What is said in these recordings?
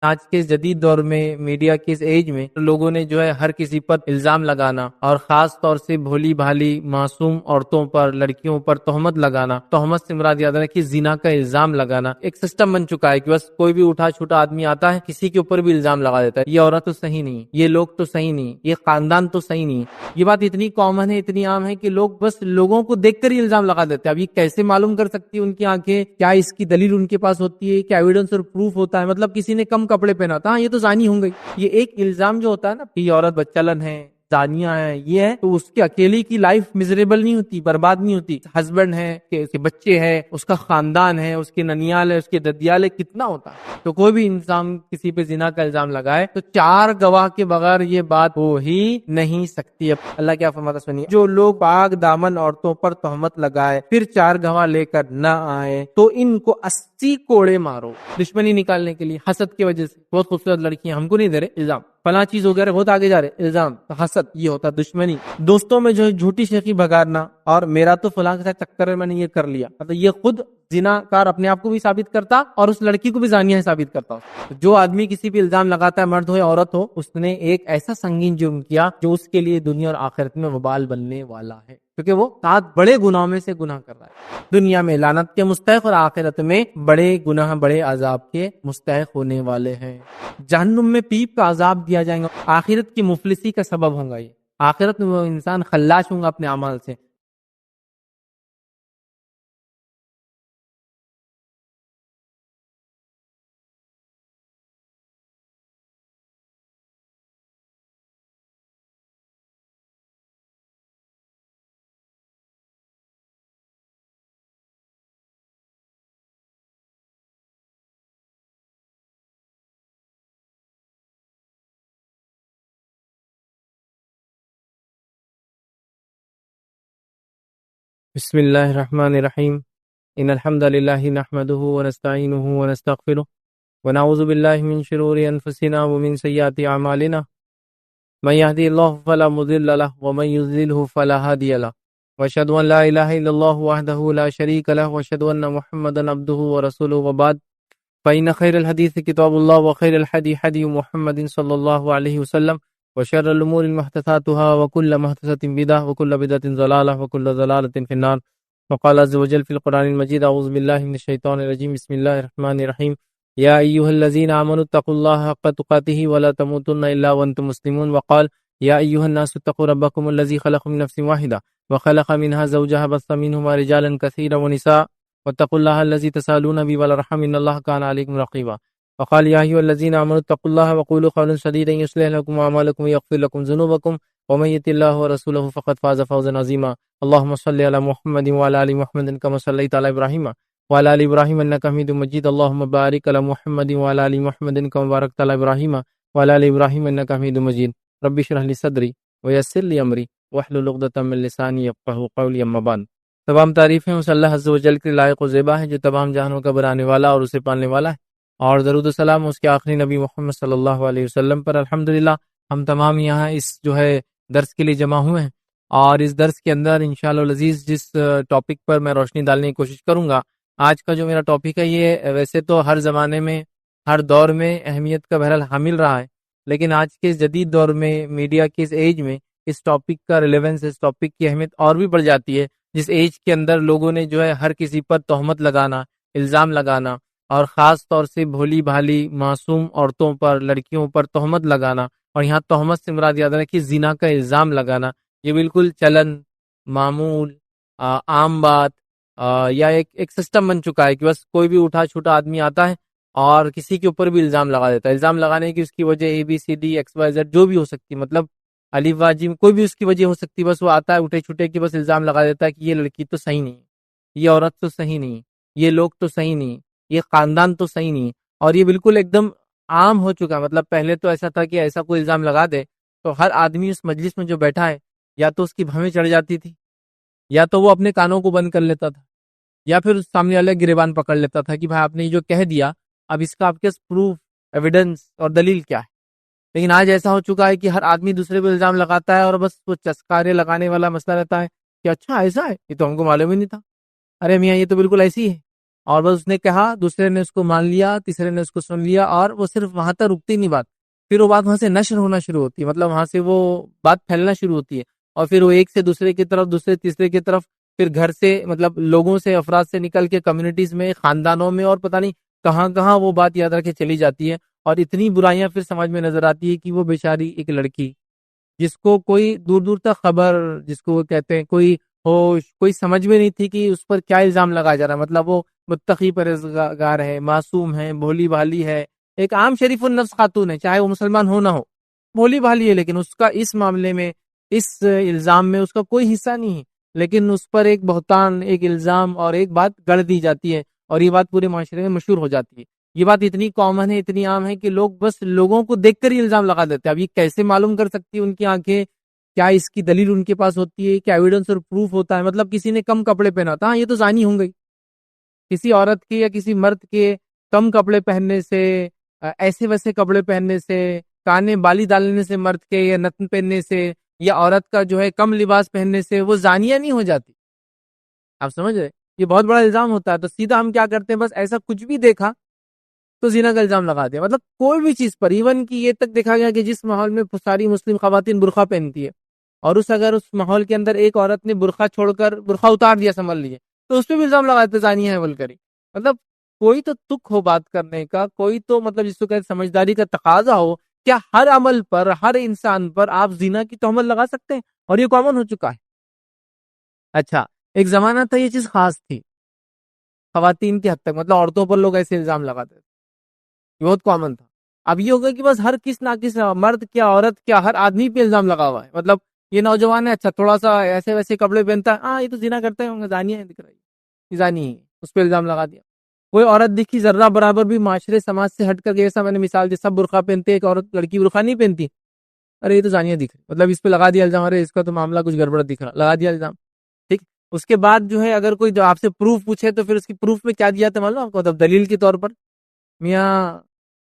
آج کے جدید دور میں میڈیا کے اس ایج میں لوگوں نے جو ہے ہر کسی پر الزام لگانا اور خاص طور سے بھولی بھالی معصوم عورتوں پر لڑکیوں پر تہمت لگانا، تہمت سے مراد یاد رکھیے زنا کا الزام لگانا ایک سسٹم بن چکا ہے کہ بس کوئی بھی اٹھا چھوٹا آدمی آتا ہے کسی کے اوپر بھی الزام لگا دیتا ہے، یہ عورت تو صحیح نہیں، یہ لوگ تو صحیح نہیں، یہ خاندان تو صحیح نہیں۔ یہ بات اتنی کامن ہے، اتنی عام ہے کہ لوگ بس لوگوں کو دیکھ کر ہی الزام لگا دیتے ہیں۔ اب یہ کیسے معلوم کر سکتی ہے ان کی آنکھیں؟ کیا اس کی دلیل ان کے پاس ہوتی ہے؟ کیا ایویڈنس اور پروف ہوتا ہے؟ مطلب کسی نے کم کپڑے پہنا تھا یہ تو زانی ہوں گئی۔ یہ ایک الزام جو ہوتا ہے نا کہ یہ عورت بچلن ہے، زانیہ ہے، یہ ہے، تو اس کے اکیلے کی لائف میزریبل نہیں ہوتی، برباد نہیں ہوتی۔ ہسبینڈ ہے، کہ اس کے بچے ہیں، اس کا خاندان ہے، اس کے ننیال ہے، اس کے ددیال ہے، کتنا ہوتا ہے۔ تو کوئی بھی انسان کسی پہ زنا کا الزام لگائے تو 4 گواہ کے بغیر یہ بات ہو ہی نہیں سکتی۔ اب اللہ کیا فرماتا سنیے، جو لوگ پاک دامن عورتوں پر تہمت لگائے پھر 4 گواہ لے کر نہ آئے تو ان کو 80 کوڑے مارو، دشمنی نکالنے کے لیے، حسد کی وجہ سے۔ بہت خوبصورت لڑکیاں ہم کو نہیں دے رہے الزام، فلاں چیز ہو گیا، بہت آگے جا رہے الزام، حسد یہ ہوتا دشمنی۔ دوستوں میں جو ہے جھوٹی شیخی بگارنا اور میرا تو فلاں کے ساتھ چکر ہے میں نے یہ کر لیا، مطلب یہ خود زنا کار اپنے آپ کو بھی ثابت کرتا اور اس لڑکی کو بھی زانیہ ثابت کرتا۔ جو آدمی کسی بھی الزام لگاتا ہے، مرد ہو یا عورت ہو، اس نے ایک ایسا سنگین جرم کیا جو اس کے لیے دنیا اور آخرت میں وبال بننے والا ہے، کیونکہ وہ 7 بڑے گناہوں میں سے گناہ کر رہا ہے۔ دنیا میں لعنت کے مستحق اور آخرت میں بڑے گناہ بڑے عذاب کے مستحق ہونے والے ہیں۔ جہنم میں پیپ کا عذاب دیا جائے گا، آخرت کی مفلسی کا سبب ہوگا۔ یہ آخرت میں وہ انسان خلاش ہوگا اپنے اعمال سے۔ بسم اللہ الرحمن الرحیم، ان الحمد للہ نحمده ونستعینه ونستغفره ونعوذ باللہ من شرور انفسنا ومن سیئات اعمالنا، من يهدي الله فلا مضل له ومن يضلل فلا هادي له، واشهد ان لا الہ الا اللہ وحدہ لا شریک له، واشهد ان محمدا عبدہ ورسولہ، وبعد فإن خير الحديث كتاب الله وخير الهدي هدي محمد صلى الله عليه وسلم وشر الأمور محدثاتها وكل محدثة بدعة وكل بدعة ضلالة وكل ضلالة في النار، وقال عز وجل في القرآن المجيد أعوذ بالله من الشيطان الرجيم بسم الله الرحمن الرحيم يا أيها الذين آمنوا اتقوا الله حق تقاته ولا تموتن إلا وأنتم مسلمون، وقال يا أيها الناس اتقوا ربكم الذي خلق من نفس واحدة وخلق منها زوجها بث منهما رجالا كثيرا ونساء واتقوا الله الذي تسالون به والارحام ان الله كان عليكم رقيبا، وقال يا ايها الذين امنوا اتقوا الله وقولوا قولا سديدا يصلح لكم اعمالكم ويغفر لكم ذنوبكم ومن يطع الله ورسوله فقد فاز فوزا عظيما، اللهم صل على محمد وعلى ال محمد كما صليت على ابراهيم وعلى ال ابراهيم انك حميد مجيد، اللهم بارك على محمد وعلى ال محمد كما باركت على ابراهيم وعلى ال ابراهيم انك حميد مجيد، رب اشرح لي صدري ويسر لي امري واحلل عقدة من لساني يفقهوا قولي، اما بعد۔ تمام تعریفیں اس اللہ عز و جل کے لائق و زیبا ہے جو تمام جہانوں کا بنانے والا اور اسے پالنے والا ہے، اور درود و سلام اس کے آخری نبی محمد صلی اللہ علیہ وسلم پر۔ الحمدللہ ہم تمام یہاں اس جو ہے درس کے لیے جمع ہوئے ہیں، اور اس درس کے اندر انشاءاللہ العزیز جس ٹاپک پر میں روشنی ڈالنے کی کوشش کروں گا، آج کا جو میرا ٹاپک ہے یہ ویسے تو ہر زمانے میں ہر دور میں اہمیت کا بہرحال حامل رہا ہے، لیکن آج کے جدید دور میں میڈیا کے اس ایج میں اس ٹاپک کا ریلیونس، اس ٹاپک کی اہمیت اور بھی بڑھ جاتی ہے، جس ایج کے اندر لوگوں نے جو ہے ہر کسی پر تہمت لگانا، الزام لگانا، اور خاص طور سے بھولی بھالی معصوم عورتوں پر لڑکیوں پر تہمت لگانا، اور یہاں تہمت سے مراد یاد رکھیے زنا کا الزام لگانا، یہ بالکل چلن، معمول، عام بات یا ایک سسٹم بن چکا ہے کہ بس کوئی بھی اٹھا چھوٹا آدمی آتا ہے اور کسی کے اوپر بھی الزام لگا دیتا ہے۔ الزام لگانے کی اس کی وجہ ABCD XYZ جو بھی ہو سکتی، مطلب الف با جیم کوئی بھی اس کی وجہ ہو سکتی، بس وہ آتا ہے اٹھے چھوٹے کہ بس الزام لگا دیتا ہے کہ یہ لڑکی تو صحیح نہیں، یہ عورت تو صحیح نہیں، یہ لوگ تو صحیح نہیں، یہ خاندان تو صحیح نہیں، اور یہ بالکل ایک دم عام ہو چکا۔ مطلب پہلے تو ایسا تھا کہ ایسا کوئی الزام لگا دے تو ہر آدمی اس مجلس میں جو بیٹھا ہے یا تو اس کی بھویں چڑھ جاتی تھی، یا تو وہ اپنے کانوں کو بند کر لیتا تھا، یا پھر سامنے والے گریبان پکڑ لیتا تھا کہ بھائی آپ نے یہ جو کہہ دیا اب اس کا آپ کے پروف، ایویڈنس اور دلیل کیا ہے۔ لیکن آج ایسا ہو چکا ہے کہ ہر آدمی دوسرے پہ الزام لگاتا ہے، اور بس وہ چسکارے لگانے والا مسئلہ رہتا ہے کہ اچھا ایسا ہے، یہ تو ہم کو معلوم ہی نہیں تھا، ارے میاں یہ تو بالکل ایسی ہے، اور بس اس نے کہا، دوسرے نے اس کو مان لیا، تیسرے نے اس کو سن لیا، اور وہ صرف وہاں تک رکتی نہیں بات، پھر وہ بات وہاں سے نشر ہونا شروع ہوتی ہے، مطلب وہاں سے وہ بات پھیلنا شروع ہوتی ہے، اور پھر وہ ایک سے دوسرے کی طرف، دوسرے تیسرے کی طرف، پھر گھر سے مطلب لوگوں سے، افراد سے نکل کے کمیونٹیز میں، خاندانوں میں، اور پتہ نہیں کہاں کہاں وہ بات یاد رکھ کے چلی جاتی ہے، اور اتنی برائیاں پھر سمجھ میں نظر آتی ہے کہ وہ بیچاری ایک لڑکی جس کو کوئی دور دور تک خبر، جس کو وہ کہتے ہیں کوئی ہوش، کوئی سمجھ میں نہیں تھی کہ اس پر کیا الزام لگایا جا رہا ہے، مطلب وہ متقی پرہیزگار ہے، معصوم ہے، بھولی بھالی ہے، ایک عام شریف النفس خاتون ہے، چاہے وہ مسلمان ہو نہ ہو، بھولی بھالی ہے، لیکن اس کا اس معاملے میں، اس الزام میں اس کا کوئی حصہ نہیں ہے، لیکن اس پر ایک بہتان، ایک الزام اور ایک بات گڑ دی جاتی ہے، اور یہ بات پورے معاشرے میں مشہور ہو جاتی ہے۔ یہ بات اتنی کامن ہے، اتنی عام ہے کہ لوگ بس لوگوں کو دیکھ کر ہی الزام لگا دیتے ہیں۔ اب یہ کیسے معلوم کر سکتی ہے ان کی آنکھیں؟ کیا اس کی دلیل ان کے پاس ہوتی ہے؟ کیا ایویڈنس اور پروف ہوتا ہے؟ مطلب کسی نے کم کپڑے پہنا تھا، ہاں یہ تو زانی ہوں گئی، کسی عورت کے یا کسی مرد کے کم کپڑے پہننے سے، ایسے ویسے کپڑے پہننے سے، کانے بالی ڈالنے سے مرد کے، یا نتن پہننے سے، یا عورت کا جو ہے کم لباس پہننے سے وہ زانیہ نہیں ہو جاتی۔ آپ سمجھ رہے؟ یہ بہت بڑا الزام ہوتا ہے، تو سیدھا ہم کیا کرتے ہیں، بس ایسا کچھ بھی دیکھا تو زنا کا الزام لگا دیا، مطلب کوئی بھی چیز پر، ایون کہ یہ تک دیکھا گیا کہ جس ماحول میں ساری مسلم خواتین برقع پہنتی ہے، اور اگر اس ماحول کے اندر ایک عورت نے برقع چھوڑ کر برقع اتار دیا سنبھل لیے، تو اس پہ بھی الزام لگاتے زانیہ ہے بول کر ہی۔ مطلب کوئی تو تک ہو بات کرنے کا، کوئی تو مطلب جس کو کہتے سمجھداری کا تقاضا ہو، کیا ہر عمل پر، ہر انسان پر آپ زنا کی تہمت لگا سکتے ہیں؟ اور یہ کامن ہو چکا ہے۔ اچھا، ایک زمانہ تھا یہ چیز خاص تھی خواتین کی حد تک، مطلب عورتوں پر لوگ ایسے الزام لگاتے تھے، یہ بہت کامن تھا۔ اب یہ ہوگا کہ بس ہر کس نہ کس، مرد کیا عورت کیا، ہر آدمی پہ الزام لگا ہوا ہے، مطلب یہ نوجوان ہے، اچھا تھوڑا سا ایسے ویسے کپڑے پہنتا ہے، ہاں یہ تو زنا کرتے ہوں گے، زانی ہے، دکھ رہی ہے زانی ہے، اس پہ الزام لگا دیا۔ کوئی عورت دکھی ذرہ برابر بھی معاشرے سماج سے ہٹ کر، جیسا میں نے مثال دی، سب برقع پہنتے، ایک عورت لڑکی برقع نہیں پہنتی، ارے یہ تو زانیہ دکھ رہی، مطلب اس پہ لگا دیا الزام، ارے اس کا تو معاملہ کچھ گڑبڑ دکھ رہا، لگا دیا الزام، ٹھیک۔ اس کے بعد جو ہے اگر کوئی جو آپ سے پروف پوچھے تو پھر اس کی پروف میں کیا دیا تھا معلوم آپ کو؟ مطلب دلیل کے طور پر، میاں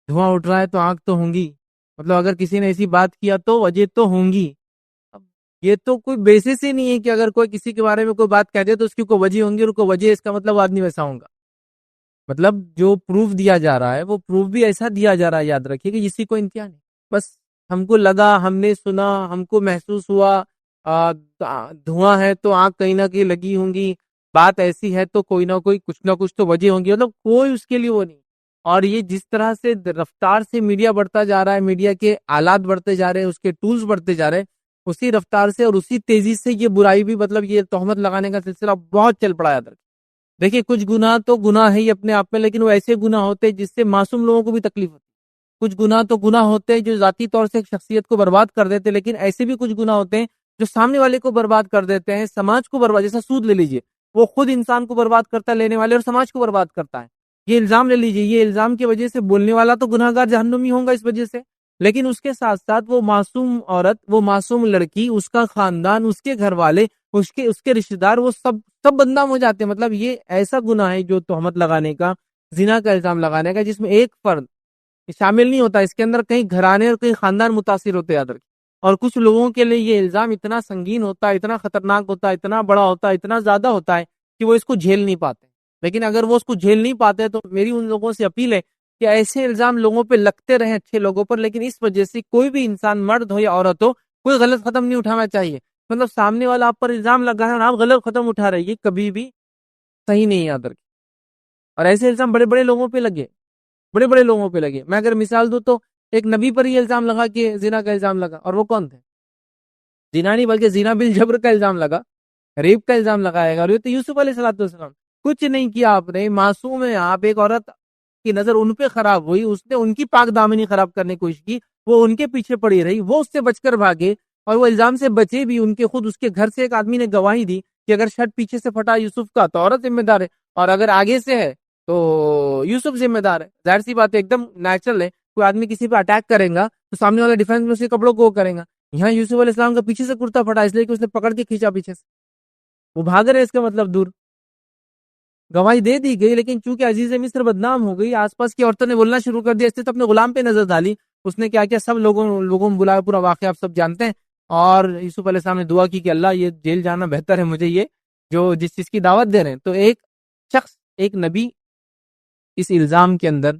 دھواں اٹھ رہا ہے تو آنکھ تو ہوں گی، مطلب اگر کسی نے ایسی بات کیا تو وجہ تو ہوں گی۔ اب یہ تو کوئی بیسس ہی نہیں ہے کہ اگر کوئی کسی کے بارے میں کوئی بات کہہ دے تو اس کی کوئی وجہ ہوں گی، اور کوئی وجہ اس کا مطلب آدمی ویسا ہوگا۔ مطلب جو پروف دیا جا رہا ہے وہ پروف بھی ایسا دیا جا رہا ہے، یاد رکھیے کہ کسی کو امتحان نہیں، بس ہم کو لگا، ہم نے سنا، ہم کو محسوس ہوا، دھواں ہے تو آنکھ کہیں نہ کہیں لگی ہوں گی، بات ایسی ہے تو کوئی نہ کوئی کچھ نہ کچھ تو وجہ ہوں گی، مطلب کوئی اس کے لیے وہ نہیں۔ اور یہ جس طرح سے رفتار سے میڈیا بڑھتا جا رہا ہے، میڈیا کے آلات بڑھتے جا رہے ہیں، اس کے ٹولز بڑھتے جا رہے ہیں، اسی رفتار سے اور اسی تیزی سے یہ برائی بھی، مطلب یہ تہمت لگانے کا سلسلہ بہت چل پڑا ہے۔ دیکھیے کچھ گناہ تو گناہ ہے ہی اپنے آپ میں، لیکن وہ ایسے گناہ ہوتے ہیں جس سے معصوم لوگوں کو بھی تکلیف ہوتی ہے۔ کچھ گناہ تو گناہ ہوتے ہیں جو ذاتی طور سے ایک شخصیت کو برباد کر دیتے ہیں، لیکن ایسے بھی کچھ گناہ ہوتے ہیں جو سامنے والے کو برباد کر دیتے ہیں، سماج کو برباد، جیسا سود لے لیجئے، وہ خود انسان کو برباد کرتا ہے لینے والے، اور سماج کو برباد کرتا ہے۔ یہ الزام لے لیجئے، یہ الزام کی وجہ سے بولنے والا تو گناہگار جہنمی ہوگا اس وجہ سے، لیکن اس کے ساتھ ساتھ وہ معصوم عورت، وہ معصوم لڑکی، اس کا خاندان، اس کے گھر والے، اس کے رشتہ دار، وہ سب بدنام ہو جاتے ہیں۔ مطلب یہ ایسا گناہ ہے جو تہمت لگانے کا، زنا کا الزام لگانے کا، جس میں ایک فرد شامل نہیں ہوتا، اس کے اندر کئی گھرانے اور کئی خاندان متاثر ہوتے ہیں، اور کچھ لوگوں کے لیے یہ الزام اتنا سنگین ہوتا ہے، اتنا خطرناک ہوتا ہے، اتنا بڑا ہوتا ہے، اتنا زیادہ ہوتا ہے کہ وہ اس کو جھیل نہیں پاتے۔ لیکن اگر وہ اس کو جھیل نہیں پاتے تو میری ان لوگوں سے اپیل ہے کہ ایسے الزام لوگوں پہ لگتے رہیں، اچھے لوگوں پر، لیکن اس وجہ سے کوئی بھی انسان، مرد ہو یا عورت ہو، کوئی غلط قدم نہیں اٹھانا چاہیے۔ مطلب سامنے والا آپ پر الزام لگا ہے اور آپ غلط قدم اٹھا رہے ہیں، یہ کبھی بھی صحیح نہیں ہے، یاد رکھیں۔ اور ایسے الزام بڑے بڑے لوگوں پہ لگے، بڑے بڑے لوگوں پہ لگے۔ میں اگر مثال دوں تو ایک نبی پر یہ الزام لگا کہ زنا کا الزام لگا، اور وہ کون تھے؟ زنا نہیں بلکہ زنا بالجبر کا الزام لگا، ریپ کا الزام لگایا گا، اور یہ تو یوسف علیہ السلام، کچھ نہیں کیا آپ نے، معصوم ہے آپ۔ ایک عورت کی نظر ان پہ خراب ہوئی، اس نے ان کی پاک دامنی خراب کرنے کی کوشش کی، وہ ان کے پیچھے پڑی رہی، وہ اس سے بچ کر بھاگے، اور وہ الزام سے بچے بھی۔ ان کے خود اس کے گھر سے ایک آدمی نے گواہی دی کہ اگر شرٹ پیچھے سے پھٹا یوسف کا تو عورت ذمہ دار ہے، اور اگر آگے سے ہے تو یوسف ذمہ دار ہے۔ ظاہر سی بات ہے، ایک دم نیچرل ہے، کوئی آدمی کسی پہ اٹیک کرے گا تو سامنے والا ڈیفینس میں اس کے کپڑوں کو کرے گا۔ یہاں یوسف علیہ السلام کا پیچھے سے کرتا پھٹا، اس لیے کہ اس نے پکڑ کے کھینچا پیچھے سے، وہ بھاگ رہے، اس کا مطلب دور۔ گواہی دے دی گئی، لیکن چونکہ عزیز مصر بدنام ہو گئی، آس پاس کی عورتوں نے بولنا شروع کر دیا، اس نے تو اپنے غلام پہ نظر ڈالی، اس نے کیا کیا سب لوگوں میں بلایا، پورا واقعہ آپ سب جانتے ہیں۔ اور یوسف علیہ السلام نے دعا کی کہ اللہ یہ جیل جانا بہتر ہے مجھے، یہ جو جس چیز کی دعوت دے رہے ہیں۔ تو ایک شخص، ایک نبی اس الزام کے اندر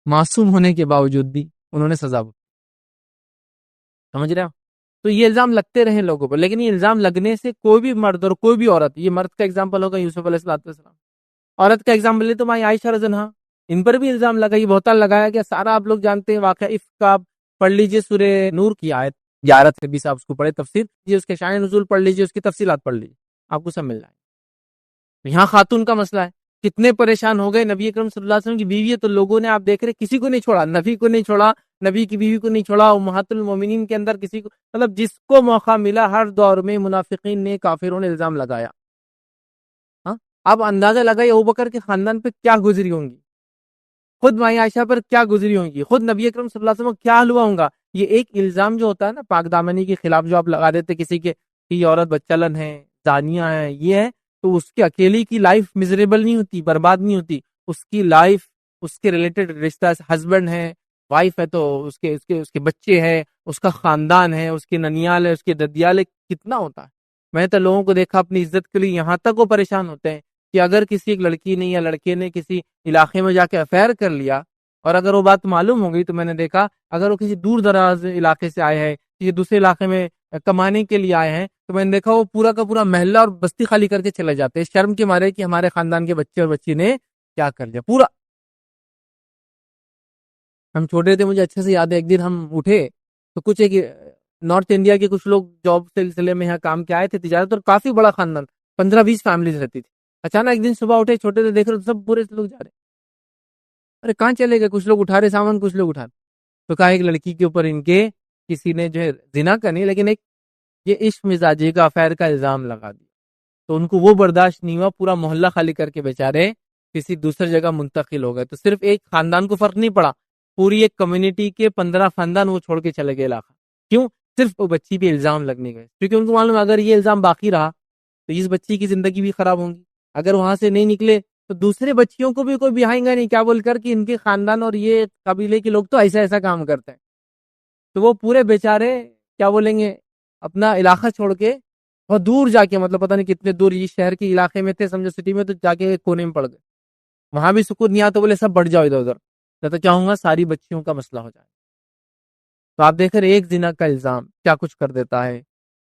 معصوم ہونے کے باوجود بھی انہوں نے سزا بھگتی. سمجھ رہے ہو؟ تو یہ الزام لگتے رہے لوگوں پر، لیکن یہ الزام لگنے سے کوئی بھی مرد اور کوئی بھی عورت، یہ مرد کا ایگزامپل ہوگا یوسف علیہ السلام، عورت کا ایگزامپل لے تو مائی عائشہ رضی اللہ عنہا، ان پر بھی الزام لگا، یہ بہتان لگایا گیا. سارا آپ لوگ جانتے ہیں واقعہ عفق کا. پڑھ لیجئے سورہ نور کی آیت 11 سے 20، آپ اس کو پڑھے تفسیر یہ اس کے شان نزول پڑھ لیجئے، اس کی تفصیلات پڑھ لیجئے، آپ کو سب مل جائے. یہاں خاتون کا مسئلہ ہے، کتنے پریشان ہو گئے. نبی اکرم صلی اللہ علیہ وسلم کی بیوی ہے تو لوگوں نے، آپ دیکھ رہے کسی کو نہیں چھوڑا، نبی کو نہیں چھوڑا، نبی کی بیوی کو نہیں چھوڑا، امہات المومنین کے اندر کسی کو، مطلب جس کو موقع ملا ہر دور میں منافقین نے، کافروں نے الزام لگایا. ہاں، اب اندازہ لگائیے ابوبکر کے خاندان پہ کیا گزری ہوں گی، خود مائی عائشہ پر کیا گزری ہوں گی، خود نبی اکرم صلی اللہ علیہ وسلم کیا حل ہوا ہوگا. یہ ایک الزام جو ہوتا ہے نا پاک دامنی کے خلاف، جو آپ لگا دیتے کسی کے کہ یہ عورت بچلن ہے، زانیہ ہے، یہ ہے، تو اس کے اکیلی کی لائف میزریبل نہیں ہوتی، برباد نہیں ہوتی. اس کی لائف، اس کے ریلیٹڈ رشتہ، ہسبینڈ ہے، وائف ہے، تو اس کے بچے ہیں، اس کا خاندان ہے، اس کے ننیال ہے، اس کے ددیال ہے، کتنا ہوتا ہے. میں تو لوگوں کو دیکھا اپنی عزت کے لیے یہاں تک وہ پریشان ہوتے ہیں کہ اگر کسی ایک لڑکی نے یا لڑکے نے کسی علاقے میں جا کے افیئر کر لیا اور اگر وہ بات معلوم ہو گئی، تو میں نے دیکھا اگر وہ کسی دور دراز علاقے سے آئے ہیں، کسی دوسرے علاقے میں کمانے کے لیے آئے ہیں، تو میں نے دیکھا وہ پورا کا پورا محلہ اور بستی خالی کر کے چلے جاتے ہیں، شرم کے مارے کہ ہمارے خاندان کے بچے اور بچی نے کیا کر لیا. پورا ہم چھوٹے تھے، مجھے اچھے سے یاد ہے، ایک دن ہم اٹھے تو کچھ ایک نارتھ انڈیا کے کچھ لوگ جاب سلسلے میں یہاں کام کے آئے تھے، تجارت، اور کافی بڑا خاندان، 15-20 فیملیز رہتی تھی. اچانک ایک دن صبح اٹھے، چھوٹے سے دیکھ رہے سب پورے لوگ جا رہے، ارے کہاں چلے گئے؟ کچھ لوگ اٹھا رہے سامان، کچھ لوگ اٹھا رہے. تو کہا ایک لڑکی کے اوپر ان کے کسی نے جو ہے زنا کا نہیں لیکن ایک یہ عشق مزاجی کا افیئر کا الزام لگا دیا. تو ان کو وہ برداشت نہیں ہوا، پورا محلہ خالی کر کے بیچارے کسی دوسری جگہ منتقل ہو گئے. تو صرف ایک خاندان کو فرق نہیں پڑا، پوری ایک کمیونٹی کے 15 خاندان وہ چھوڑ کے چلے گئے علاقہ. کیوں؟ صرف وہ بچی پہ الزام لگنے گئے، کیونکہ ان کو معلوم ہے اگر یہ الزام باقی رہا تو اس بچی کی زندگی بھی خراب ہوں گی. اگر وہاں سے نہیں نکلے تو دوسرے بچیوں کو بھی کوئی بہائیں گا نہیں، کیا بول کر کہ ان کے خاندان اور یہ قبیلے کے لوگ تو ایسا کام کرتے ہیں. تو وہ پورے بیچارے کیا بولیں گے، اپنا علاقہ چھوڑ کے بہت دور جا کے، مطلب پتہ نہیں کتنے دور، یہ شہر کے علاقے میں تھے سمجھو، سٹی میں، تو جا کے کونے میں پڑ گئے. وہاں بھی سکون نہیں آتا، بولے سب بڑھ جاؤ ادھر ادھر، میں تو چاہوں گا ساری بچیوں کا مسئلہ ہو جائے. تو آپ دیکھ رہے ایک زنا کا الزام کیا کچھ کر دیتا ہے،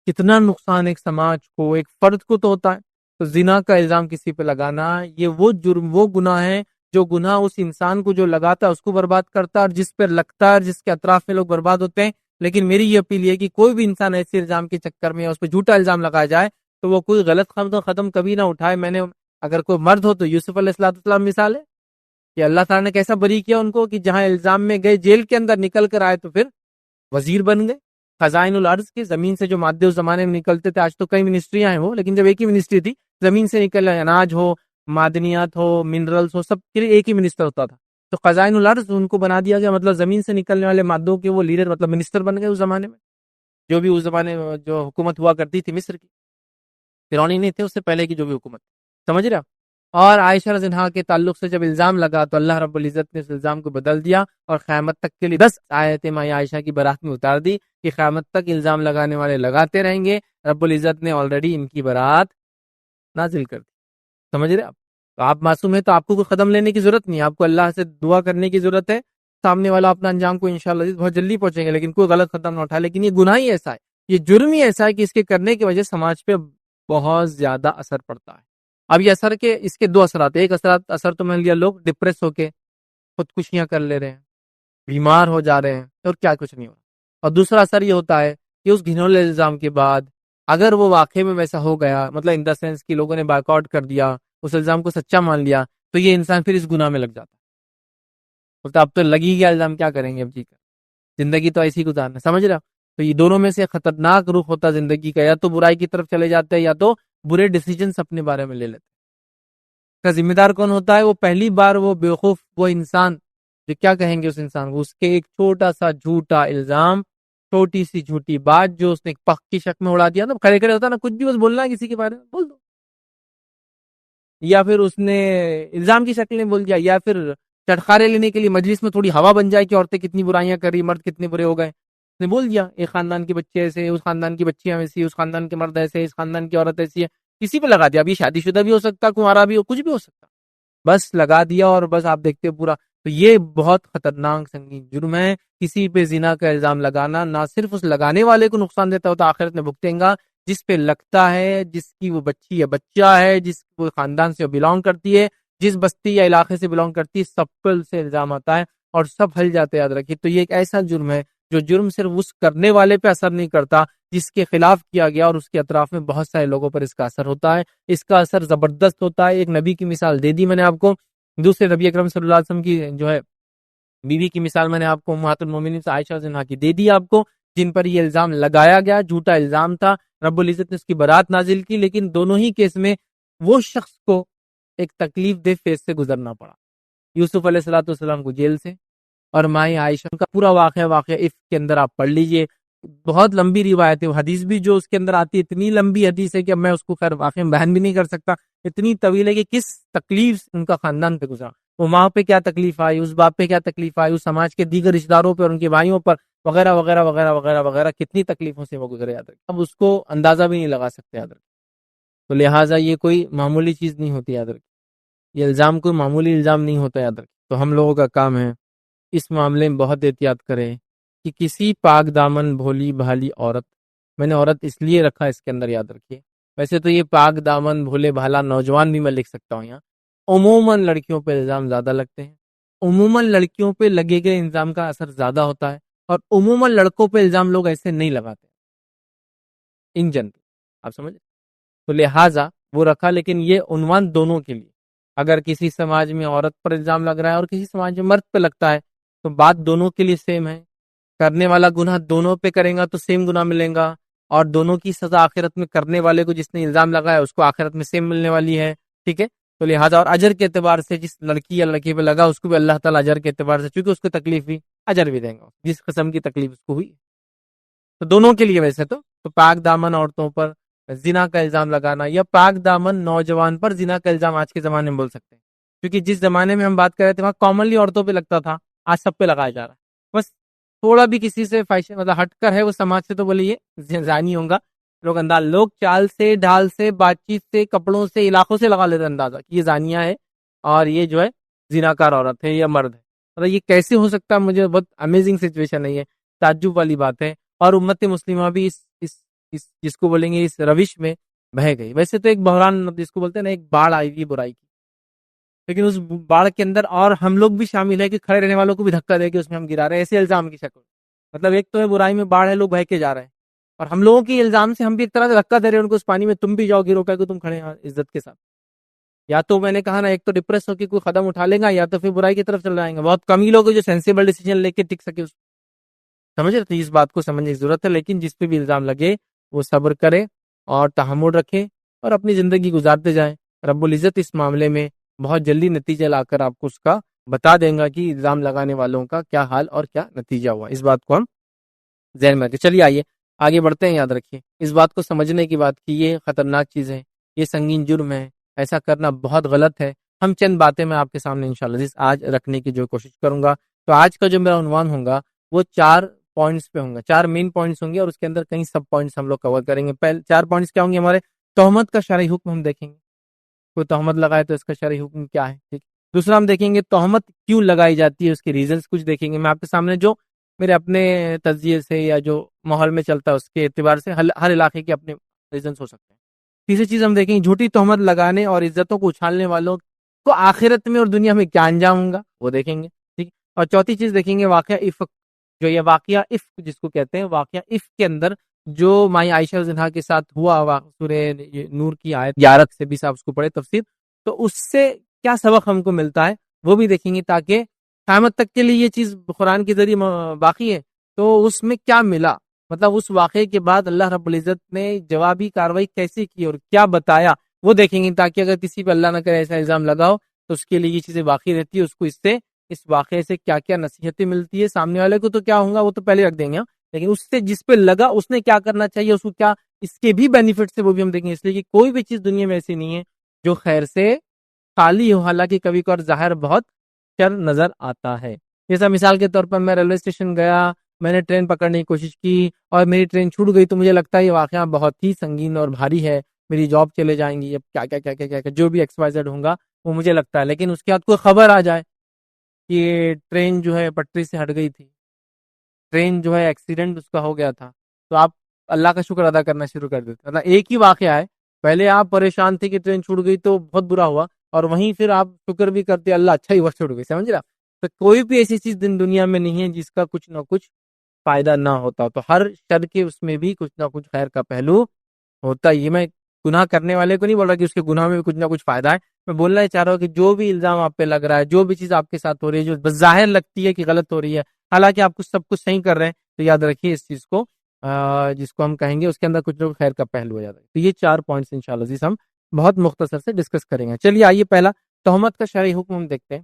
کتنا نقصان ایک سماج کو، ایک فرد کو تو ہوتا ہے. تو زنا کا الزام کسی پہ لگانا، یہ وہ جرم، وہ گناہ ہے جو گناہ اس انسان کو جو لگاتا ہے اس کو برباد کرتا ہے، اور جس پہ لگتا ہے اور جس کے اطراف میں لوگ برباد ہوتے ہیں. لیکن میری یہ اپیل ہے کہ کوئی بھی انسان ایسے الزام کے چکر میں اس پہ جھوٹا الزام لگایا جائے تو وہ کوئی غلط قدم کبھی نہ اٹھائے. میں نے اگر کوئی مرد ہو تو یوسف علیہ السلام مثال ہے کہ اللہ تعالیٰ نے کیسا بری کیا ان کو، کہ جہاں الزام میں گئے جیل کے اندر نکل کر آئے تو پھر وزیر بن گئے. خزائن الارض کے، زمین سے جو مادے اس زمانے میں نکلتے تھے، آج تو کئی منسٹریاں ہیں وہ، لیکن جب ایک ہی منسٹری تھی، زمین سے نکل اناج ہو، معدنیات ہو، منرلز ہو، سب کے لیے ایک ہی منسٹر ہوتا تھا. تو خزائن الارض ان کو بنا دیا گیا، مطلب زمین سے نکلنے والے مادوں کے وہ لیڈر، مطلب منسٹر بن گئے اس زمانے میں. جو بھی اس زمانے میں جو حکومت ہوا کرتی تھی مصر کی، فرعونی نہیں تھے، اس سے پہلے کی جو بھی حکومت، سمجھ رہے آپ. اور عائشہ رضی اللہ عنہا کے تعلق سے جب الزام لگا تو اللہ رب العزت نے اس الزام کو بدل دیا اور قیامت تک کے لیے 10 آیتیں ماں عائشہ کی برات میں اتار دی کہ قیامت تک الزام لگانے والے لگاتے رہیں گے. رب العزت نے آلریڈی ان کی برات نازل کر دی. سمجھ رہے آپ؟ تو آپ معصوم ہیں تو آپ کو کوئی قدم لینے کی ضرورت نہیں، آپ کو اللہ سے دعا کرنے کی ضرورت ہے. سامنے والا اپنا انجام کو انشاءاللہ بہت جلدی پہنچیں گے، لیکن کوئی غلط قدم نہ اٹھائے. لیکن یہ گناہ ہی ایسا ہے، یہ جرم ہی ایسا ہے کہ اس کے کرنے کی وجہ سماج پہ بہت زیادہ اثر پڑتا ہے. اب یہ اثر کے اس کے دو اثرات، ایک اثر تو میں لیا لوگ ڈپریس ہو کے خودکشیاں کر لے رہے ہیں، بیمار ہو جا رہے ہیں اور کیا کچھ نہیں ہو رہا. اور دوسرا اثر یہ ہوتا ہے کہ اس گھنولے الزام کے بعد اگر وہ واقعے میں ویسا ہو گیا، مطلب ان دا سینس کہ لوگوں نے بائیک آؤٹ کر دیا، اس الزام کو سچا مان لیا، تو یہ انسان پھر اس گناہ میں لگ جاتا ہے. بولتا اب تو لگی گیا الزام، کیا کریں گے اب جی کر، زندگی تو ایسی گزارنا، سمجھ رہا. تو یہ دونوں میں سے خطرناک رخ ہوتا زندگی کا، یا تو برائی کی طرف چلے جاتے ہیں یا تو برے ڈیسیجنز اپنے بارے میں لے لیتے. کا ذمہ دار کون ہوتا ہے؟ وہ پہلی بار وہ بیوقوف، وہ انسان جو کیا کہیں گے اس انسان کو، اس کے ایک چھوٹا سا جھوٹا الزام، چھوٹی سی جھوٹی بات جو اس نے ایک پک کی شک میں اڑا دیا نا، کھڑے کھڑے ہوتا نا، کچھ بھی بس بولنا ہے کسی کے بارے میں بول دو، یا پھر اس نے الزام کی شکل میں بول دیا، یا پھر چٹخارے لینے کے لیے مجلس میں تھوڑی ہوا بن جائے کہ عورتیں کتنی برائیاں کر رہی، مرد کتنے برے ہو گئے، اس نے بول دیا ایک خاندان کے بچے ایسے، اس خاندان کی بچیاں ایسی، اس خاندان کے مرد ایسے، اس خاندان کی عورت ایسی ہے، کسی پہ لگا دیا. ابھی شادی شدہ بھی ہو سکتا، کنوارا بھی ہو، کچھ بھی ہو سکتا. بس لگا دیا اور بس آپ دیکھتے پورا. تو یہ بہت خطرناک سنگین جرم ہے. کسی پہ زنا کا الزام لگانا نہ صرف اس لگانے والے کو نقصان دیتا ہوتا آخرت میں بھگتیں گا, جس پہ لگتا ہے, جس کی وہ بچی یا بچہ ہے, جس وہ خاندان سے بلانگ کرتی ہے, جس بستی یا علاقے سے بلانگ کرتی ہے, سب پر سے الزام آتا ہے اور سب ہل جاتے. یاد رکھیے, تو یہ ایک ایسا جرم ہے جو جرم صرف اس کرنے والے پہ اثر نہیں کرتا جس کے خلاف کیا گیا, اور اس کے اطراف میں بہت سارے لوگوں پر اس کا اثر ہوتا ہے. اس کا اثر زبردست ہوتا ہے. ایک نبی کی مثال دے دی میں نے آپ کو, دوسرے نبی اکرم صلی اللہ علیہ وسلم کی جو ہے بیوی کی مثال میں نے آپ کو امہات المومنین سے عائشہ رضی اللہ عنہا کی دے دی آپ کو, جن پر یہ الزام لگایا گیا, جھوٹا الزام تھا. رب العزت نے اس کی برات نازل کی, لیکن دونوں ہی کیس میں وہ شخص کو ایک تکلیف دہ فیز سے گزرنا پڑا. یوسف علیہ الصلوۃ والسلام کو جیل سے, اور مائی عائشہ کا پورا واقعہ عفق کے اندر آپ پڑھ لیجئے. بہت لمبی روایت ہے, حدیث بھی جو اس کے اندر آتی ہے اتنی لمبی حدیث ہے کہ اب میں اس کو خیر واقعہ میں بیان بھی نہیں کر سکتا. اتنی طویل ہے کہ کس تکلیف ان کا خاندان پہ گزرا, وہ ماں پہ کیا تکلیف آئی, اس باپ پہ کیا تکلیف آئی, اس سماج کے دیگر رشتہ داروں پہ اور ان کے بھائیوں پر وغیرہ وغیرہ وغیرہ وغیرہ وغیرہ, کتنی تکلیفوں سے وہ گزرے. یاد رکھیں, اب اس کو اندازہ بھی نہیں لگا سکتے. یاد رکھیں, تو لہٰذا یہ کوئی معمولی چیز نہیں ہوتی. یاد رکھیں, یہ الزام کوئی معمولی الزام نہیں ہوتا. یاد رکھیں, تو ہم لوگوں کا کام ہے اس معاملے میں بہت احتیاط کریں کہ کسی پاک دامن بھولی بھالی عورت, میں نے عورت اس لیے رکھا اس کے اندر, یاد رکھیے, ویسے تو یہ پاک دامن بھولے بھالا نوجوان بھی میں لکھ سکتا ہوں یہاں. عموماً لڑکیوں پہ الزام زیادہ لگتے ہیں, عموماً لڑکیوں پہ لگے گئے الزام کا اثر زیادہ ہوتا ہے, اور عموماً لڑکوں پہ الزام لوگ ایسے نہیں لگاتے ان جنرل, آپ سمجھے. تو لہٰذا وہ رکھا, لیکن یہ عنوان دونوں کے لیے. اگر کسی سماج میں عورت پر الزام لگ رہا ہے اور کسی سماج میں مرد پہ لگتا ہے تو بات دونوں کے لیے سیم ہے. کرنے والا گناہ دونوں پہ کرے گا تو سیم گناہ ملے گا, اور دونوں کی سزا آخرت میں کرنے والے کو جس نے الزام لگایا اس کو آخرت میں سیم ملنے والی ہے. ٹھیک ہے, تو لہٰذا اور اجر کے اعتبار سے جس لڑکی یا لڑکی پہ لگا اس کو بھی اللہ تعالیٰ اجر کے اعتبار سے, چونکہ اس کو تکلیف بھی اجر بھی دیں گا جس قسم کی تکلیف اس کو ہوئی. تو دونوں کے لیے ویسے تو پاک دامن عورتوں پر زنا کا الزام لگانا یا پاک دامن نوجوان پر زنا کا الزام آج کے زمانے میں بول سکتے ہیں, کیونکہ جس زمانے میں ہم بات کر رہے تھے وہاں کامنلی عورتوں پہ لگتا تھا, آج سب پہ لگایا جا رہا ہے. بس تھوڑا بھی کسی سے فائشہ مطلب ہٹ کر ہے وہ سماج سے تو بولے یہ زانی ہوگا, لوگ انداز, لوگ چال سے ڈھال سے بات چیت سے کپڑوں سے علاقوں سے لگا لیتے اندازہ کہ یہ زانیہ ہے اور یہ جو ہے زناکار عورت ہے یا مرد ہے. مطلب یہ کیسے ہو سکتا ہے, مجھے بہت امیزنگ سچویشن ہے, یہ تعجب والی بات ہے. اور امت مسلمہ بھی اس جس کو بولیں گے اس روش میں بہہ گئی. ویسے تو ایک بحران جس کو بولتے ہیں نا, ایک باڑھ آئی گی برائی کی, لیکن اس باڑھ کے اندر اور ہم لوگ بھی شامل ہے کہ کھڑے رہنے والوں کو بھی دھکا دے کے اس میں ہم گرا رہے ہیں, ایسے الزام کی شکل. مطلب ایک تو ہے برائی میں باڑھ ہے, لوگ بہہ کے جا رہے ہیں, اور ہم لوگوں کے الزام سے ہم بھی ایک طرح سے دھکا دے رہے ہیں ان کو اس پانی میں, تم بھی جاؤ گرو کر کے تم کھڑے ہیں عزت کے ساتھ. یا تو میں نے کہا نا, ایک تو ڈپریس ہو کے کوئی قدم اٹھا لے گا, یا تو پھر برائی کی طرف چل جائیں گے. بہت کم ہی لوگ جو سینسیبل ڈیسیجن لے کے ٹک سکے, سمجھ رہے, تو اس بات کو سمجھنے کی ضرورت ہے. لیکن جس پہ بھی الزام لگے وہ صبر کرے اور تحمل رکھے اور اپنی زندگی گزارتے جائیں. رب العزت اس معاملے میں بہت جلدی نتیجہ لا کر آپ کو اس کا بتا دیں گا کہ الزام لگانے والوں کا کیا حال اور کیا نتیجہ ہوا. اس بات کو ہم ذہن میں رکھیں. چلیے آئیے آگے بڑھتے ہیں. یاد رکھیے اس بات کو سمجھنے کی بات کی یہ خطرناک چیز ہے, یہ سنگین جرم ہے, ایسا کرنا بہت غلط ہے. ہم چند باتیں میں آپ کے سامنے انشاءاللہ آج رکھنے کی جو کوشش کروں گا. تو آج کا جو میرا عنوان ہوگا وہ 4 پوائنٹس پہ ہوں گا, 4 مین پوائنٹس ہوں گے, اور اس کے اندر کئی سب پوائنٹس ہم لوگ کور کریں گے. پہلے 4 پوائنٹس کیا ہوں گے ہمارے, تہمت کا شرعی حکم ہم دیکھیں گے, کوئی تہمت لگائے تو اس کا شرعی حکم کیا ہے. ٹھیک, دوسرا ہم دیکھیں گے تہمت کیوں لگائی جاتی ہے, اس کے ریزنز کچھ دیکھیں گے. میں آپ کے سامنے جو میرے اپنے تجزیے سے یا جو ماحول میں چلتا ہے اس کے اعتبار سے ہر علاقے کے اپنے ریزنز ہو سکتے ہیں. تیسری چیز ہم دیکھیں گے جھوٹی تہمت لگانے اور عزتوں کو اچھالنے والوں کو آخرت میں اور دنیا میں کیا انجام ہوگا وہ دیکھیں گے. ٹھیک, اور چوتھی چیز دیکھیں گے واقعہ افق, جو یہ واقعہ افق جس کو کہتے ہیں, واقعہ افق کے اندر جو مائی عائشہ رضی اللہ عنہا کے ساتھ ہوا, سورہ نور کی آیت 11 سے 20 آپ اس کو پڑھے تفسیر, تو اس سے کیا سبق ہم کو ملتا ہے وہ بھی دیکھیں گے, تاکہ قیامت تک کے لیے یہ چیز قرآن کے ذریعے باقی ہے تو اس میں کیا ملا, مطلب اس واقعے کے بعد اللہ رب العزت نے جوابی کاروائی کیسے کی اور کیا بتایا وہ دیکھیں گے, تاکہ اگر کسی پہ اللہ نہ کرے ایسا الزام لگاؤ تو اس کے لیے یہ چیزیں باقی رہتی ہے, اس کو اس واقعے سے کیا کیا نصیحتیں ملتی ہے. سامنے والے کو تو کیا ہوگا وہ تو پہلے رکھ دیں گے, لیکن اس سے جس پہ لگا اس نے کیا کرنا چاہیے, اس کو کیا اس کے بھی بینیفٹس ہے وہ بھی ہم دیکھیں گے. اس لیے کہ کوئی بھی چیز دنیا میں ایسی نہیں ہے جو خیر سے خالی ہو, حالانکہ کبھی کبھار ظاہر بہت شر نظر آتا ہے. جیسا مثال کے طور پر میں ریلوے اسٹیشن گیا, میں نے ٹرین پکڑنے کی کوشش کی اور میری ٹرین چھوٹ گئی, تو مجھے لگتا ہے یہ واقعہ بہت ہی سنگین اور بھاری ہے, میری جاب چلے جائیں گی، اب کیا کیا کیا کیا کیا جو بھی ایکس وائی زیڈ ہوگا وہ مجھے لگتا ہے. لیکن اس کے بعد کوئی خبر آ جائے کہ ٹرین جو ہے پٹری سے ہٹ گئی تھی، ٹرین جو ہے ایکسیڈنٹ اس کا ہو گیا تھا، تو آپ اللہ کا شکر ادا کرنا شروع کر دیتے. مطلب ایک ہی واقعہ ہے، پہلے آپ پریشان تھے کہ ٹرین چھوٹ گئی تو بہت برا ہوا، اور وہیں پھر آپ شکر بھی کرتے اللہ اچھا ہی ہوا چھوٹ گئی. سمجھ رہا؟ تو کوئی بھی ایسی چیز دنیا میں نہیں ہے جس کا کچھ نہ کچھ فائدہ نہ ہوتا. تو ہر شر کے اس میں بھی کچھ نہ کچھ خیر کا پہلو ہوتا. یہ میں گناہ کرنے والے کو نہیں بول رہا کہ اس کے گناہ میں بھی کچھ نہ کچھ فائدہ ہے. میں بولنا چاہ رہا ہوں کہ جو بھی الزام آپ پہ لگ رہا ہے، جو بھی چیز آپ کے ساتھ ہو رہی ہے جو بظاہر لگتی ہے کہ غلط ہو رہی ہے، حالانکہ آپ کچھ سب کچھ صحیح کر رہے ہیں، تو یاد رکھیے اس چیز کو، جس کو ہم کہیں گے اس کے اندر کچھ نہ کچھ خیر کا پہلو ہو جاتا ہے. تو یہ 4 پوائنٹس انشاءاللہ عزیز ہم بہت مختصر سے ڈسکس کریں گے. چلیے آئیے پہلا تہمت کا شرعی حکم ہم دیکھتے ہیں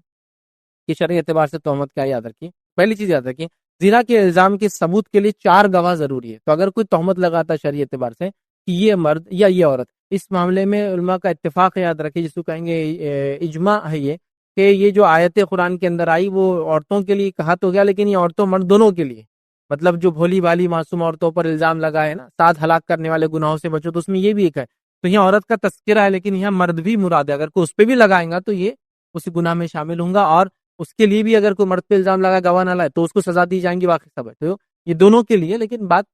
کہ شرعی اعتبار سے تہمت کیا. یاد رکھیے، پہلی چیز یاد رکھیے، زنا کے الزام کے ثبوت کے لیے 4 گواہ ضروری ہے. تو اگر کوئی تہمت لگاتا ہے شرعی اعتبار سے کہ یہ مرد یا یہ عورت، اس معاملے میں علماء کا اتفاق ہے، یاد رکھیے جس کو کہیں گے اجماع ہے یہ، کہ یہ جو آیت قرآن کے اندر آئی وہ عورتوں کے لیے کہا تو گیا، لیکن یہ عورتوں مرد دونوں کے لیے. مطلب جو بھولی بالی معصوم عورتوں پر الزام لگائے نا 7 ہلاک کرنے والے گناہوں سے بچو، تو اس میں یہ بھی ایک ہے. تو یہاں عورت کا تذکرہ ہے لیکن یہاں مرد بھی مراد ہے. اگر کوئی اس پہ بھی لگائیں گا تو یہ اس گناہ میں شامل ہوں گا، اور اس کے لیے بھی اگر کوئی مرد پہ الزام لگا گواہ نہ لائے تو اس کو سزا دی جائیں گی. واقعی سب ہے، تو یہ دونوں کے لیے، لیکن بات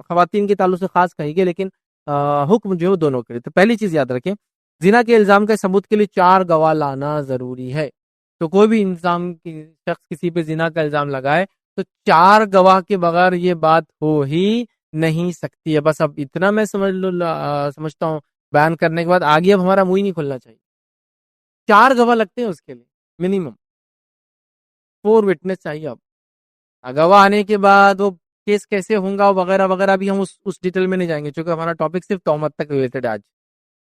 خواتین کے تعلق سے خاص کہی گئی، لیکن حکم جو ہے وہ دونوں کے لیے. تو پہلی چیز یاد رکھیں، زنا کے الزام کے ثبوت کے لیے 4 گواہ لانا ضروری ہے. تو کوئی بھی انسان شخص کسی پہ زنا کا الزام لگائے تو 4 گواہ کے بغیر یہ بات ہو ہی نہیں سکتی ہے. بس اب اتنا میں سمجھتا ہوں بیان کرنے کے بعد آگے اب ہمارا منہ ہی نہیں کھلنا چاہیے. 4 گواہ لگتے ہیں اس کے لیے منیمم، 4 وٹنس چاہیے. اب گواہ آنے کے بعد وہ کیس کیسے ہوں گا وغیرہ وغیرہ بھی ہم اس ڈیٹیل میں نہیں جائیں گے، چونکہ ہمارا ٹاپک صرف تہمت تک ریلیٹڈ ہے آج.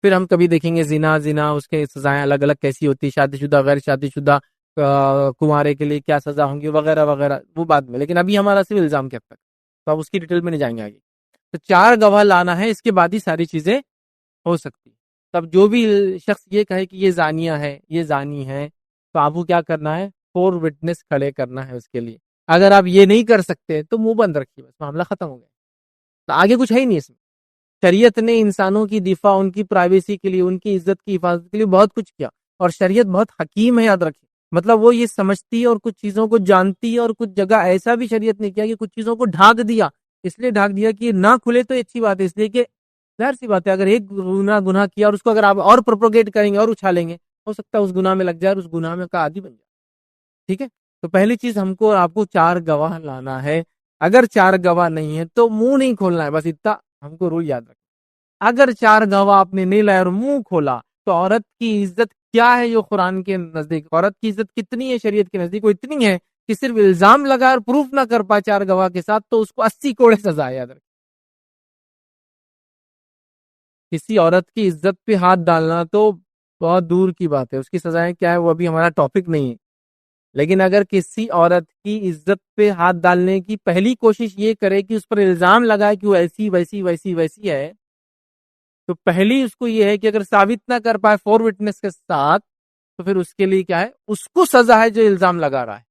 پھر ہم کبھی دیکھیں گے زنا اس کے سزائیں الگ الگ کیسی ہوتی، شادی شدہ غیر شادی شدہ کنوارے کے لیے کیا سزا ہوں گی وغیرہ وغیرہ، وہ بعد میں. لیکن ابھی ہمارا صرف الزام کے حد تک، تو اب اس کی ڈیٹیل میں نہیں جائیں گے آگے. تو 4 گواہ لانا ہے، اس کے بعد ہی ساری چیزیں ہو سکتی. تب جو بھی شخص یہ کہے کہ یہ زانیہ ہے، یہ زانی ہے، تو آپ کو کیا کرنا ہے؟ 4 وٹنس کھڑے کرنا ہے اس کے لیے. اگر آپ یہ نہیں کر سکتے تو منہ بند رکھیے، بس معاملہ ختم ہو گیا. تو آگے کچھ ہے ہی نہیں اس میں. شریعت نے انسانوں کی دفاع، ان کی پرائیویسی کے لیے، ان کی عزت کی حفاظت کے لیے بہت کچھ کیا، اور شریعت بہت حکیم ہے، یاد رکھیے. مطلب وہ یہ سمجھتی ہے اور کچھ چیزوں کو جانتی ہے، اور کچھ جگہ ایسا بھی شریعت نے کیا کہ کچھ چیزوں کو ڈھانک دیا. اس لیے ڈھانک دیا کہ نہ کھلے تو اچھی بات ہے، اس لیے کہ ظاہر سی بات ہے اگر ایک گناہ کیا اور اس کو اگر آپ اور پروپوگیٹ کریں گے اور اچھالیں گے، ہو سکتا ہے اس گناہ میں لگ جائے اور اس گناہ میں کا عادی بن جائے. ٹھیک ہے، تو پہلی چیز ہم کو اور آپ کو 4 گواہ لانا ہے. اگر 4 گواہ نہیں ہے تو منہ نہیں کھولنا ہے، بس اتنا ہم کو رول یاد رکھنا. اگر 4 گواہ آپ نے نہیں لائے اور منہ کھولا تو عورت کی عزت کیا ہے جو قرآن کے نزدیک، عورت کی عزت کتنی ہے شریعت کے نزدیک؟ وہ اتنی ہے کہ صرف الزام لگا اور پروف نہ کر پائے 4 گواہ کے ساتھ تو اس کو 80 کوڑے سزا ہے. یاد رکھ، کسی عورت کی عزت پہ ہاتھ ڈالنا تو بہت دور کی بات ہے، اس کی سزائیں کیا ہے وہ ابھی ہمارا ٹاپک نہیں ہے. لیکن اگر کسی عورت کی عزت پہ ہاتھ ڈالنے کی پہلی کوشش یہ کرے کہ اس پر الزام لگائے کہ وہ ایسی ویسی ویسی ویسی ہے، تو پہلی اس کو یہ ہے کہ اگر ثابت نہ کر پائے 4 وٹنس کے ساتھ تو پھر اس کے لیے کیا ہے؟ اس کو سزا ہے جو الزام لگا رہا ہے.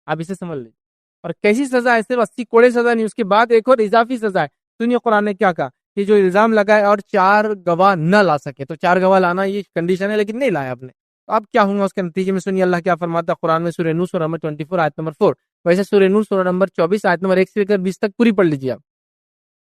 آپ اسے سمجھ لیجیے. اور کیسی سزا ہے؟ صرف 80 کوڑے سزا نہیں، اس کے بعد ایک اور اضافی سزا ہے. سنیے قرآن نے کیا کہا کہ جو الزام لگائے اور 4 گواہ نہ لا سکے، تو 4 گواہ لانا یہ کنڈیشن ہے، لیکن نہیں لایا آپ نے، تو اب کیا ہوگا اس کے نتیجے میں؟ سنیے اللہ کیا فرماتا ہے قرآن میں سورہ نور سورہ نمبر 24 آیت نمبر 4. ویسے سورہ نور سورہ نمبر 24 آیت نمبر 1 سے لے کر 20 تک پوری پڑھ لیجیے. آپ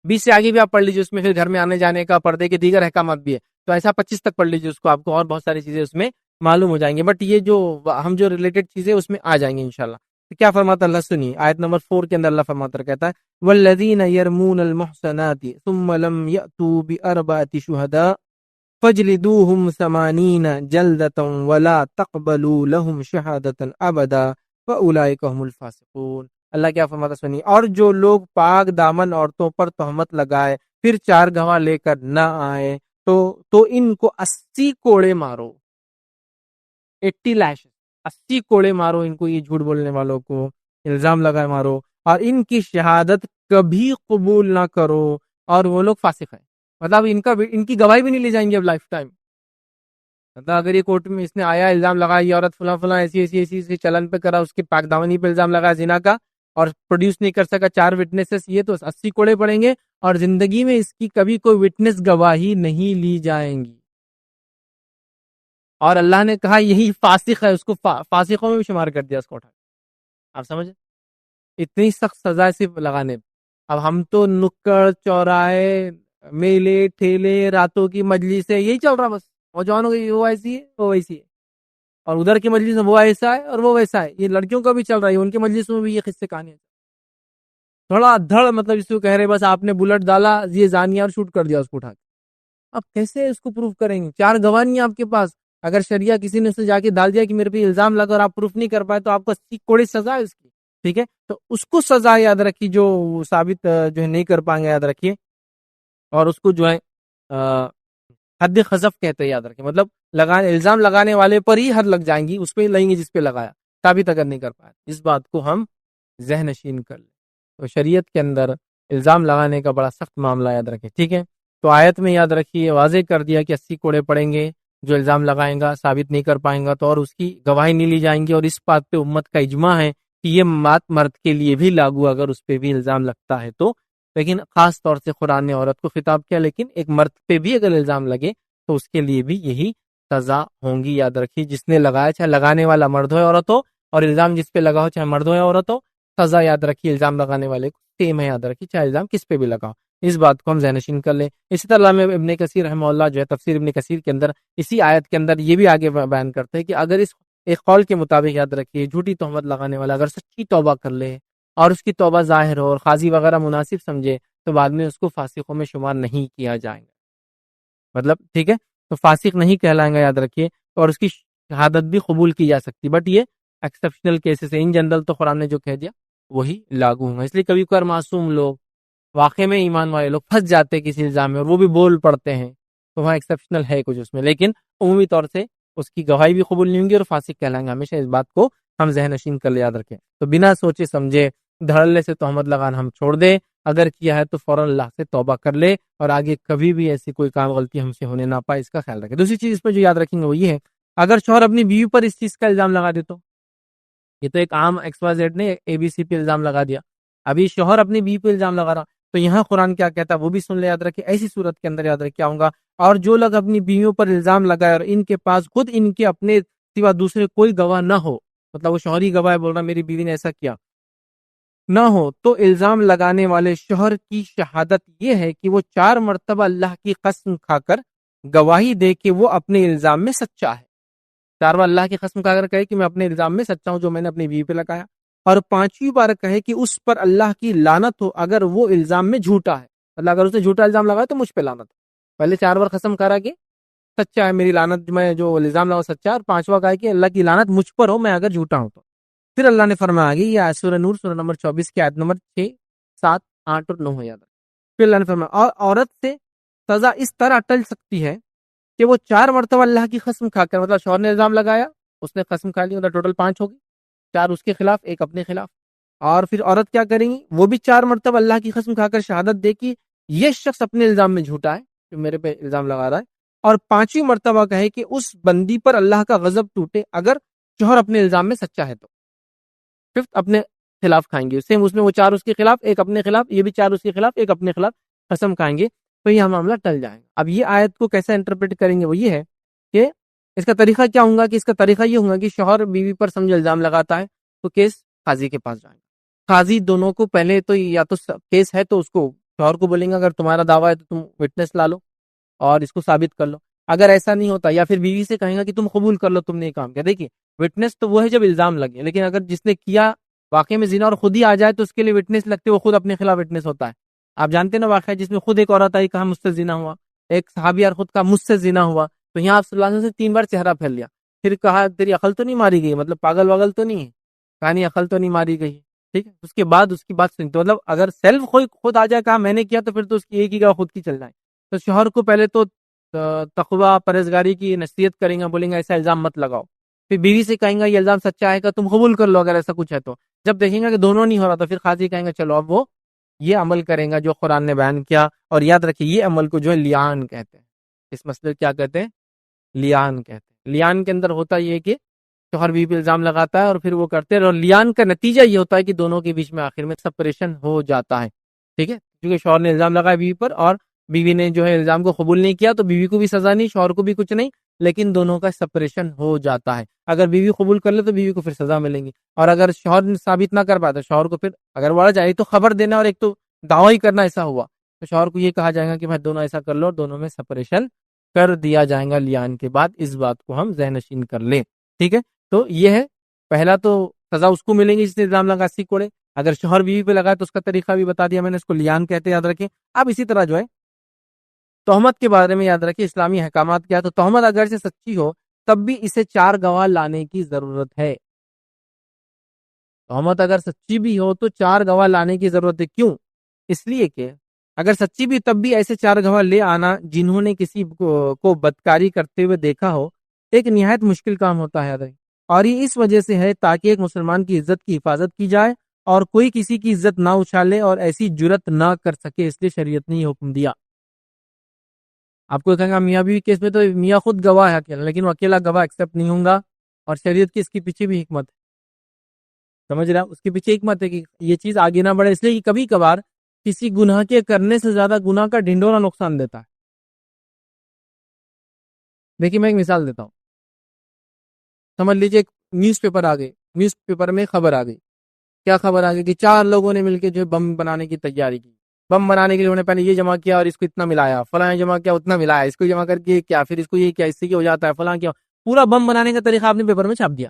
20 سے آگے بھی آپ پڑھ لیجیے، اس میں پھر گھر میں آنے جانے کا، پردے کے دیگر احکامات بھی ہے. تو ایسا 25 تک پڑھ لیجیے اس کو، آپ کو اور بہت ساری چیزیں اس میں معلوم ہو جائیں گے. بٹ یہ جو ہم جو ریلیٹڈ چیزیں اس میں آ جائیں گے انشاءاللہ. تو کیا فرماتا اللہ؟ سنیے آیت نمبر 4 کے اندر اللہ فرماتا کہتا ہے والذین یرمون المحصنات ثم لم یأتوا بأربعة شهداء فجلدوهم 80 جلدة ولا تقبلوا لهم شهادة ابدا فاولئک هم الفاسقون. اللہ کیا فرماتا سنیے، اور جو لوگ پاک دامن عورتوں پر تہمت لگائے پھر 4 گواہ لے کر نہ آئے تو ان کو 80 کوڑے مارو. 80 لیش، 80 کوڑے مارو ان کو، یہ جھوٹ بولنے والوں کو، الزام لگائے مارو، اور ان کی شہادت کبھی قبول نہ کرو، اور وہ لوگ فاسق ہیں. مطلب ان کی گواہی بھی نہیں لی جائیں گی اب لائف ٹائم. مطلب اگر یہ کورٹ میں اس نے آیا الزام لگایا یہ عورت فلاں فلاں ایسی ایسی ایسی ایسی چلن پہ کرا، اس کے پاک دامنی پہ الزام لگایا زنا کا، اور پروڈیوس نہیں کر سکا 4 وٹنسز، یہ تو 80 کوڑے پڑیں گے اور زندگی میں اس کی کبھی کوئی وٹنس گواہی نہیں لی جائیں گی. اور اللہ نے کہا یہی فاسق ہے، اس کو فاسقوں میں بھی شمار کر دیا اس کو اٹھا. آپ سمجھے اتنی سخت سزا صرف لگانے. اب ہم تو نکڑ چوراہے میلے ٹھیلے راتوں کی مجلس سے یہی چل رہا، بس نوجوانوں کی وہ ایسی ہے وہ ویسی ہے، اور ادھر کی مجلس میں وہ ایسا ہے اور وہ ویسا ہے. یہ لڑکیوں کا بھی چل رہا ہے، ان کی مجلس میں بھی یہ قصے کہانی ہے. تھوڑا دھڑ مطلب اس کو کہہ رہے بس آپ نے بلٹ ڈالا یہ زانیہ اور شوٹ کر دیا اس کو اٹھا کے. اب کیسے اس کو پروف کریں گے؟ 4 گواہ نہیں آپ کے پاس. اگر شریعہ کسی نے اسے جا کے ڈال دیا کہ میرے پہ الزام لگا اور آپ پروف نہیں کر پائے تو آپ کو 80 کوڑی سزا ہے اس کی. ٹھیک ہے، تو اس کو سزا یاد رکھی جو ثابت جو ہے نہیں کر پائیں گے، یاد رکھیے. اور اس کو جو ہے حد خذف کہتے ہیں، یاد رکھیں. مطلب الزام لگانے والے پر ہی حد لگ جائیں گی، اس پہ لگیں گے جس پہ لگایا، ثابت اگر نہیں کر پایا. اس بات کو ہم ذہن نشین کر لیں. تو شریعت کے اندر الزام لگانے کا بڑا سخت معاملہ یاد رکھیں. ٹھیک ہے، تو آیت میں یاد رکھیے واضح کر دیا کہ 80 کوڑے پڑیں گے جو الزام لگائیں گا، ثابت نہیں کر پائیں گا تو، اور اس کی گواہی نہیں لی جائیں گی. اور اس بات پہ امت کا اجماع ہے کہ یہ بات مرد کے لیے بھی لاگو اگر اس پہ بھی الزام لگتا ہے تو. لیکن خاص طور سے قرآن نے عورت کو خطاب کیا، لیکن ایک مرد پہ بھی اگر الزام لگے تو اس کے لیے بھی یہی سزا ہوں گی. یاد رکھیے جس نے لگایا، چاہے لگانے والا مرد ہو یا عورت ہو، اور الزام جس پہ لگا ہو چاہے مرد ہو یا عورت ہو، سزا یاد رکھیے الزام لگانے والے کو سیم ہے. یاد رکھیے چاہے الزام کس پہ بھی لگاؤ. اس بات کو ہم ذہن نشین کر لیں. اسی طرح میں ابن کثیر رحمہ اللہ جو ہے تفسیر ابن کثیر کے اندر اسی آیت کے اندر یہ بھی آگے بیان کرتے ہیں کہ اگر اس ایک قول کے مطابق یاد رکھیے جھوٹی تہمت لگانے والا اگر سچی توبہ کر لے اور اس کی توبہ ظاہر ہو اور قاضی وغیرہ مناسب سمجھے تو بعد میں اس کو فاسقوں میں شمار نہیں کیا جائے گا. مطلب ٹھیک ہے، تو فاسق نہیں کہلائیں گا یاد رکھیے. اور اس کی شہادت بھی قبول کی جا سکتی، بٹ یہ ایکسیپشنل کیسز ہے. ان جنرل تو قرآن نے جو کہہ دیا وہی لاگو ہوں گا. اس لیے کبھی کبھار معصوم لوگ، واقع میں ایمان والے لوگ پھنس جاتے ہیں کسی الزام میں اور وہ بھی بول پڑتے ہیں تو وہاں ایکسیپشنل ہے کچھ اس میں، لیکن عمومی طور سے اس کی گواہی بھی قبول نہیں ہوں گی اور فاسق کہلائیں گے. ہمیشہ اس بات کو ہم ذہن نشین کر لے، یاد رکھیں. تو بنا سوچے سمجھے دھڑلے سے تہمت لگانا ہم چھوڑ دیں. اگر کیا ہے تو فوراً اللہ سے توبہ کر لے اور آگے کبھی بھی ایسی کوئی کام غلطی ہم سے ہونے نہ پائے، اس کا خیال رکھیں. دوسری چیز اس میں جو یاد رکھیں گے وہ یہ ہے، اگر شوہر اپنی بیوی پر اس چیز کا الزام لگا دے تو، یہ تو ایک عام XYZ نے ABC پہ الزام لگا دیا، ابھی شوہر اپنی بیوی پہ الزام لگا رہا، تو یہاں قرآن کیا کہتا ہے وہ بھی سن لے. یاد رکھیں ایسی صورت کے اندر یاد رکھیں ہوں گا، اور جو لوگ اپنی بیویوں پر الزام لگائے اور ان کے پاس خود ان کے اپنے سوا دوسرے کوئی گواہ نہ ہو، مطلب وہ شوہری گواہ بول رہا میری بیوی نے ایسا کیا نہ ہو، تو الزام لگانے والے شوہر کی شہادت یہ ہے کہ وہ 4 مرتبہ اللہ کی قسم کھا کر گواہی دے کہ وہ اپنے الزام میں سچا ہے. 4 بار اللہ کی قسم کھا کر کہے کہ میں اپنے الزام میں سچا ہوں جو میں نے اپنی بیوی پہ لگایا، اور 5ویں بار کہے کہ اس پر اللہ کی لعنت ہو اگر وہ الزام میں جھوٹا ہے. مطلب اگر اس نے جھوٹا الزام لگایا تو مجھ پہ لعنت ہے. پہلے 4 بار قسم کھا رہا کہ سچا ہے، میری لعنت میں جو الزام لگا سچا ہے، اور 5واں کہا کہ اللہ کی لعنت مجھ پر ہو میں اگر جھوٹا ہوں تو. پھر اللہ نے فرمایا آگے، یہ سورہ نور سورہ نمبر 24 کی آیت نمبر 6، 7، 8 اور 9 یاد ہے. پھر اللہ نے فرمایا اور عورت سے سزا اس طرح ٹل سکتی ہے کہ وہ 4 مرتبہ اللہ کی قسم کھا کر، مطلب شوہر نے الزام لگایا اس نے قسم کھا لی، مطلب ٹوٹل 5 ہوگی، 4 اس کے خلاف 1 اپنے خلاف. اور پھر عورت کیا کریں گی، وہ بھی 4 مرتبہ اللہ کی قسم کھا کر شہادت دے کہ یہ شخص اپنے الزام میں جھوٹا ہے جو میرے پہ الزام لگا رہا ہے، اور 5ویں مرتبہ کہے کہ اس بندی پر اللہ کا غضب ٹوٹے اگر شوہر اپنے الزام میں سچا ہے تو. 5 اپنے خلاف کھائیں گے، سیم اس میں وہ 4 اس کے خلاف 1 اپنے خلاف، یہ بھی 4 اس کے خلاف 1 اپنے خلاف قسم کھائیں گے تو یہ معاملہ ٹل جائے گا. اب یہ آیت کو کیسا انٹرپریٹ کریں گے وہ یہ ہے کہ اس کا طریقہ کیا ہوگا، کہ اس کا طریقہ یہ ہوگا کہ شوہر بیوی پر سمجھ الزام لگاتا ہے تو کیس قاضی کے پاس جائیں گے. قاضی دونوں کو پہلے تو یا تو کیس ہے تو اس کو شوہر کو بولیں گے اگر تمہارا دعویٰ ہے تو تم وٹنس لا لو اور اس کو ثابت کر لو. اگر ایسا نہیں ہوتا یا پھر بیوی سے کہیں گا کہ تم قبول کر لو تم نے یہ کام کیا. دیکھیے وٹنس تو وہ ہے جب الزام لگے، لیکن اگر جس نے کیا واقعے میں زنا اور خود ہی آ جائے تو اس کے لیے وٹنس لگتے وہ خود اپنے خلاف وٹنس ہوتا ہے. آپ جانتے ہیں نا واقعہ جس میں خود ایک عورت آئی کہا مجھ سے زنا ہوا، ایک صحابی اور خود کا مجھ سے زنا ہوا، تو یہاں آپ صلی اللہ علیہ وسلم سے 3 بار چہرہ پھیل لیا، پھر کہا تیری عقل تو نہیں ماری گئی، مطلب پاگل واگل تو نہیں ہے، کہانی عقل تو نہیں ماری گئی. ٹھیک ہے، اس کے بعد اس کی بات سنتے، مطلب اگر سیلف خود آ جائے کہا میں نے کیا تو پھر تو اس کی ایک ہی کا خود کی چل جائے. تو شوہر کو پہلے تو تقویٰ پرہیزگاری کی نصیحت کریں گا، بولیں گا ایسا الزام مت لگاؤ. پھر بیوی سے کہیں گا یہ الزام سچا ہے کا تم قبول کر لو اگر ایسا کچھ ہے تو. جب دیکھیں گا کہ دونوں نہیں ہو رہا تو پھر قاضی کہیں گا چلو اب وہ یہ عمل کریں گا جو قرآن نے بیان کیا. اور یاد رکھیے یہ عمل کو جو ہے لیان کہتے ہیں، اس مسئلے کیا کہتے ہیں، لیان کہتے ہیں. لیان کے اندر ہوتا یہ کہ شوہر بیوی پہ الزام لگاتا ہے اور پھر وہ کرتے ہیں، اور لیان کا نتیجہ یہ ہوتا ہے کہ دونوں کے بیچ میں آخر میں سپریشن ہو جاتا ہے. ٹھیک ہے، کیونکہ شوہر نے الزام لگایا بیوی پر اور بیوی نے جو ہے الزام کو قبول نہیں کیا، تو بیوی کو بھی سزا نہیں، شوہر کو بھی کچھ نہیں، لیکن دونوں کا سپریشن ہو جاتا ہے. اگر بیوی قبول کر لے تو بیوی کو پھر سزا ملیں گی، اور اگر شوہر ثابت نہ کر پاتا شوہر کو پھر اگر بڑا جائے تو خبر دینا اور ایک تو دعویٰ ہی کرنا ایسا ہوا تو شوہر کو یہ کہا جائے گا کہ بھائی دونوں ایسا کر لو اور دونوں میں سپریشن کر دیا جائے گا لیان کے بعد. اس بات کو ہم ذہن نشین کر لیں. ٹھیک ہے، تو یہ ہے پہلا تو سزا اس کو ملیں گی جس نے الزام لگا سی کوڑے. اگر شوہر بیوی پہ لگا تو اس کا طریقہ بھی بتا دیا میں نے، اس کو لیان کہتے ہیں، یاد رکھیں. اب اسی طرح جو ہے تہمت کے بارے میں یاد رکھیں اسلامی احکامات کیا. تو تہمت اگر سے سچی ہو تب بھی اسے 4 گواہ لانے کی ضرورت ہے. تہمت اگر سچی بھی ہو تو 4 گواہ لانے کی ضرورت ہے. کیوں؟ اس لیے کہ اگر سچی بھی تب بھی ایسے 4 گواہ لے آنا جنہوں نے کسی کو بدکاری کرتے ہوئے دیکھا ہو ایک نہایت مشکل کام ہوتا ہے. اور یہ اس وجہ سے ہے تاکہ ایک مسلمان کی عزت کی حفاظت کی جائے اور کوئی کسی کی عزت نہ اچھالے اور ایسی جرت نہ کر سکے. اس لیے شریعت نے یہ حکم دیا. آپ کو کہیں گا میاں بیوی کیس میں تو میاں خود گواہ ہے اکیلا، لیکن وہ اکیلا گواہ ایکسپٹ نہیں ہوں گا، اور شریعت کی اس کے پیچھے بھی حکمت ہے. سمجھ رہا، اس کے پیچھے حکمت ہے کہ یہ چیز آگے نہ بڑھے. اس لیے کہ کبھی کبھار کسی گناہ کے کرنے سے زیادہ گناہ کا ڈھنڈورا نقصان دیتا ہے. دیکھیے میں ایک مثال دیتا ہوں. سمجھ لیجیے ایک نیوز پیپر آ گئی، نیوز پیپر میں خبر آ گئی. کیا خبر آ گئی کہ 4 لوگوں نے مل کے جو بم بنانے کی تیاری کی. بم بنانے کے لیے انہوں نے پہلے یہ جمع کیا اور اس کو اتنا ملایا، فلاں جمع کیا اتنا ملایا، اس کو جمع کر کے کیا، پھر اس کو یہ کیا، اس سے کیا ہو جاتا ہے، فلاں کیا. پورا بم بنانے کا طریقہ آپ نے پیپر میں چھاپ دیا.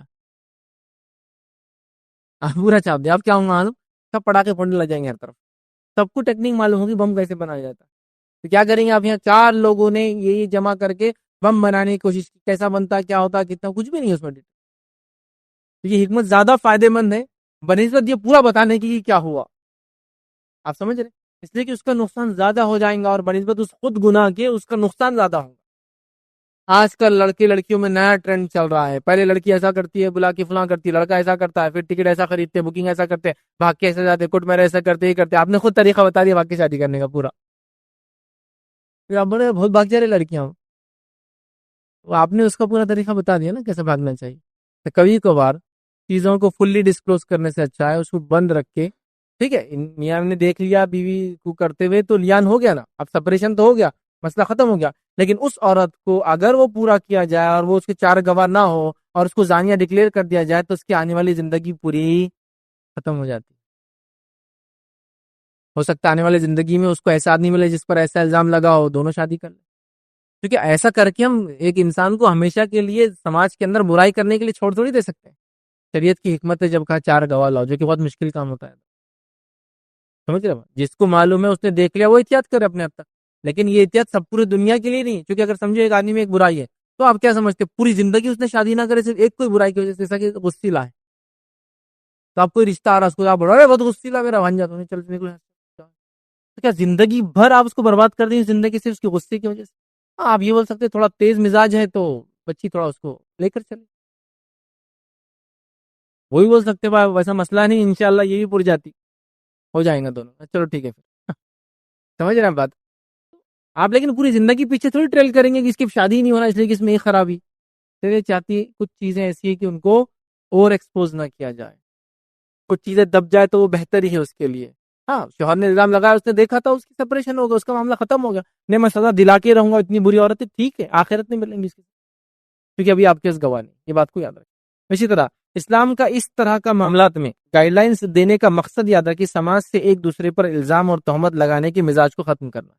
پورا چھاپ دیا. اب کیا ہوں گا، سب پٹاخے پھوڑنے لگ جائیں گے ہر طرف. سب کو ٹیکنیک معلوم ہوگی بم کیسے بنایا جاتا ہے. تو کیا کریں گے آپ، یہاں 4 لوگوں نے یہ جمع کر کے بم بنانے کی کوشش کی. کیسا بنتا ہے، کیا ہوتا ہے، کتنا، کچھ بھی نہیں اس میں. تو یہ حکمت زیادہ فائدے مند ہے بنسبت یہ پورا بتانے کی کیا ہوا. آپ سمجھ رہے، اس لیے کہ اس کا نقصان زیادہ ہو جائیں گا اور بنسبت اس خود گناہ کے اس کا نقصان زیادہ ہوگا. آج کل لڑکے لڑکیوں میں نیا ٹرینڈ چل رہا ہے. پہلے لڑکی ایسا کرتی ہے بلا کے فلاں کرتی ہے، لڑکا ایسا کرتا ہے، پھر ٹکٹ ایسا خریدتے ہیں، بکنگ ایسا کرتے ہیں، بھاگ کے ایسا جاتے، کوٹ میرے ایسا کرتے ہی کرتے. آپ نے خود طریقہ بتا دیا بھاگ کے شادی کرنے کا پورا. پھر آپ بڑے بہت بھاگ جا رہے لڑکیاں، آپ نے اس کا پورا طریقہ بتا دیا نا کیسے بھاگنا چاہیے. تو کبھی کبھار چیزوں کو فلی ڈسکلوز کرنے سے اچھا ہے اس کو بند رکھ کے. ٹھیک ہے، میاں نے دیکھ لیا بیوی کو کرتے ہوئے تو لیان ہو گیا نا، اب سپریشن تو ہو گیا، مسئلہ ختم ہو گیا. لیکن اس عورت کو اگر وہ پورا کیا جائے اور وہ اس کے 4 گواہ نہ ہو اور اس کو زانیہ ڈکلیئر کر دیا جائے تو اس کی آنے والی زندگی پوری ختم ہو جاتی. ہو سکتا ہے آنے والی زندگی میں اس کو ایسا آدمی ملے جس پر ایسا الزام لگا ہو، دونوں شادی کر لیں. کیونکہ ایسا کر کے ہم ایک انسان کو ہمیشہ کے لیے سماج کے اندر برائی کرنے کے لیے چھوڑ تھوڑی دے سکتے ہیں. شریعت کی حکمت ہے جب کہا 4 گواہ لاؤ، جو کہ بہت مشکل کام ہوتا ہے. سمجھ رہے، جس کو معلوم ہے اس نے دیکھ لیا وہ احتیاط کرے اپنے حد تک. لیکن یہ احتیاط سب پوری دنیا کے لیے نہیں، کیونکہ اگر سمجھو ایک آدمی میں ایک برائی ہے تو آپ کیا سمجھتے پوری زندگی اس نے شادی نہ کرے صرف ایک کوئی برائی کی وجہ سے، جیسا کہ غصیلا ہے. تو آپ کوئی رشتہ آ رہا اس کو آپ بڑا بہت غصیلا میرا بھانجا تو چل نکلو، تو کیا زندگی بھر آپ اس کو برباد کر دیں زندگی سے اس کے غصے کی وجہ سے. آپ یہ بول سکتے تھوڑا تیز مزاج ہے تو بچی تھوڑا اس کو لے کر چلے، وہی بول سکتے بھائی ویسا مسئلہ نہیں، انشاءاللہ یہ بھی پور جاتی ہو جائیں گا دونوں. چلو ٹھیک ہے پھر. سمجھ رہے ہیں بات آپ. لیکن پوری زندگی پیچھے تھوڑی ٹریل کریں گے کہ اس کی شادی نہیں ہونا اس لیے کہ اس میں ایک خرابی. تو یہ چاہتی کچھ چیزیں ایسی ہیں کہ ان کو اوور ایکسپوز نہ کیا جائے. کچھ چیزیں دب جائے تو وہ بہتر ہی ہے اس کے لیے. ہاں شوہر نے الزام لگایا، اس نے دیکھا تھا، اس کی سپریشن ہوگا، اس کا معاملہ ختم ہو گیا. نہیں میں سزا دلا کے رہوں گا اتنی بری عورت ہے، ٹھیک ہے، آخرت نہیں ملیں گی اس کی، کیونکہ ابھی آپ کے اس گواہ نہیں. یہ بات کو یاد رکھیں. اسی طرح اسلام کا اس طرح کا معاملات میں گائیڈ لائنز دینے کا مقصد یاد رکھیں سماج سے ایک دوسرے پر الزام اور تہمت لگانے کے مزاج کو ختم کرنا.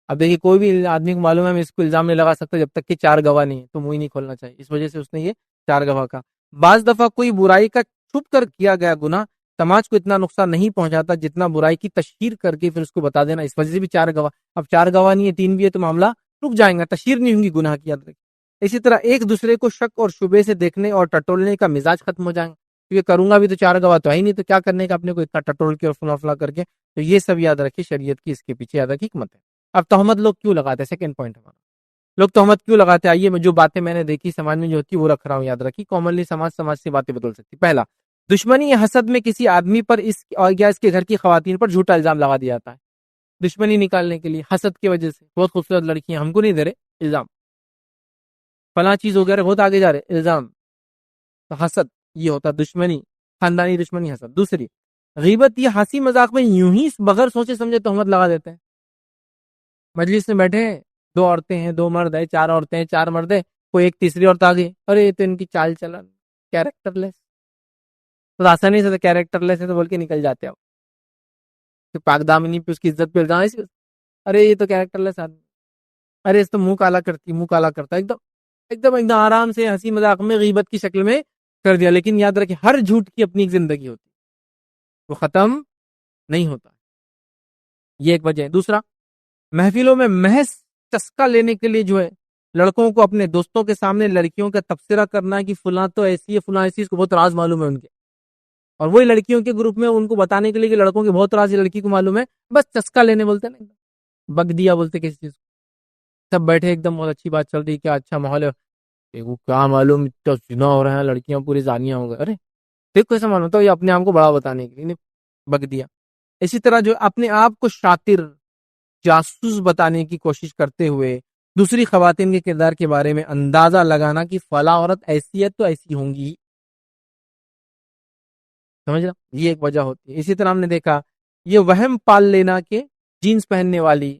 اب دیکھیے کوئی بھی آدمی کو معلوم ہے میں اس کو الزام نہیں لگا سکتا جب تک کہ 4 گواہ نہیں ہے، تو منہ ہی نہیں کھولنا چاہیے. اس وجہ سے اس نے یہ 4 گواہ کا. بعض دفعہ کوئی برائی کا چھپ کر کیا گیا گناہ سماج کو اتنا نقصان نہیں پہنچاتا جتنا برائی کی تشہیر کر کے پھر اس کو بتا دینا. اس وجہ سے بھی 4 گواہ. اب 4 گواہ نہیں ہے 3 بھی ہے تو معاملہ رک جائیں گا، تشہیر نہیں ہوں گی گناہ کی، یاد رکھیں. اسی طرح ایک دوسرے کو شک اور شبے سے دیکھنے اور ٹٹولنے کا مزاج ختم ہو جائیں گا، کیونکہ کروں گا بھی تو 4 گواہ تو ہے ہی نہیں، تو کیا کرنے کا اپنے کو اتنا ٹٹول کے اور فلا فلا کر کے. تو یہ سب یاد رکھیں شریعت کی اس کے پیچھے یاد رکھی حکمت ہے. اب تہمت لوگ کیوں لگاتے ہیں، سیکنڈ پوائنٹ ہمارا، لوگ تہمت کیوں لگاتے ہیں. آئیے میں جو باتیں میں نے دیکھی سماج میں جو ہوتی ہے وہ رکھ رہا ہوں، یاد رکھی. کامنلی سماج سے باتیں بدل سکتی. پہلا، دشمنی یا حسد میں کسی آدمی پر یا اس کے گھر کی خواتین پر جھوٹا الزام لگا دیا جاتا ہے دشمنی نکالنے کے لیے، حسد کی وجہ سے. بہت خوبصورت لڑکی ہیں، ہم کو نہیں دے رہے الزام، فلاں چیز ہو گیا، بہت آگے جا رہے الزام. تو حسد یہ ہوتا ہے دشمنی، خاندانی دشمنی حسد. دوسری غیبت، یہ ہنسی مذاق میں یوں ہی بغیر سوچے سمجھے تہمت لگا دیتے ہیں. مجلس میں بیٹھے ہیں، 2 عورتیں ہیں، 2 مرد ہیں، 4 عورتیں ہیں، 4 مرد ہیں، کوئی ایک تیسری عورت آ گئی، ارے یہ تو ان کی چال چلن کیریکٹر لیس. تو آسانی سے کیریکٹر لیس ہے تو بول کے نکل جاتے ہیں. پاک دامنی پہ اس کی عزت پہ الزام، ارے یہ تو کیریکٹر لیس آدمی، ارے اس تو منہ کالا کرتی، منہ کالا کرتا، ایک دم آرام سے ہنسی مذاق میں غیبت کی شکل میں کر دیا. لیکن یاد رکھیں ہر جھوٹ کی اپنی ایک زندگی ہوتی ہے، وہ ختم نہیں ہوتا. یہ ایک وجہ ہے. دوسرا، محفلوں میں محض چسکا لینے کے لیے جو ہے لڑکوں کو اپنے دوستوں کے سامنے لڑکیوں کا تبصرہ کرنا ہے کہ فلاں تو ایسی ہے، فلاں ایسی، اس کو بہت راز معلوم ہے ان کے، اور وہی لڑکیوں کے گروپ میں ان کو بتانے کے لیے کہ لڑکوں کے بہت راز لڑکی کو معلوم ہے، بس چسکا لینے بولتے نا، بگ دیا بولتے کسی چیز کو. سب بیٹھے ایک دم بہت اچھی بات چل رہی، کیا اچھا ماحول ہے، کیا معلوم زنا ہو رہا ہے، لڑکیاں پوری زانیاں ہو گئے. ارے دیکھو ایسا معلوم ہوتا ہے یہ اپنے آپ کو بڑا بتانے کے لیے بگ دیا. اسی طرح جو اپنے آپ کو شاطر جاسوس بتانے کی کوشش کرتے ہوئے دوسری خواتین کے کردار کے بارے میں اندازہ لگانا کہ فلاں عورت ایسی ہے تو ایسی ہوں گی، سمجھ رہا، یہ ایک وجہ ہوتی ہے. اسی طرح ہم نے دیکھا یہ وہم پال لینا کہ جینس پہننے والی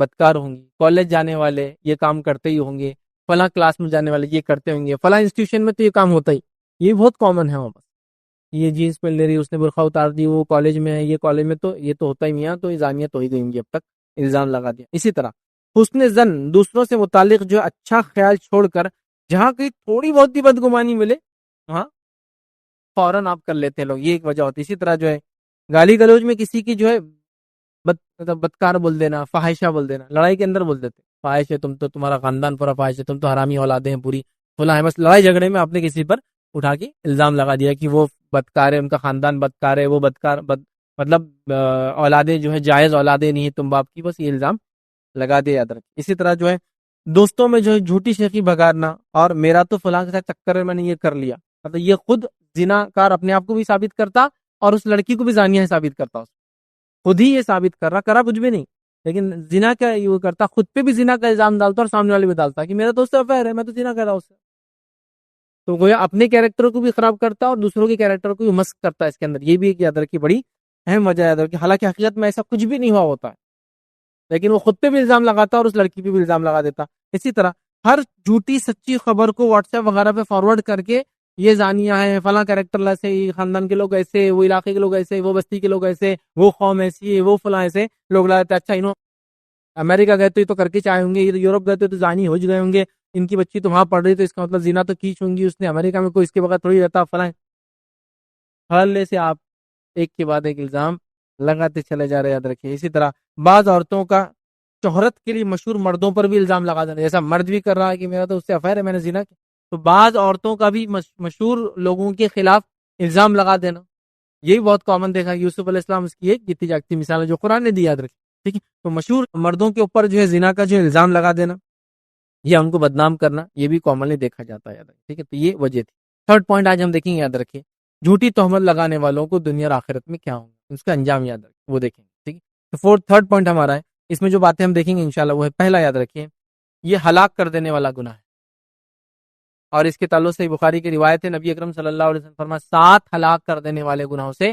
بدکار ہوں گی، کالج جانے والے یہ کام کرتے ہی ہوں گے، فلاں کلاس میں جانے والے یہ کرتے ہوں گے، فلاں انسٹیٹیوشن میں تو یہ کام ہوتا ہی، یہ بہت کامن ہے وہاں پر. یہ جینس پہن لے رہی، اس نے برقع اتار دی، وہ کالج میں ہے، یہ کالج میں تو یہ تو ہوتا ہی نہیں ہے، تو یہ زانیت ہو ہی گئی گی، اب تک الزام لگا دیا. اسی طرح حسن زن، دوسروں سے متعلق جو اچھا خیال چھوڑ کر جہاں کہیں تھوڑی بہت ہی بدگمانی ملے وہاں فوراً آپ کر لیتے ہیں لوگ، یہ ایک وجہ ہوتی ہے. اسی طرح جو ہے گالی گلوچ میں کسی کی جو ہے بدکار بول دینا، فاحشہ بول دینا، لڑائی کے اندر بول دیتے فاحش ہے، تم تو، تمہارا خاندان پورا فاحش ہے، تم تو حرامی اولادیں ہیں پوری، فلاں ہے. بس لڑائی جھگڑے میں آپ نے کسی پر اٹھا کے الزام لگا دیا کہ وہ بدکار ہے، ان کا خاندان بدکار ہے، وہ بدکار مطلب اولادیں جو ہے جائز اولادیں نہیں ہیں تم باپ کی، بس یہ الزام لگا دیا یاد رکھ. اسی طرح جو ہے دوستوں میں جو ہے جھوٹی شیخی بگارنا، اور میرا تو فلاں کے ساتھ چکر ہے میں نے یہ کر لیا، مطلب یہ خود زنا کار اپنے آپ کو بھی ثابت کرتا اور اس لڑکی کو بھی زانیہ ثابت کرتا، خود ہی یہ ثابت کر رہا، کرا کچھ بھی نہیں، لیکن زنا کا یہ کرتا، خود پہ بھی زنا کا الزام ڈالتا اور سامنے والے بھی ڈالتا کہ میرا تو اس سے افیئر ہے، میں تو زنا کر رہا ہوں اس سے. تو گویا اپنے کیریکٹر کو بھی خراب کرتا اور دوسروں کے کیریکٹر کو بھی مسخ کرتا ہے اس کے اندر. یہ بھی ایک یاد رکھی بڑی اہم وجہ یاد رکھی. حالانکہ حقیقت میں ایسا کچھ بھی نہیں ہوا ہوتا ہے، لیکن وہ خود پہ بھی الزام لگاتا اور اس لڑکی پہ بھی الزام لگا دیتا. اسی طرح ہر جھوٹی سچی خبر کو واٹس ایپ وغیرہ پہ فارورڈ کر کے یہ زانیہ ہے، فلاں کیریکٹر لیس ہے، یہ خاندان کے لوگ ایسے، وہ علاقے کے لوگ ایسے، وہ بستی کے لوگ ایسے، وہ قوم ایسی ہے، وہ فلاں ایسے لوگ لگاتے. اچھا انہوں امریکہ گئے تو یہ تو کر کے چاہے ہوں گے، یہ یورپ گئے تو زانی ہو گئے ہوں گے، ان کی بچی تو وہاں پڑھ رہی تو اس کا مطلب زنا تو کیچ ہوں گی، اس نے امریکہ میں کوئی اس کے بغیر تھوڑی رہتا فلاں. حالے سے آپ ایک کے بعد ایک الزام لگاتے چلے جا رہے، یاد رکھیے. اسی طرح بعض عورتوں کا شہرت کے لیے مشہور مردوں پر بھی الزام لگا دینا، جیسا مرد بھی کر رہا ہے کہ میرا تو اس سے افیئر ہے، میں نے زنا کیا، تو بعض عورتوں کا بھی مشہور لوگوں کے خلاف الزام لگا دینا. یہی بہت کامن دیکھا. یوسف علیہ السلام اس کی ایک جیتی جاگتی مثال ہے جو قرآن نے دی، یاد رکھیں. ٹھیک ہے، تو مشہور مردوں کے اوپر جو ہے زنا کا جو الزام لگا دینا یا ان کو بدنام کرنا، یہ بھی کامنلی دیکھا جاتا ہے، یاد رکھیں. ٹھیک ہے، تو یہ وجہ تھی. تھرڈ پوائنٹ آج ہم دیکھیں گے، یاد رکھیں جھوٹی تہمت لگانے والوں کو دنیا اور آخرت میں کیا ہوگا، اس کا انجام یاد رکھیں، وہ دیکھیں گے. ٹھیک ہے، تو تھرڈ پوائنٹ ہمارا ہے، اس میں جو باتیں ہم دیکھیں گے انشاءاللہ وہ ہے، پہلا یاد رکھیں یہ ہلاک کر دینے والا گناہ ہے، اور اس کے تعلق سے بخاری کی روایت ہے، نبی اکرم صلی اللہ علیہ وسلم فرمایا 7 ہلاک کر دینے والے گناہوں سے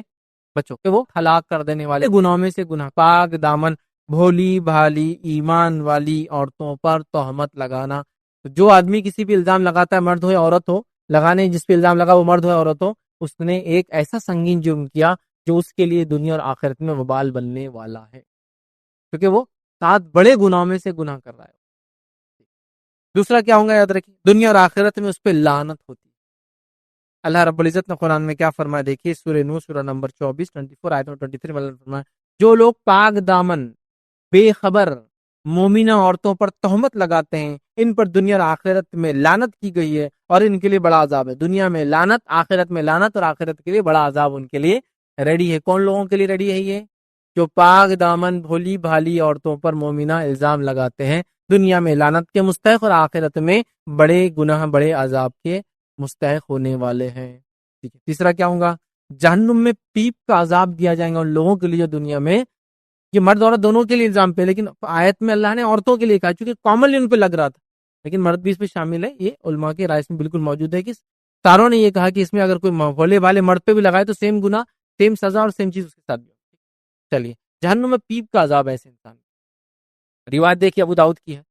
بچو، کہ وہ ہلاک کر دینے والے گناہوں میں سے گناہ پاک دامن بھولی بھالی ایمان والی عورتوں پر تہمت لگانا. تو جو آدمی کسی بھی الزام لگاتا ہے، مرد ہو یا عورت ہو، لگانے جس پہ الزام لگا وہ مرد ہو یا عورت ہو، اس نے ایک ایسا سنگین جرم کیا جو اس کے لیے دنیا اور آخرت میں وبال بننے والا ہے، کیونکہ وہ 7 بڑے گناہوں میں سے گناہ کر رہا ہے. دوسرا کیا ہوگا، یاد رکھیں دنیا اور آخرت میں اس پہ لعنت ہوتی ہے. اللہ رب العزت نے قرآن میں کیا فرمایا، دیکھیے سورہ نور سورہ نمبر 24 آیت 23 میں فرمایا جو لوگ پاک دامن بے خبر مومنہ عورتوں پر تہمت لگاتے ہیں ان پر دنیا اور آخرت میں لعنت کی گئی ہے اور ان کے لیے بڑا عذاب ہے. دنیا میں لعنت، آخرت میں لعنت، اور آخرت کے لیے بڑا عذاب ان کے لیے ریڈی ہے. کون لوگوں کے لیے ریڈی ہے؟ یہ جو پاک دامن بھولی بھالی عورتوں پر مومنہ الزام لگاتے ہیں، دنیا میں لعنت کے مستحق اور آخرت میں بڑے گناہ بڑے عذاب کے مستحق ہونے والے ہیں. ٹھیک ہے، تیسرا کیا ہوگا، جہنم میں پیپ کا عذاب دیا جائے گا ان لوگوں کے لیے دنیا میں، یہ مرد عورت دونوں کے لیے الزام پہ، لیکن آیت میں اللہ نے عورتوں کے لیے کہا چونکہ کامنلی ان پہ لگ رہا تھا، لیکن مرد بھی اس پہ شامل ہے. یہ علماء کے رائے میں بالکل موجود ہے کہ تاروں نے یہ کہا کہ اس میں اگر کوئی بھولے بھالے مرد پہ بھی لگائے تو سیم گناہ، سیم سزا اور سیم چیز اس کے ساتھ بھی ہوگی۔ چلیے، جہنم میں پیپ کا عذاب ہے ایسے انسان۔ روایت دیکھیے ابو داؤد کی ہے،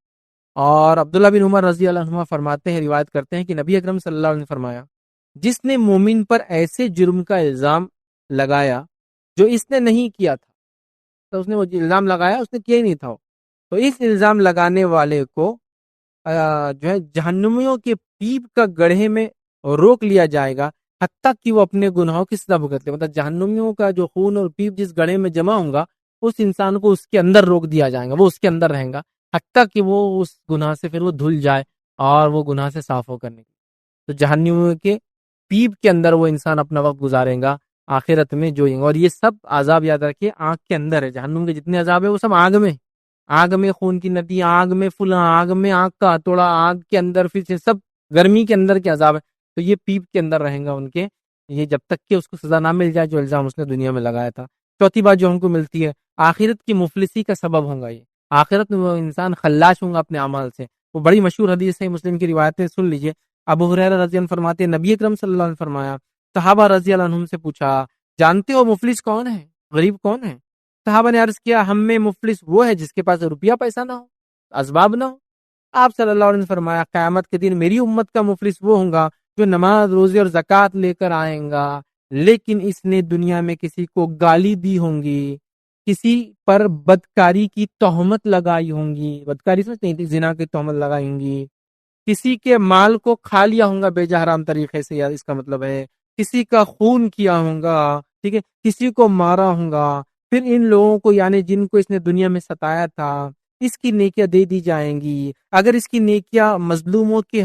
اور عبداللہ بن عمر رضی اللہ عنہ فرماتے ہیں، روایت کرتے ہیں کہ نبی اکرم صلی اللہ علیہ وسلم نے فرمایا، جس نے مومن پر ایسے جرم کا الزام لگایا جو اس نے نہیں کیا تھا، تو اس نے وہ الزام لگایا اس نے کیا ہی نہیں تھا، تو اس الزام لگانے والے کو جو ہے جہنمیوں کے پیپ کا گڑھے میں روک لیا جائے گا، حتیٰ کہ وہ اپنے گناہوں کی سزا بھگت لے۔ مطلب جہنمیوں کا جو خون اور پیپ جس گڑھے میں جمع ہوگا، اس انسان کو اس کے اندر روک دیا جائے گا، وہ اس کے اندر رہیں گا حتیٰ کہ وہ اس گناہ سے پھر وہ دھل جائے اور وہ گناہ سے صاف ہو کرنے کی۔ تو جہنمیوں کے پیپ کے اندر وہ انسان اپنا وقت گزارے گا آخرت میں جو، اور یہ سب عذاب یاد رکھیے آنکھ کے اندر ہے۔ جہنم کے جتنے عذاب ہے وہ سب آگ میں، آگ میں خون کی ندی، آگ میں فلاں، آگ میں آگ کا ہتھوڑا، آگ کے اندر پھر سے سب گرمی کے اندر کے عذاب ہے، تو یہ پیپ کے اندر رہیں گا ان کے، یہ جب تک کہ اس کو سزا نہ مل جائے جو الزام اس نے دنیا میں لگایا تھا۔ چوتھی بات جو ہم کو ملتی ہے، آخرت کی مفلسی کا سبب ہوگا یہ، آخرت میں وہ انسان خلاش ہوں گا اپنے اعمال سے۔ وہ بڑی مشہور حدیث ہے، مسلم کی روایتیں سن لیجئے۔ ابو ہریرہ رضی اللہ عنہ فرماتے ہیں، نبی اکرم صلی اللہ علیہ وسلم فرمایا، صحابہ رضی اللہ عنہم سے پوچھا، جانتے ہو مفلس کون ہے، غریب کون ہے؟ صحابہ نے عرض کیا، ہم میں مفلس وہ ہے جس کے پاس روپیہ پیسہ نہ ہو، اسباب نہ ہو۔ آپ صلی اللہ علیہ وسلم نے فرمایا، قیامت کے دن میری امت کا مفلس وہ ہوں گا جو نماز، روزے اور زکوٰۃ لے کر آئیں گا، لیکن اس نے دنیا میں کسی کو گالی دی ہوں گی، کسی پر بدکاری کی تہمت لگائی ہوں گی، بدکاری سمجھتے ہیں، زنا کی تہمت لگائی ہوں گی، کسی کے مال کو کھا لیا ہوں گا بے جا حرام طریقے سے، یا اس کا مطلب ہے کسی کا خون کیا ہوں گا، ٹھیک ہے، کسی کو مارا ہوں گا، پھر ان لوگوں کو یعنی جن کو اس نے دنیا میں ستایا تھا اس کی نیکیاں دے دی جائیں گی، اگر اس کی نیکیاں مظلوموں کے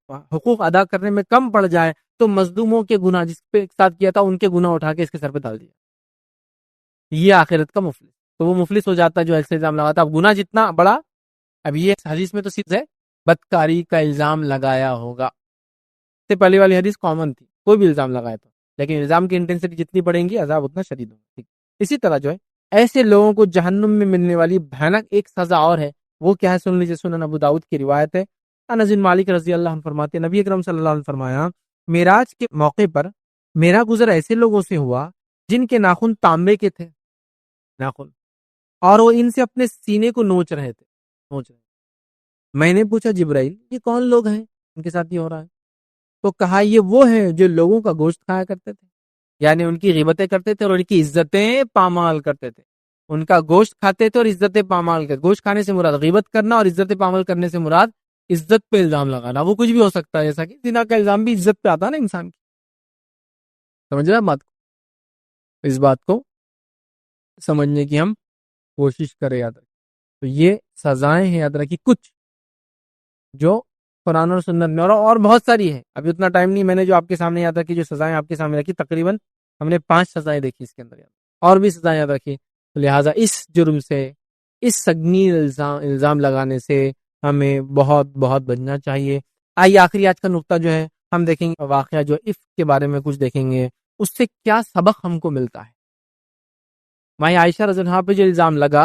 حقوق ادا کرنے میں کم پڑ جائے تو مظلوموں کے گناہ جس پہ ایک ساتھ کیا تھا ان کے گناہ اٹھا کے اس کے سر پہ ڈال دیا۔ یہ آخرت کا مفلس، تو وہ مفلس ہو جاتا ہے جو ایسے الزام لگاتا ہے۔ اب گناہ جتنا بڑا، اب یہ حدیث میں تو سیدھے بدکاری کا الزام لگایا ہوگا، اس سے پہلے والی حدیث کامن تھی، کوئی بھی الزام لگایا تو، لیکن الزام کی انٹینسٹی جتنی بڑھیں گی عذاب اتنا شدید ہوگا۔ اسی طرح جو ہے ایسے لوگوں کو جہنم میں ملنے والی بھیانک ایک سزا اور ہے، وہ کیا ہے سن لیجیے، سنن ابو داؤد کی روایت ہے، انس بن مالک رضی اللہ عنہ فرماتے ہیں، نبی اکرم صلی اللہ علیہ وسلم فرمایا، معراج کے موقع پر میرا گزر ایسے لوگوں سے ہوا جن کے ناخن تانبے کے تھے، ناخن، اور وہ ان سے اپنے سینے کو نوچ رہے تھے۔ میں نے پوچھا، جبرائیل یہ کون لوگ ہیں ان کے ساتھ یہ ہو رہا ہے؟ تو کہا، یہ وہ ہیں جو لوگوں کا گوشت کھایا کرتے تھے، یعنی ان کی غیبتیں کرتے تھے اور ان کی عزتیں پامال کرتے تھے، ان کا گوشت کھاتے تھے اور عزتیں پامال کرتے۔ گوشت کھانے سے مراد غیبت کرنا، اور عزتیں پامال کرنے سے مراد عزت پہ الزام لگانا۔ وہ کچھ بھی ہو سکتا ہے، جیسا کہ زنا کا الزام بھی عزت پہ آتا ہے نا انسان کی، سمجھ رہے بات کو؟ اس بات کو سمجھنے کی ہم کوشش کریں، یاد رکھیں۔ تو یہ سزائیں ہیں، یاد رکھیے، کچھ جو قرآن اور سنت میں، اور بہت ساری ہے، ابھی اتنا ٹائم نہیں، میں نے جو آپ کے سامنے یاد رکھی، جو سزائیں آپ کے سامنے رکھی، تقریباً ہم نے 5 سزائیں دیکھی اس کے اندر، اور بھی سزائیں یاد رکھی۔ تو لہٰذا اس جرم سے، اس سنگین الزام لگانے سے ہمیں بہت بہت بچنا چاہیے۔ آئیے آخری آج کا نقطہ جو ہے ہم دیکھیں گے، واقعہ جو عفق کے بارے میں کچھ دیکھیں گے، اس سے کیا سبق ہم کو ملتا ہے۔ ماں عائشہ رضی اللہ عنہا پہ جو الزام لگا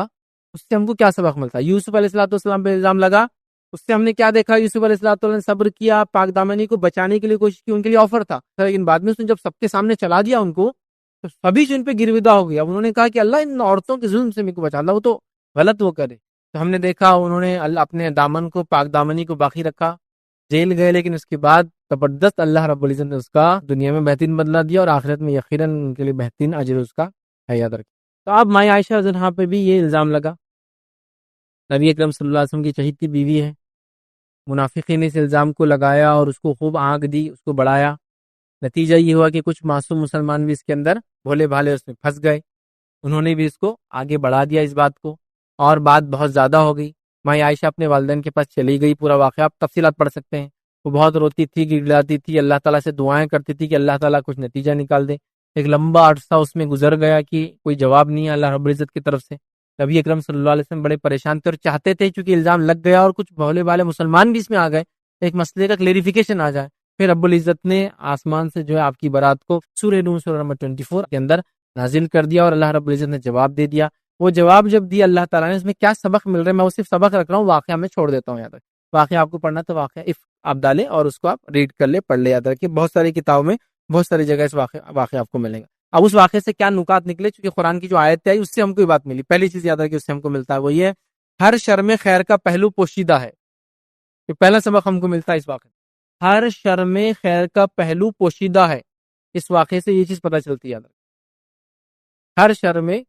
اس سے ہم کو کیا سبق ملتا ہے؟ یوسف علیہ السلام پہ الزام لگا، اس سے ہم نے کیا دیکھا؟ یوسف علیہ السلام نے صبر کیا، پاک دامنی کو بچانے کے لیے کوشش کی، ان کے لیے آفر تھا، لیکن بعد میں اس نے جب سب کے سامنے چلا دیا ان کو، تو سبھی جو ان پہ گرویدہ ہو گیا۔ انہوں نے کہا کہ اللہ ان عورتوں کے ظلم سے میرے کو بچا، اللہ وہ تو غلط وہ کرے۔ تو ہم نے دیکھا انہوں نے اللہ اپنے دامن کو، پاک دامنی کو باقی رکھا، جیل گئے، لیکن اس کے بعد زبردست اللہ رب العزت نے اس کا دنیا میں بہترین بدلہ دیا، اور آخرت میں یقیناً ان کے لیے بہترین اجر اس کا ہے، یاد رکھیں۔ تو اب ماں عائشہ رضی اللہ عنہا پہ بھی یہ الزام لگا، نبی اکرم صلی اللہ علیہ وسلم کی چہیتی بیوی ہے، منافقین نے اس الزام کو لگایا اور اس کو خوب آنکھ دی، اس کو بڑھایا، نتیجہ یہ ہوا کہ کچھ معصوم مسلمان بھی اس کے اندر بھولے بھالے اس میں پھنس گئے، انہوں نے بھی اس کو آگے بڑھا دیا اس بات کو، اور بات بہت زیادہ ہو گئی۔ ماں عائشہ اپنے والدین کے پاس چلی گئی، پورا واقعہ آپ تفصیلات پڑھ سکتے ہیں، وہ بہت روتی تھی، گڑگڑاتی تھی، اللہ تعالیٰ سے دعائیں کرتی تھی کہ اللہ تعالیٰ کچھ نتیجہ نکال دے۔ ایک لمبا عرصہ اس میں گزر گیا کہ کوئی جواب نہیں ہے اللہ رب العزت کی طرف سے۔ نبی اکرم صلی اللہ علیہ وسلم بڑے پریشان تھے اور چاہتے تھے چونکہ الزام لگ گیا اور کچھ بھولے بھالے مسلمان بھی اس میں آ گئے، ایک مسئلے کا کلیریفیکیشن آ جائے۔ پھر رب العزت نے آسمان سے جو ہے آپ کی بارات کو سورہ نور سورہ نمبر 24 کے اندر نازل کر دیا، اور اللہ رب العزت نے جواب دے دیا۔ وہ جواب جب دیا اللہ تعالیٰ نے، اس میں کیا سبق مل رہا ہے، میں وہ صرف سبق رکھ رہا ہوں، واقعہ میں چھوڑ دیتا ہوں، یاد رکھ، واقعہ آپ کو پڑھنا تو واقعہ آپ ڈالیں اور اس کو آپ ریڈ کر لیں، پڑھ لیں، یاد رکھیں بہت ساری کتابوں میں بہت ساری جگہ اس واقعہ آپ کو ملے گا۔ اب اس واقعے سے کیا نکات نکلے، چونکہ قرآن کی جو آیت آئی اس سے ہم کو یہ بات ملی۔ پہلی چیز یاد رکھیں اس سے ہم کو ملتا ہے وہ یہ ہے، ہر شر میں خیر کا پہلو پوشیدہ ہے۔ یہ پہلا سبق ہم کو ملتا ہے اس واقعے، ہر شر میں خیر کا پہلو پوشیدہ ہے۔ اس واقعے سے یہ چیز پتہ چلتی ہے، یاد رکھیں ہر شر میں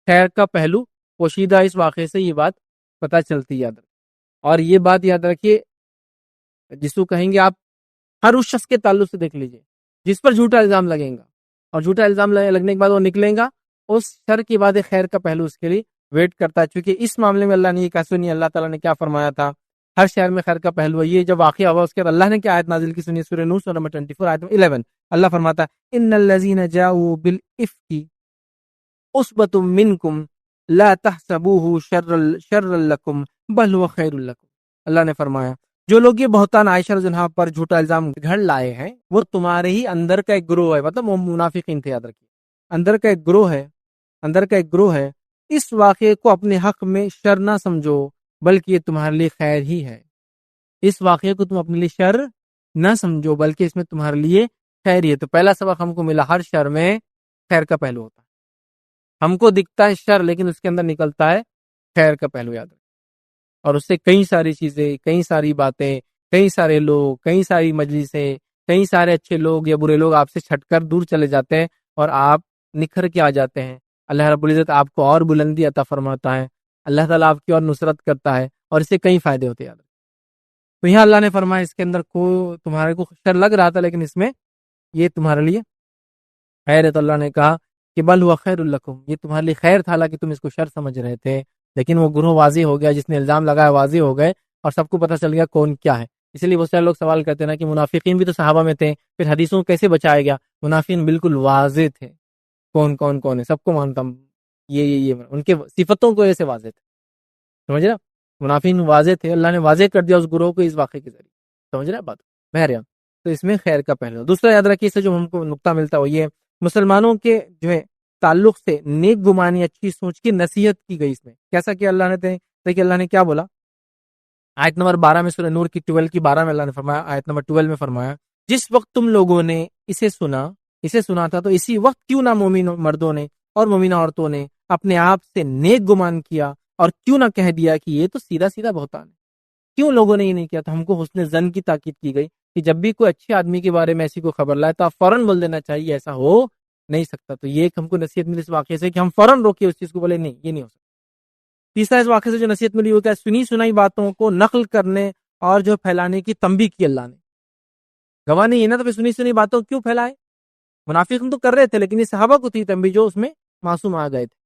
خیر کا پہلو پوشیدہ ہے، اس واقعے سے یہ بات پتہ چلتی ہے، یاد رکھیں۔ اور یہ بات یاد رکھیے، جس کو کہیں گے آپ ہر اس شخص کے تعلق سے دیکھ لیجئے جس پر جھوٹا الزام لگے گا، اور جھوٹا الزام لگنے کے بعد وہ نکلے گا، اس شر کے بعد خیر کا پہلو اس کے لیے ویٹ کرتا ہے۔ چونکہ اس معاملے میں اللہ نے یہ کہا، سنی اللہ تعالیٰ نے کیا فرمایا تھا، ہر شہر میں خیر کا پہلو ہے۔ یہ جب واقعہ ہوا اس کے بعد اللہ نے کیا آیت نازل کی، سنی سورہ نور سورہ نمبر 24 آیت 11، اللہ فرماتا ہے ان الذین جاؤوا بالافک عصبۃ منکم لا تحسبوه شرا لکم بل هو خیر لکم۔ اللہ نے فرمایا جو لوگ یہ بہتان عائشہ رضی اللہ عنہا پر جھوٹا الزام گھڑ لائے ہیں وہ تمہارے ہی اندر کا ایک گروہ ہے، مطلب وہ منافقین تھے، یاد رکھیے اندر کا ایک گروہ ہے، اس واقعے کو اپنے حق میں شر نہ سمجھو بلکہ یہ تمہارے لیے خیر ہی ہے۔ اس واقعے کو تم اپنے لیے شر نہ سمجھو بلکہ اس میں تمہارے لیے خیر ہی ہے۔ تو پہلا سبق ہم کو ملا، ہر شر میں خیر کا پہلو ہوتا ہے۔ ہم کو دکھتا ہے شر لیکن اس کے اندر نکلتا ہے خیر کا پہلو، یاد رکھیں۔ اور اس سے کئی ساری چیزیں، کئی ساری باتیں، کئی سارے لوگ، کئی ساری مجلسیں، کئی سارے اچھے لوگ یا برے لوگ آپ سے چھٹ کر دور چلے جاتے ہیں اور آپ نکھر کے آ جاتے ہیں۔ اللہ رب العزت آپ کو اور بلندی عطا فرماتا ہے، اللہ تعالیٰ آپ کی اور نصرت کرتا ہے، اور اس سے کئی فائدے ہوتے ہیں، یاد رکھیں۔ تو یہاں اللہ نے فرمایا اس کے اندر تمہارے کو شر لگ رہا تھا لیکن اس میں یہ تمہارے لیے خیر ہے۔ تو اللہ نے کہا کہ بل ہوا خیر لکم، یہ تمہارے لیے خیر تھا، حالانکہ تم اس کو شر سمجھ رہے تھے، لیکن وہ گروہ واضح ہو گیا، جس نے الزام لگایا واضح ہو گئے اور سب کو پتہ چل گیا کون کیا ہے۔ اس لیے بہت سارے لوگ سوال کرتے ہیں نا کہ منافقین بھی تو صحابہ میں تھے، پھر حدیثوں کو کیسے بچایا گیا؟ منافقین بالکل واضح تھے، کون ہے سب کو مانتا ہوں، یہ ان کے صفتوں کو ایسے واضح تھے، سمجھ رہے؟ منافقین واضح تھے، اللہ نے واضح کر دیا اس گروہ کو اس واقعے کے ذریعے، سمجھ رہے بات؟ بہرحال تو اس میں خیر کا پہلو۔ دوسرا یاد رکھیے، اس سے جو ہم کو نقطہ ملتا ہے وہ یہ مسلمانوں کے جو ہے تعلق سے نیک گمانی، اچھی سوچ کی نصیحت کی گئی اس میں۔ کیسا کہ اللہ نے دیکھیے اللہ نے کیا بولا آیت نمبر 12 میں، سورہ نور کی 12 کی 12 میں اللہ نے فرمایا، آیت نمبر 12 میں فرمایا جس وقت تم لوگوں نے اسے سنا تھا تو اسی وقت کیوں نہ مومن مردوں نے اور مومنہ عورتوں نے اپنے آپ سے نیک گمان کیا اور کیوں نہ کہہ دیا کہ یہ تو سیدھا سیدھا بہتان ہے۔ کیوں لوگوں نے یہ نہیں کیا تھا؟ ہم کو حسن ظن کی تاکید کی گئی کہ جب بھی کوئی اچھے آدمی کے بارے میں ایسی کوئی خبر لائے تو آپ فوراً بول دینا چاہیے، ایسا ہو نہیں سکتا۔ تو یہ ایک ہم کو نصیحت ملی اس واقعے سے کہ ہم فوراً روکے اس چیز کو، بولے نہیں یہ نہیں ہو سکتا۔ تیسرا اس واقعے سے جو نصیحت ملی وہ کیا؟ سنی سنائی باتوں کو نقل کرنے اور جو پھیلانے کی تنبیہ کی اللہ نے۔ گواہ نہیں ہے نا تو پھر سنی سنی باتوں کیوں پھیلائے؟ منافق تو کر رہے تھے لیکن یہ صحابہ کو تھی تنبیہ جو اس میں معصوم آ گئے تھے۔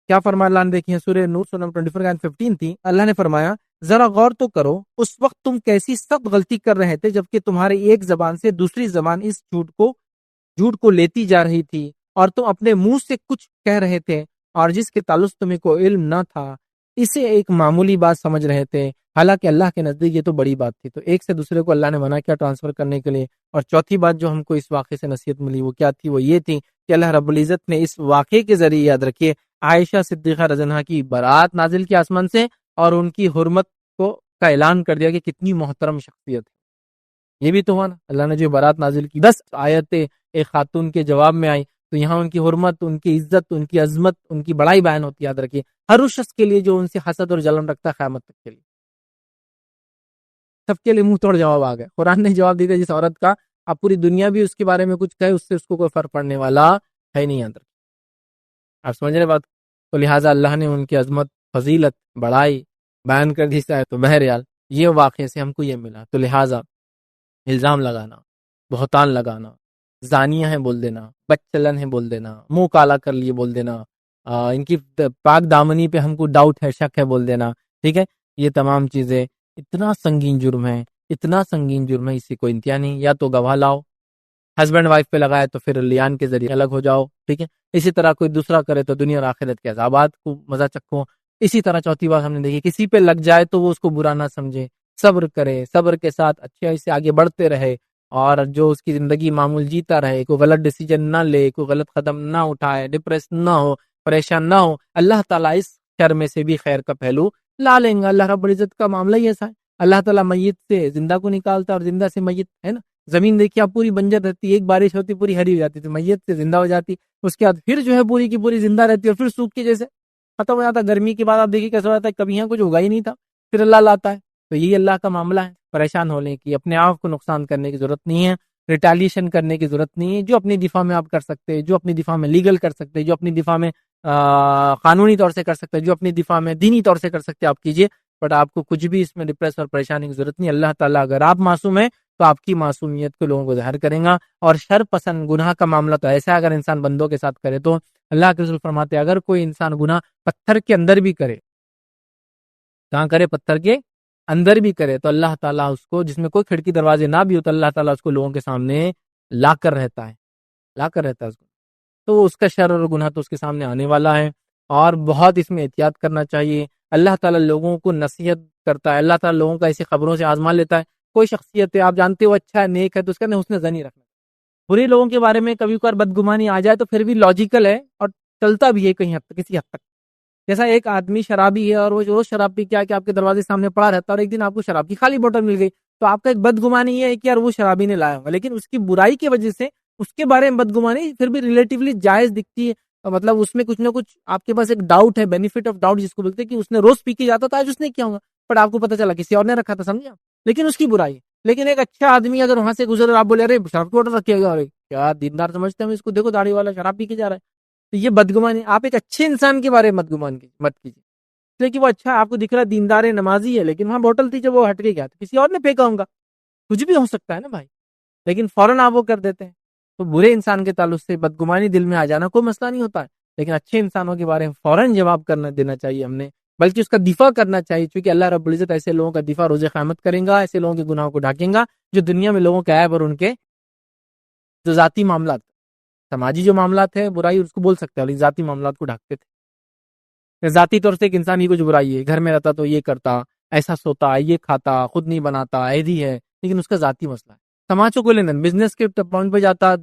کیا فرمایا اللہ نے؟ دیکھیے سورہ نور سورہ 24 تھی، اللہ نے فرمایا ذرا غور تو کرو اس وقت تم کیسی سخت غلطی کر رہے تھے جبکہ تمہارے ایک زبان سے دوسری زبان اس جھوٹ کو لیتی جا رہی تھی اور تم اپنے منہ سے کچھ کہہ رہے تھے اور جس کے تعلق تمہیں کوئی علم نہ تھا اسے ایک معمولی بات سمجھ رہے تھے، حالانکہ اللہ کے نزدیک یہ تو بڑی بات تھی۔ تو ایک سے دوسرے کو اللہ نے منع کیا ٹرانسفر کرنے کے لیے۔ اور چوتھی بات جو ہم کو اس واقعے سے نصیحت ملی وہ کیا تھی؟ وہ یہ تھی کہ اللہ رب العزت نے اس واقعے کے ذریعے، یاد رکھیے، عائشہ صدیقہ رضی اللہ عنہا کی برات نازل کی آسمان سے اور ان کی حرمت کا اعلان کر دیا کہ کتنی محترم شخصیت ہے۔ یہ بھی تو ہوا نا، اللہ نے جو برات نازل کی 10 آیتیں ایک خاتون کے جواب میں آئی، تو یہاں ان کی حرمت، ان کی عزت، ان کی عظمت، ان کی بڑائی بیان ہوتی ہے۔ یاد رکھیے ہر اس شخص کے لیے جو ان سے حسد اور جلن رکھتا ہے قیامت تک کے لیے، سب کے لیے منہ توڑ جواب آ گئے۔ قرآن نے جواب دیا جس عورت کا اب پوری دنیا بھی اس کے بارے میں کچھ کہے اس سے اس کو کوئی فرق پڑنے والا ہے نہیں۔ یاد رکھیے، آپ سمجھ رہے بات؟ تو لہٰذا اللہ نے ان کی عظمت، فضیلت، بڑائی بیان کر دی ہے۔ تو بہرحال یہ واقعے سے ہم کو یہ ملا۔ تو لہٰذا الزام لگانا، بہتان لگانا، زانیہ ہے بول دینا، بچلن ہے بول دینا، منہ کالا کر لیے بول دینا، ان کی پاک دامنی پہ ہم کو ڈاؤٹ ہے، شک ہے بول دینا، ٹھیک ہے، یہ تمام چیزیں اتنا سنگین جرم ہے، اتنا سنگین جرم ہے، اسی کو انتہا نہیں۔ یا تو گواہ لاؤ، ہسبینڈ وائف پہ لگائے تو پھر لیان کے ذریعے الگ ہو جاؤ، ٹھیک ہے۔ اسی طرح کوئی دوسرا کرے تو دنیا اور آخرت کے عذابات کو مزہ چکھو۔ اسی طرح چوتھی بات ہم نے دیکھی، کسی پہ لگ جائے تو وہ اس کو برا نہ سمجھے، صبر کرے، صبر کے ساتھ اچھے سے آگے بڑھتے رہے اور جو اس کی زندگی معمول جیتا رہے، کوئی غلط ڈیسیجن نہ لے، کوئی غلط قدم نہ اٹھائے، ڈپریس نہ ہو، پریشان نہ ہو۔ اللہ تعالیٰ اس شر میں سے بھی خیر کا پہلو لا لیں گا۔ اللہ رب العزت کا معاملہ ہی ایسا ہے، اللہ تعالیٰ میت سے زندہ کو نکالتا ہے اور زندہ سے میت، ہے نا. زمین دیکھیے آپ پوری بنجر رہتی ہے، ایک بارش ہوتی پوری ہری ہو جاتی، تو میت سے زندہ ہو جاتی، اس کے بعد پھر جو ہے پوری کی پوری زندہ رہتی ہے اور پھر سوکھ کے جیسے ختم ہو جاتا ہے. گرمی کے بعد آپ دیکھیے کیسا ہو جاتا ہے، کبھی یہاں کچھ ہوگا ہی نہیں تھا، پھر اللہ لاتا ہے. تو یہی اللہ کا معاملہ ہے. پریشان ہونے کی، اپنے آپ کو نقصان کرنے کی ضرورت نہیں ہے، ریٹیلیشن کرنے کی ضرورت نہیں ہے. جو اپنی دفاع میں آپ کر سکتے ہیں، جو اپنی دفاع میں لیگل کر سکتے ہیں، جو اپنی دفاع میں قانونی طور سے کر سکتے ہیں، جو اپنی دفاع میں دینی طور سے کر سکتے ہیں آپ کیجیے. بٹ آپ کو کچھ بھی اس میں ڈپریس اور پریشانی کی ضرورت نہیں. اللہ تعالیٰ اگر آپ معصوم ہیں تو آپ کی معصومیت کو لوگوں کو ظاہر کریں گا. اور شر پسند گناہ کا معاملہ تو ایسا ہے، اگر انسان بندوں کے ساتھ کرے تو اللہ کے رسول فرماتے ہیں اگر کوئی انسان گناہ پتھر کے اندر بھی کرے، کہاں کرے؟ پتھر کے اندر بھی کرے، تو اللہ تعالیٰ اس کو، جس میں کوئی کھڑکی دروازے نہ بھی ہو، تو اللہ تعالیٰ اس کو لوگوں کے سامنے لا کر رہتا ہے، لا کر رہتا ہے اس کو. تو اس کا شر اور گناہ تو اس کے سامنے آنے والا ہے، اور بہت اس میں احتیاط کرنا چاہیے. اللہ تعالیٰ لوگوں کو نصیحت کرتا ہے، اللہ تعالیٰ لوگوں کا ایسی خبروں سے آزما لیتا ہے. کوئی شخصیت ہے آپ جانتے ہو اچھا ہے، نیک ہے، تو اس کا حسن ظنی رکھنا. برے لوگوں کے بارے میں کبھی کبھار بدگمانی آ جائے تو پھر بھی لاجیکل ہے اور چلتا بھی ہے کہیں حد تک، کسی حد تک. جیسا ایک آدمی شرابی ہے اور وہ جو شراب پی کے آ کے آپ کے دروازے سامنے پڑا رہتا ہے، اور ایک دن آپ کو شراب کی خالی بوتل مل گئی، تو آپ کا ایک بدگمانی یہ ہے کہ یار وہ شرابی نے لایا ہوگا، لیکن اس کی برائی کی وجہ سے اس کے بارے میں بدگمانی پھر بھی ریلیٹیولی جائز دکھتی ہے. مطلب اس میں کچھ نہ کچھ آپ کے پاس ایک ڈاؤٹ ہے، بینیفٹ آف ڈاؤٹ جس کو بولتے ہیں، کہ اس نے روز پی کے جاتا تھا، آج اس نے کیا ہوگا، بٹ آپ کو پتا چلا کسی اور نے رکھا تھا، سمجھا، لیکن اس کی برائی ہے. لیکن ایک اچھا آدمی اگر وہاں سے گزرے، آپ بولے ارے شراب کی بوتل رکھیے گا، کیا دیندار سمجھتے ہیں اس کو، دیکھو داڑھی والا شراب پی کے جا رہا ہے. تو یہ بدگمانی. آپ ایک اچھے انسان کے بارے میں مت کیجیے، اس لیے کہ وہ اچھا آپ کو دکھ رہا دیندار نمازی ہے، لیکن وہاں بوتل تھی جب وہ ہٹ کے گیا تو کسی اور نے پھینکا ہوگا، کچھ بھی ہو سکتا ہے نا بھائی. لیکن فوراً آپ وہ کر دیتے ہیں. تو برے انسان کے تعلق سے بدگمانی دل میں آ جانا کوئی مسئلہ نہیں ہوتا ہے، لیکن اچھے انسانوں کے بارے میں فوراً جواب کرنا دینا چاہیے ہم نے، بلکہ اس کا دفاع کرنا چاہیے، کیونکہ اللہ رب العزت ایسے لوگوں کا دفاع روز قیامت کریں گا، ایسے لوگوں کے گناہوں کو ڈھانکیں گا جو دنیا میں لوگوں کے عیب اور ان کے جو ذاتی معاملات، سماجی جو معاملات ہیں برائی اس کو بول سکتے ہیں، لیکن ذاتی معاملات کو ڈھانکتے تھے. ذاتی طور سے ایک انسان ہی کچھ برائی ہے، گھر میں رہتا تو یہ کرتا، ایسا سوتا، یہ کھاتا، خود نہیں بناتا، ایدھی ہے، لیکن اس کا ذاتی مسئلہ ہے. سماج کو کوئی لینا، بزنس کے پوائنٹ پہ جاتا،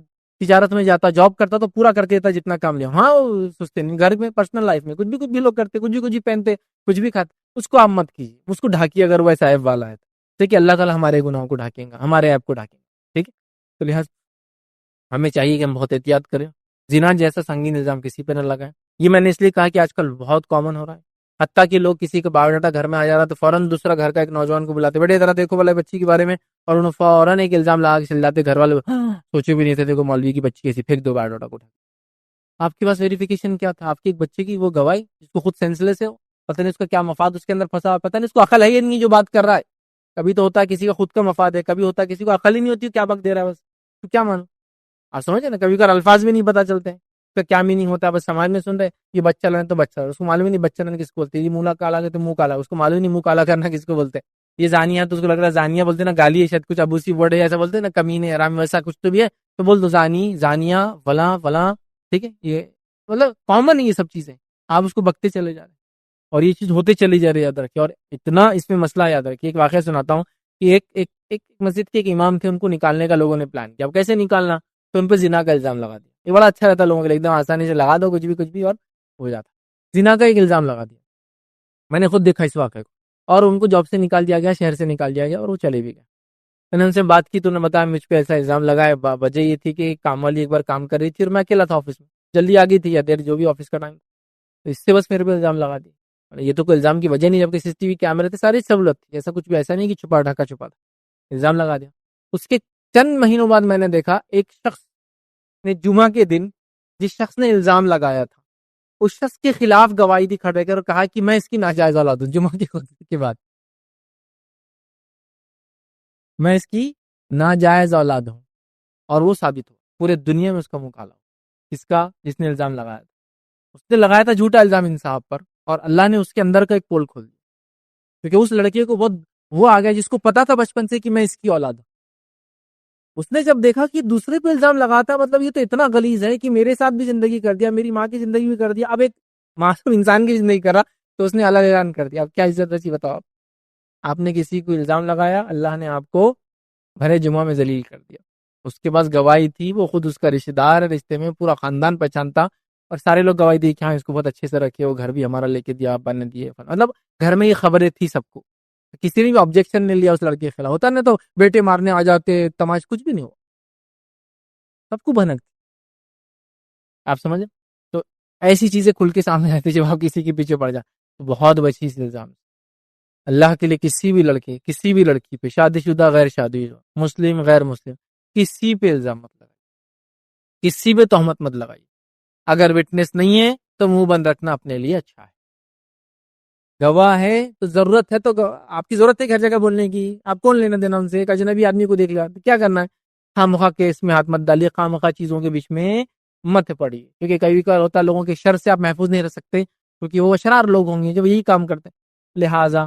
تجارت میں جاتا، جاب کرتا تو پورا کر کے دیتا جتنا کام لیا. ہاں وہ سوچتے نہیں، گھر میں پرسنل لائف میں کچھ بھی لوگ کرتے، کچھ بھی پہنتے، کچھ بھی کھاتے، اس کو آپ مت کیجیے، اس کو ڈھاکیے اگر وہ ایسا ایب والا ہے. دیکھیے اللہ تعالیٰ ہمارے گناہوں کو ڈھاکیں گا، ہمارے ایب کو ڈھاکیں گا. ٹھیک ہے، تو لہٰذا ہمیں چاہیے کہ ہم بہت احتیاط کریں، زنا جیسا سنگین الزام کسی پہ نہ لگائیں. یہ میں نے اس لیے کہا کہ آج کل بہت کامن ہو رہا ہے، حتیٰ کہ لوگ کسی کا بایو ڈاٹا گھر میں آ جا رہا تو فوراً دوسرا گھر کا ایک نوجوان کو بلاتے، بیٹے ذرا دیکھو والے بچی کے بارے میں، اور انہوں فوراً ایک الزام لگا کے چل جاتے. گھر والے سوچے بھی نہیں تھے، دیکھو مولوی کی بچی کیسی، پھینک دو بایو ڈاٹا کو. آپ کے پاس ویریفیکیشن کیا تھا؟ آپ کے ایک بچے کی وہ گواہی جس کو خود سینس لیس ہے، پتہ نہیں اس کا کیا مفاد اس کے اندر پھنسا، پتہ نہیں اس کو عقل ہے یا نہیں جو بات کر رہا ہے. کبھی تو ہوتا ہے کسی کا خود کا مفاد ہے، کبھی ہوتا ہے کسی کو عقل ہی نہیں ہوتی، کیا بک دے رہا ہے، بس تو کیا مانو. آپ سمجھے نا، کبھی کبھار الفاظ بھی نہیں پتا چلتے ہیں، اس کا کیا میننگ ہوتا ہے، بس سماج میں سن رہے یہ بچہ لینا تو بچہ، اس کو معلوم ہی نہیں بچہ لینا کس کو بولتے ہیں. یہ منہ کالا ہے تو منہ کالا، اس کو معلوم نہیں منہ کالا کرنا کس کو بولتے ہیں. یہ زانیہ تو اس کو لگ رہا ہے زانیہ بولتے نا، گالی ہے شاید کچھ ابوسی ورڈ ہے ایسا بولتے ہیں نا، کمینے حرام ویسا کچھ تو بھی ہے، تو بول دو زانی، زانیہ، فلاں فلاں. ٹھیک ہے، یہ مطلب کامن ہے یہ سب چیزیں، آپ اس کو بکتے چلے جا رہے ہیں اور یہ چیز ہوتے چلی جا رہی ہے. یاد رکھیے، اور اتنا اس میں مسئلہ یاد رکھیے. ایک واقعہ سناتا ہوں کہ ایک مسجد کے ایک امام تھے، ان کو نکالنے کا لوگوں نے پلان کیا. اب کیسے نکالنا؟ تو ان پہ زنا کا الزام لگا دیا. یہ بڑا اچھا رہتا لوگوں کے لیے، ایک دم آسانی سے لگا دو کچھ بھی اور ہو جاتا. زنا کا ایک الزام لگا دیا، میں نے خود دیکھا اس واقعے کو، اور ان کو جاب سے نکال دیا گیا، شہر سے نکال دیا گیا، اور وہ چلے بھی گئے. میں نے ان سے بات کی تو انہوں نے بتایا مجھ پہ ایسا الزام لگا ہے. وجہ یہ تھی کہ کام والی ایک بار کام کر رہی تھی اور میں اکیلا تھا آفس میں، جلدی آ گئی تھی یا دیر جو بھی آفس کا ٹائم، تو اس سے بس میرے پہ الزام لگا دیا. یہ تو کوئی الزام کی وجہ نہیں، جبکہ CCTV کیمرے تھے، ساری سہولت تھی، ایسا کچھ بھی ایسا نہیں کہ چھپا ڈھکا چھپا تھا. الزام لگا دیا. اس کے چند مہینوں بعد میں نے دیکھا ایک شخص نے جمعہ کے دن جس شخص نے الزام لگایا تھا اس شخص کے خلاف گواہی دی کھڑے کر اور کہا کہ میں اس کی ناجائز اولاد ہوں. جمعہ کی خطبے کے بعد میں اس کی ناجائز اولاد ہوں، اور وہ ثابت ہو، پورے دنیا میں اس کا مکالا ہو. کس کا؟ جس نے الزام لگایا تھا. اس نے لگایا تھا جھوٹا الزام انصاف پر، اور اللہ نے اس کے اندر کا ایک پول کھول دیا، کیونکہ اس لڑکے کو بہت وہ آ گیا جس کو پتا تھا بچپن سے کہ میں اس کی اولاد ہوں. اس نے جب دیکھا کہ دوسرے پہ الزام لگاتا، مطلب یہ تو اتنا غلیظ ہے کہ میرے ساتھ بھی زندگی کر دیا، میری ماں کی زندگی بھی کر دیا، اب ایک معصوم انسان کی زندگی کر رہا، تو اس نے الگ اعلان کر دیا. اب کیا عزت رسی بتاؤ. آپ نے کسی کو الزام لگایا، اللہ نے آپ کو بھرے جمعہ میں ذلیل کر دیا. اس کے پاس گواہی تھی، وہ خود اس کا رشتہ دار ہے، رشتے میں پورا خاندان پہچانتا، اور سارے لوگ گواہی دی کہ ہاں اس کو بہت اچھے سے رکھے، وہ گھر بھی ہمارا لے کے دیا، ابا نے دیے، مطلب گھر میں یہ خبریں تھی سب کو. کسی نے بھی آبجیکشن نہیں لیا اس لڑکے کے خلاف. ہوتا نا تو بیٹے مارنے آ جاتے, تماش کچھ بھی نہیں ہوا, سب کو بھنک. آپ سمجھے؟ تو ایسی چیزیں کھل کے سامنے آتی جب آپ کسی کے پیچھے پڑ جائیں تو بہت بچی سے الزام. اللہ کے لیے کسی بھی لڑکے کسی بھی لڑکی پہ, شادی شدہ غیر شادی شدہ, مسلم غیر مسلم, کسی پہ الزام مت لگائیے, کسی پہ تہمت مت لگائیے. اگر وٹنس نہیں ہے تو منہ بند رکھنا اپنے لیے اچھا ہے. گواہ ہے تو ضرورت ہے, تو آپ کی ضرورت ہے ہر جگہ بولنے کی, آپ کون لینا دینا ان سے؟ ایک اجنبی آدمی کو دیکھ لیا تو کیا کرنا ہے؟ خواہ کیس میں ہاتھ مت ڈالیے, خواہ چیزوں کے بیچ میں مت پڑیے, کیونکہ کئی بار ہوتا ہے لوگوں کے شر سے آپ محفوظ نہیں رہ سکتے, کیونکہ وہ اشرار لوگ ہوں گے جب یہی کام کرتے ہیں. لہٰذا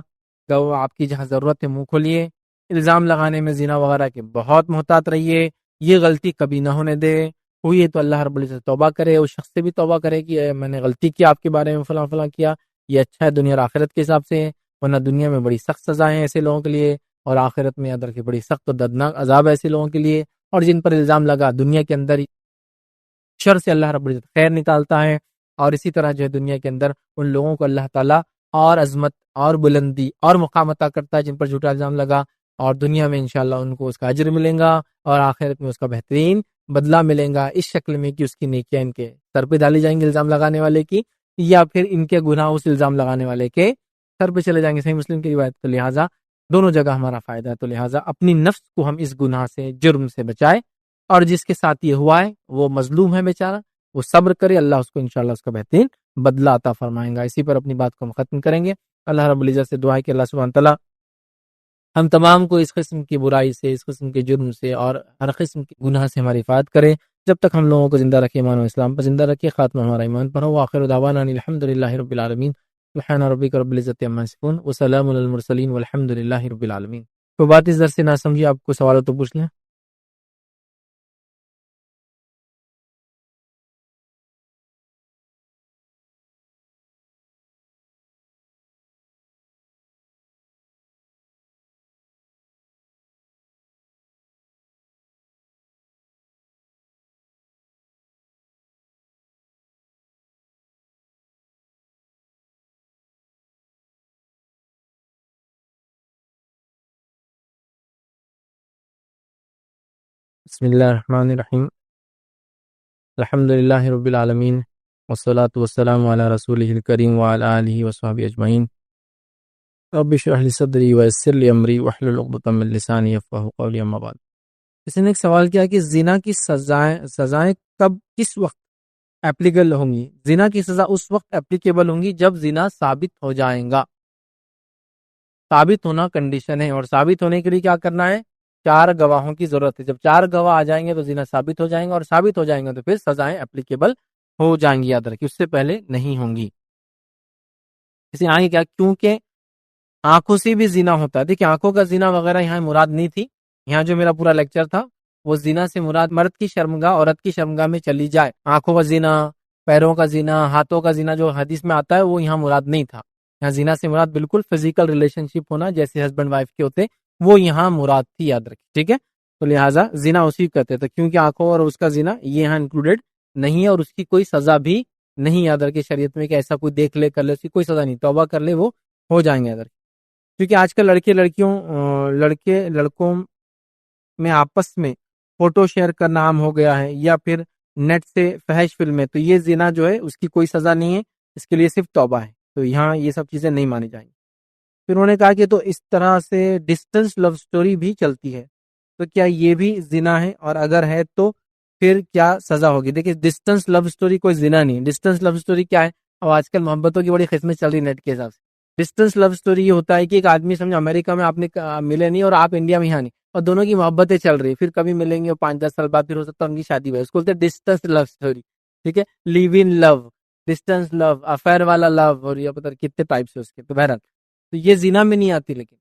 آپ کی جہاں ضرورت ہے منہ کھولیے. الزام لگانے میں زنا وغیرہ کے بہت محتاط رہیے, یہ غلطی کبھی نہ ہونے دے. ہوئی تو اللہ رب العزت توبہ کرے, اس شخص سے بھی توبہ کرے کہ میں نے غلطی کی آپ کے بارے میں, فلاں فلاں کیا, یہ اچھا ہے دنیا اور آخرت کے حساب سے, ورنہ دنیا میں بڑی سخت سزائیں ایسے لوگوں کے لیے, اور آخرت میں یاد رکھے بڑی سخت اور دردناک عذاب ایسے لوگوں کے لیے. اور جن پر الزام لگا دنیا کے اندر شر سے اللہ رب العزت خیر نکالتا ہے, اور اسی طرح جو ہے دنیا کے اندر ان لوگوں کو اللہ تعالیٰ اور عظمت اور بلندی اور مقام عطا کرتا ہے جن پر جھوٹا الزام لگا, اور دنیا میں انشاءاللہ ان کو اس کا اجر ملے گا, اور آخرت میں اس کا بہترین بدلہ ملے گا, اس شکل میں کہ اس کی نیکیاں ان کے سر پہ ڈالی جائیں گے الزام لگانے والے کی, یا پھر ان کے گناہ اس الزام لگانے والے کے سر پہ چلے جائیں گے. صحیح مسلم کی روایت. تو لہٰذا دونوں جگہ ہمارا فائدہ ہے. تو لہٰذا اپنی نفس کو ہم اس گناہ سے, جرم سے بچائے, اور جس کے ساتھ یہ ہوا ہے وہ مظلوم ہے بیچارہ, وہ صبر کرے, اللہ اس کو انشاءاللہ اس کا بہترین بدلہ عطا فرمائیں گا. اسی پر اپنی بات کو ہم ختم کریں گے. اللہ رب العزت سے دعا ہے کہ اللہ سبحانہ تعالیٰ ہم تمام کو اس قسم کی برائی سے, اس قسم کے جرم سے اور ہر قسم کے گناہ سے ہماری حفاظت کرے. جب تک ہم لوگوں کو زندہ رکھے, ایمان و اسلام پر زندہ رکھے, خاتمہ ہمارا ایمان پر ہو. آخر دعوانا الحمدللہ رب العالمین. سبحان ربک رب العزت عما یصفون وسلام علی المرسلین والحمدللہ رب العالمین. کوئی بات اس درس سے نہ سمجھی, آپ کو سوال ہو تو پوچھ لیں. بسم اللہ الرحمن الرحیم. الحمدللہ رب العالمین والصلاة والسلام علی رسولہ الکریم وعلی آلہ وصحبہ اجمعین. رب اشرح لی صدری ویسر لی امری واحلل عقدۃ من لسانی یفقہوا قولی. اما بعد. کسی نے ایک سوال کیا کہ زنا کی سزائیں کب کس وقت اپلیکیبل ہوں گی؟ زنا کی سزا اس وقت اپلیکیبل ہوں گی جب زنا ثابت ہو جائے گا. ثابت ہونا کنڈیشن ہے, اور ثابت ہونے کے لیے کیا کرنا ہے؟ 4 گواہوں کی ضرورت ہے. جب 4 گواہ آ جائیں گے تو زنا ثابت ہو جائیں گا, اور ثابت ہو جائیں گے تو پھر سزائیں اپلیکیبل ہو جائیں گی. یاد رکھیے اس سے پہلے نہیں ہوں گی. اسے آگے کیا, کیونکہ آنکھوں سے بھی زنا ہوتا ہے. دیکھیں آنکھوں کا زنا وغیرہ یہاں مراد نہیں تھی. یہاں جو میرا پورا لیکچر تھا وہ زنا سے مراد مرد کی شرمگاہ عورت کی شرمگاہ میں چلی جائے. آنکھوں کا زنا, پیروں کا زنا, ہاتھوں کا زنا جو حدیث میں آتا ہے وہ یہاں مراد نہیں تھا. یہاں زنا سے مراد بالکل فزیکل ریلیشن شپ ہونا جیسے ہسبینڈ وائف کے ہوتے, وہ یہاں مراد تھی. یاد رکھیں, ٹھیک ہے. تو لہٰذا زنا اسی کہتے تھے, کیونکہ آنکھوں اور اس کا زنا یہ یہاں انکلوڈیڈ نہیں ہے, اور اس کی کوئی سزا بھی نہیں. یاد رکھے شریعت میں کہ ایسا کوئی دیکھ لے کر لے, اس کی کوئی سزا نہیں, توبہ کر لے وہ ہو جائیں گے. یاد رکھیں, کیونکہ آج کل لڑکوں میں آپس میں فوٹو شیئر کرنا عام ہو گیا ہے, یا پھر نیٹ سے فحش فلمیں, تو یہ زنا جو ہے اس کی کوئی سزا نہیں ہے, اس کے لیے صرف توبہ ہے. تو یہاں یہ سب چیزیں نہیں مانی جائیں گی. پھر انہوں نے کہا کہ تو اس طرح سے ڈسٹنس لو سٹوری بھی چلتی ہے, تو کیا یہ بھی زنا ہے, اور اگر ہے تو پھر کیا سزا ہوگی؟ دیکھیں ڈسٹنس لو سٹوری کوئی زنا نہیں. ڈسٹنس لو سٹوری کیا ہے؟ اب آج کل محبتوں کی بڑی قسمیں چل رہی نیٹ کے حساب سے. ڈسٹنس لو سٹوری یہ ہوتا ہے کہ ایک آدمی سمجھو امریکہ میں آپ نے ملے نہیں اور آپ انڈیا میں یہاں نہیں, اور دونوں کی محبتیں چل رہی, پھر کبھی ملیں گے اور 5-10 سال بعد پھر ہو سکتا ہے ان کی شادی ہوئی. اس کو بولتے ہیں ڈسٹنس لو سٹوری. ٹھیک ہے, لیو ان لو, ڈسٹنس لو, افیئر والا لو, اور یہ پتہ کتنے ٹائپس اس کے. تو بہرحال تو یہ زنا میں نہیں آتی, لیکن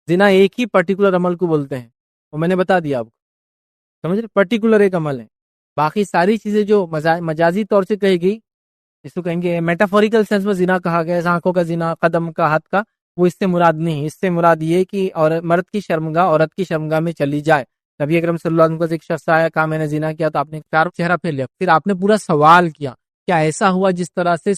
زنا ایک ہی پرٹیکولر عمل کو بولتے ہیں, وہ میں نے بتا دیا آپ کو, سمجھ رہے, پرٹیکولر ایک عمل ہے. باقی ساری چیزیں جو مجازی طور سے کہے گی, اس کو کہیں گے میٹافوریکل سینس میں زنا کہا گیا, آنکھوں کا زنا, قدم کا, ہاتھ کا, وہ اس سے مراد نہیں. اس سے مراد یہ کہ اور مرد کی شرمگاہ عورت کی شرمگاہ میں چلی جائے. نبی اکرم صلی اللہ علیہ وسلم کو ایک شخص آیا, کہا میں نے زنا کیا, تو آپ نے 4 چہرہ پھیر لیا. پھر آپ نے پورا سوال کیا, کیا ایسا ہوا جس طرح سے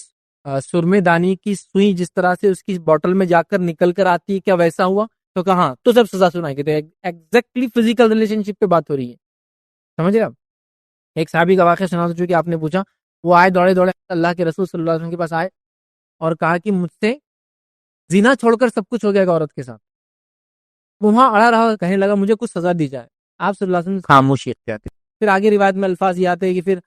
سرمے دانی کی سوئی جس طرح سے اس کی بوٹل میں جا کر نکل کر آتی ہے، کیا ویسا ہوا؟ تو کہاں تو سب سزا سنائے گی. تو ایگزیکٹلی فزیکل ریلیشن شپ پہ بات ہو رہی ہے. سمجھ رہے آپ؟ ایک صحابی کا واقعہ سنا جو کہ آپ نے پوچھا. وہ آئے دوڑے دوڑے اللہ کے رسول صلی اللہ علیہ وسلم کے پاس آئے اور کہا کہ مجھ سے زنا چھوڑ کر سب کچھ ہو گیا عورت کے ساتھ. وہ وہاں اڑا رہا، کہنے لگا مجھے کچھ سزا دی جائے. آپ صلی اللہ علیہ وسلم خاموشی اختیار کی. پھر آگے روایت میں الفاظ یہ آتے ہیں کہ پھر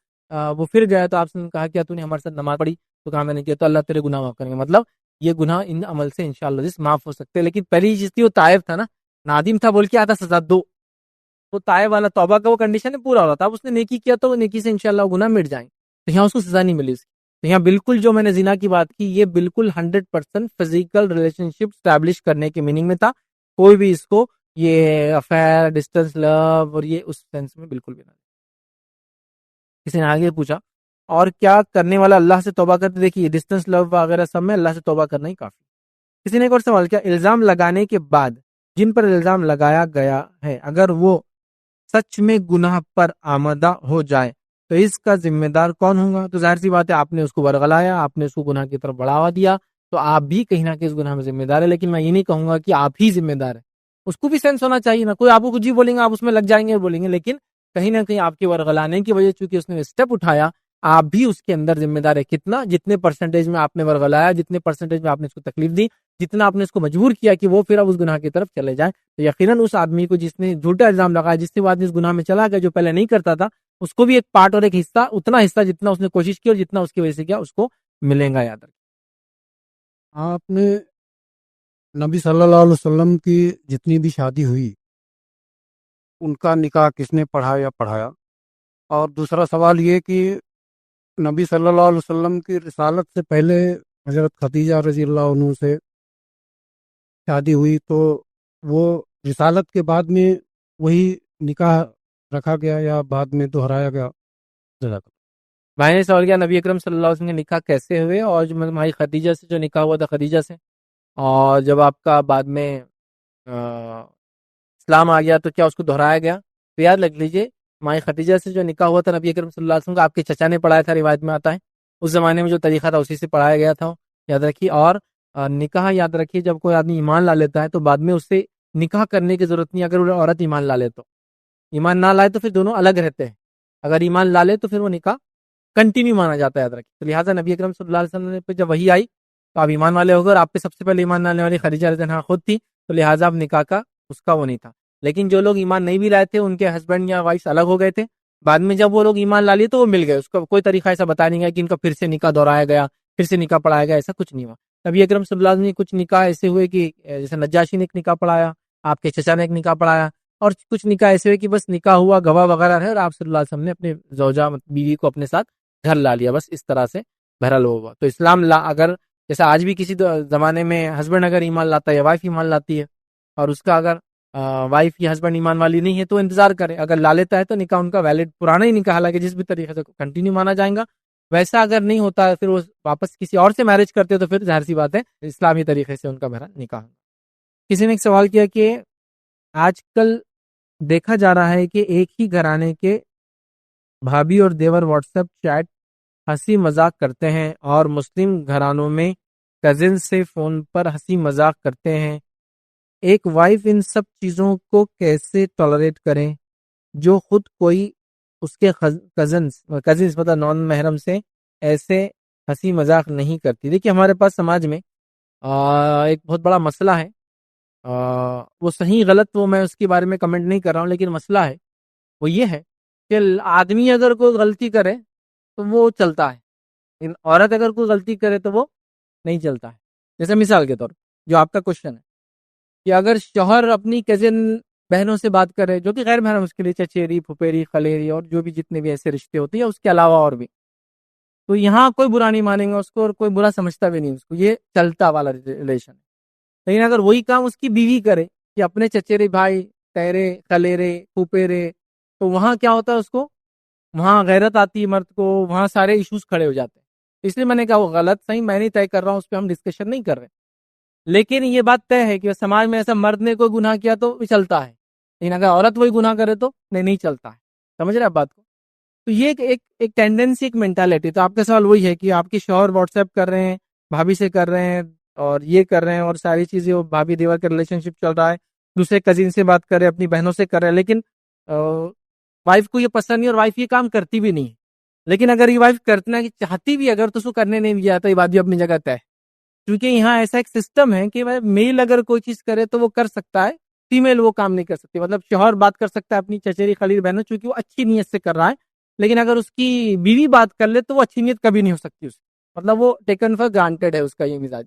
وہ پھر گیا تو آپ نے کہا کیا تو نے ہمارے ساتھ نماز پڑھی؟ تو کہا میں نے کیا. تو اللہ تیرے گناہ معاف کریں گے. مطلب یہ گناہ ان عمل سے انشاءاللہ معاف ہو سکتے ہیں. لیکن پہلی چیز تھی وہ تائب تھا نا، نادم تھا، بول کے آتا سزا دو. وہ تائب والا توبہ کا وہ کنڈیشن ہے پورا ہو رہا تھا. اب اس نے نیکی کیا تو نیکی سے انشاءاللہ گناہ مٹ جائیں. تو یہاں اس کو سزا نہیں ملی. تو یہاں بالکل جو میں نے زنا کی بات کی یہ بالکل 100% فزیکل ریلیشن شپ اسٹیبلش کرنے کے میننگ میں تھا. کوئی بھی اس کو یہ افیئر، ڈسٹینس لو اور یہ اس سینس میں بالکل بھی نہیں. کسی نے آگے پوچھا اور کیا کرنے والا اللہ سے توبہ کرتے؟ دیکھیے ڈسٹینس لو وغیرہ سب میں اللہ سے توبہ کرنا ہی کافی. کسی نے ایک اور سوال کیا، الزام لگانے کے بعد جن پر الزام لگایا گیا ہے اگر وہ سچ میں گناہ پر آمدہ ہو جائے تو اس کا ذمہ دار کون ہوگا؟ تو ظاہر سی بات ہے آپ نے اس کو ورغلایا، آپ نے اس کو گناہ کی طرف بڑھاوا دیا، تو آپ بھی کہیں نہ کہیں اس گناہ میں ذمہ دار ہے. لیکن میں یہ نہیں کہوں گا کہ آپ ہی ذمہ دار ہے. اس کو بھی سینس ہونا چاہیے نا. کوئی آپ کو کچھ بھی بولیں گے آپ اس میں لگ جائیں گے بولیں گے، لیکن کہیں نہ کہیں آپ کے ورغلانے کی وجہ چونکہ اس نے اسٹیپ اٹھایا، آپ بھی اس کے اندر ذمہ دار ہے. کتنا؟ جتنے پرسنٹیج میں آپ نے ورغلایا، جتنے پرسنٹیج میں آپ نے اس کو تکلیف دی، جتنا آپ نے اس کو مجبور کیا کہ وہ پھر اب اس گناہ کی طرف چلے جائیں، تو یقیناً اس آدمی کو جس نے جھوٹا الزام لگایا، جس سے وہ آدمی اس گناہ میں چلا گیا جو پہلے نہیں کرتا تھا، اس کو بھی ایک پارٹ اور ایک حصہ، اتنا حصہ جتنا اس نے کوشش کی اور جتنا اس کی وجہ سے کیا اس کو ملے گا. یاد رکھیں. آپ نے نبی صلی اللہ علیہ وسلم کی جتنی بھی شادی ہوئی ان کا نکاح کس نے پڑھایا؟ اور دوسرا سوال یہ کہ نبی صلی اللہ علیہ وسلم کی رسالت سے پہلے حضرت خدیجہ رضی اللہ عنہ سے شادی ہوئی تو وہ رسالت کے بعد میں وہی نکاح رکھا گیا یا بعد میں دہرایا گیا؟ جزاک بھائی نے سوال کیا نبی اکرم صلی اللہ علیہ وسلم کے نکاح کیسے ہوئے، اور جو بھائی خدیجہ سے جو نکاح ہوا تھا خدیجہ سے، اور جب آپ کا بعد میں اسلام آ گیا تو کیا اس کو دہرایا گیا؟ تو یاد رکھ لیجیے مائی خدیجہ سے جو نکاح ہوا تھا نبی اکرم صلی اللہ علیہ وسلم کا آپ کے چچا نے پڑھایا تھا، روایت میں آتا ہے. اس زمانے میں جو طریقہ تھا اسی سے پڑھایا گیا تھا، یاد رکھیے. اور نکاح یاد رکھیے جب کوئی آدمی ایمان لا لیتا ہے تو بعد میں اس سے نکاح کرنے کی ضرورت نہیں. اگر وہ عورت ایمان لا لے تو، ایمان نہ لائے تو پھر دونوں الگ رہتے ہیں. اگر ایمان لا لے تو پھر وہ نکاح کنٹینیو مانا جاتا ہے. یاد رکھیے. تو لہٰذا نبی اکرم صلی اللہ علیہ وسلم پہ جب وحی آئی تو آپ ایمان والے ہو گئے، اور آپ پہ سب سے پہلے ایمان لانے والی خدیجہ رضی اللہ عنہا خود تھی، تو لہٰذا اب نکاح کا اس کا وہ نہیں تھا. لیکن جو لوگ ایمان نہیں بھی لائے تھے ان کے ہسبینڈ یا وائف الگ ہو گئے تھے، بعد میں جب وہ لوگ ایمان لا لیے تو وہ مل گئے. اس کا کوئی طریقہ ایسا بتایا نہیں گیا کہ ان کا پھر سے نکاح دہرایا گیا، پھر سے نکاح پڑھایا گیا، ایسا کچھ نہیں ہوا. نبی اکرم صلی اللہ علیہ وسلم نے کچھ نکاح ایسے ہوئے کہ جیسے نجاشی نے ایک نکاح پڑھایا، آپ کے چچا نے ایک نکاح پڑھایا، اور کچھ نکاح ایسے ہوئے کہ بس نکاح ہوا، گواہ وغیرہ رہے، اور آپ صلی اللہ علیہ وسلم نے اپنے زوجہ بیوی کو اپنے ساتھ گھر لا لیا. بس اس طرح سے بہرحال ہوا. تو اسلام اگر جیسا آج بھی کسی زمانے میں ہسبینڈ اگر ایمان لاتا ہے یا وائف ایمان لاتی ہے اور اس کا اگر وائف یا ہسبینڈ ایمان والی نہیں ہے تو انتظار کرے، اگر لا لیتا ہے تو نکاح ان کا ویلڈ پرانا ہی نکاح، حالانکہ جس بھی طریقے سے کنٹینیو مانا جائے گا. ویسا اگر نہیں ہوتا ہے پھر وہ واپس کسی اور سے میرج کرتے تو پھر ظاہر سی بات ہے اسلامی طریقے سے ان کا بہرحال نکاح. کسی نے ایک سوال کیا کہ آج کل دیکھا جا رہا ہے کہ ایک ہی گھرانے کے بھابھی اور دیور واٹس ایپ چیٹ ہنسی مذاق کرتے ہیں، اور مسلم گھرانوں میں کزن سے فون پر ہنسی مذاق کرتے ہیں. ایک وائف ان سب چیزوں کو کیسے ٹالریٹ کریں جو خود کوئی اس کے کزنس مطلب نان محرم سے ایسے ہنسی مذاق نہیں کرتی؟ دیکھیے ہمارے پاس سماج میں ایک بہت بڑا مسئلہ ہے. وہ صحیح غلط وہ میں اس کے بارے میں کمنٹ نہیں کر رہا ہوں، لیکن مسئلہ ہے وہ یہ ہے کہ آدمی اگر کوئی غلطی کرے تو وہ چلتا ہے، لیکن عورت اگر کوئی غلطی کرے تو وہ نہیں چلتا ہے. جیسے مثال کے طور جو آپ کا کوشچن ہے کہ اگر شوہر اپنی کزن بہنوں سے بات کرے جو کہ غیر محرم اس کے لیے چچیری پھپھیری خلیری اور جو بھی جتنے بھی ایسے رشتے ہوتے ہیں اس کے علاوہ اور بھی، تو یہاں کوئی برا نہیں مانیں گا اس کو اور کوئی برا سمجھتا بھی نہیں اس کو، یہ چلتا والا ریلیشن ہے. لیکن اگر وہی کام اس کی بیوی کرے کہ اپنے چچیرے بھائی تیرے خلیرے پھوپھیرے، تو وہاں کیا ہوتا ہے اس کو وہاں غیرت آتی ہے مرد کو، وہاں سارے ایشوز کھڑے ہو جاتے ہیں. اس لیے میں نے کہا وہ غلط صحیح میں نہیں طے کر رہا ہوں، اس پہ ہم ڈسکشن نہیں کر رہے، لیکن یہ بات طے ہے کہ سماج میں ایسا مرد نے کوئی گناہ کیا تو چلتا ہے، لیکن اگر عورت وہی گناہ کرے تو نہیں چلتا ہے. سمجھ رہے آپ بات کو؟ تو یہ ایک ٹینڈنسی، ایک مینٹالٹی. تو آپ کا سوال وہی ہے کہ آپ کے شوہر واٹس ایپ کر رہے ہیں، بھابھی سے کر رہے ہیں، اور یہ کر رہے ہیں، اور ساری چیزیں، وہ بھابھی دیور کا ریلیشن شپ چل رہا ہے، دوسرے کزن سے بات کر رہے ہیں، اپنی بہنوں سے کر رہے ہیں، لیکن وائف کو یہ پسند نہیں، اور وائف یہ کام کرتی بھی نہیں. لیکن اگر یہ وائف کرنا چاہتی بھی اگر، تو اس کو کرنے نہیں دیا جاتا. یہ بات بھی اپنی جگہ طے ہے، کیونکہ یہاں ایسا ایک سسٹم ہے کہ میل اگر کوئی چیز کرے تو وہ کر سکتا ہے، فیمیل وہ کام نہیں کر سکتی. مطلب شوہر بات کر سکتا ہے اپنی چچیری خلیل بہنوں، چونکہ وہ اچھی نیت سے کر رہا ہے، لیکن اگر اس کی بیوی بات کر لے تو وہ اچھی نیت کبھی نہیں ہو سکتی اس کی. مطلب وہ ٹیکن فار گرانٹیڈ ہے اس کا یہ مزاج.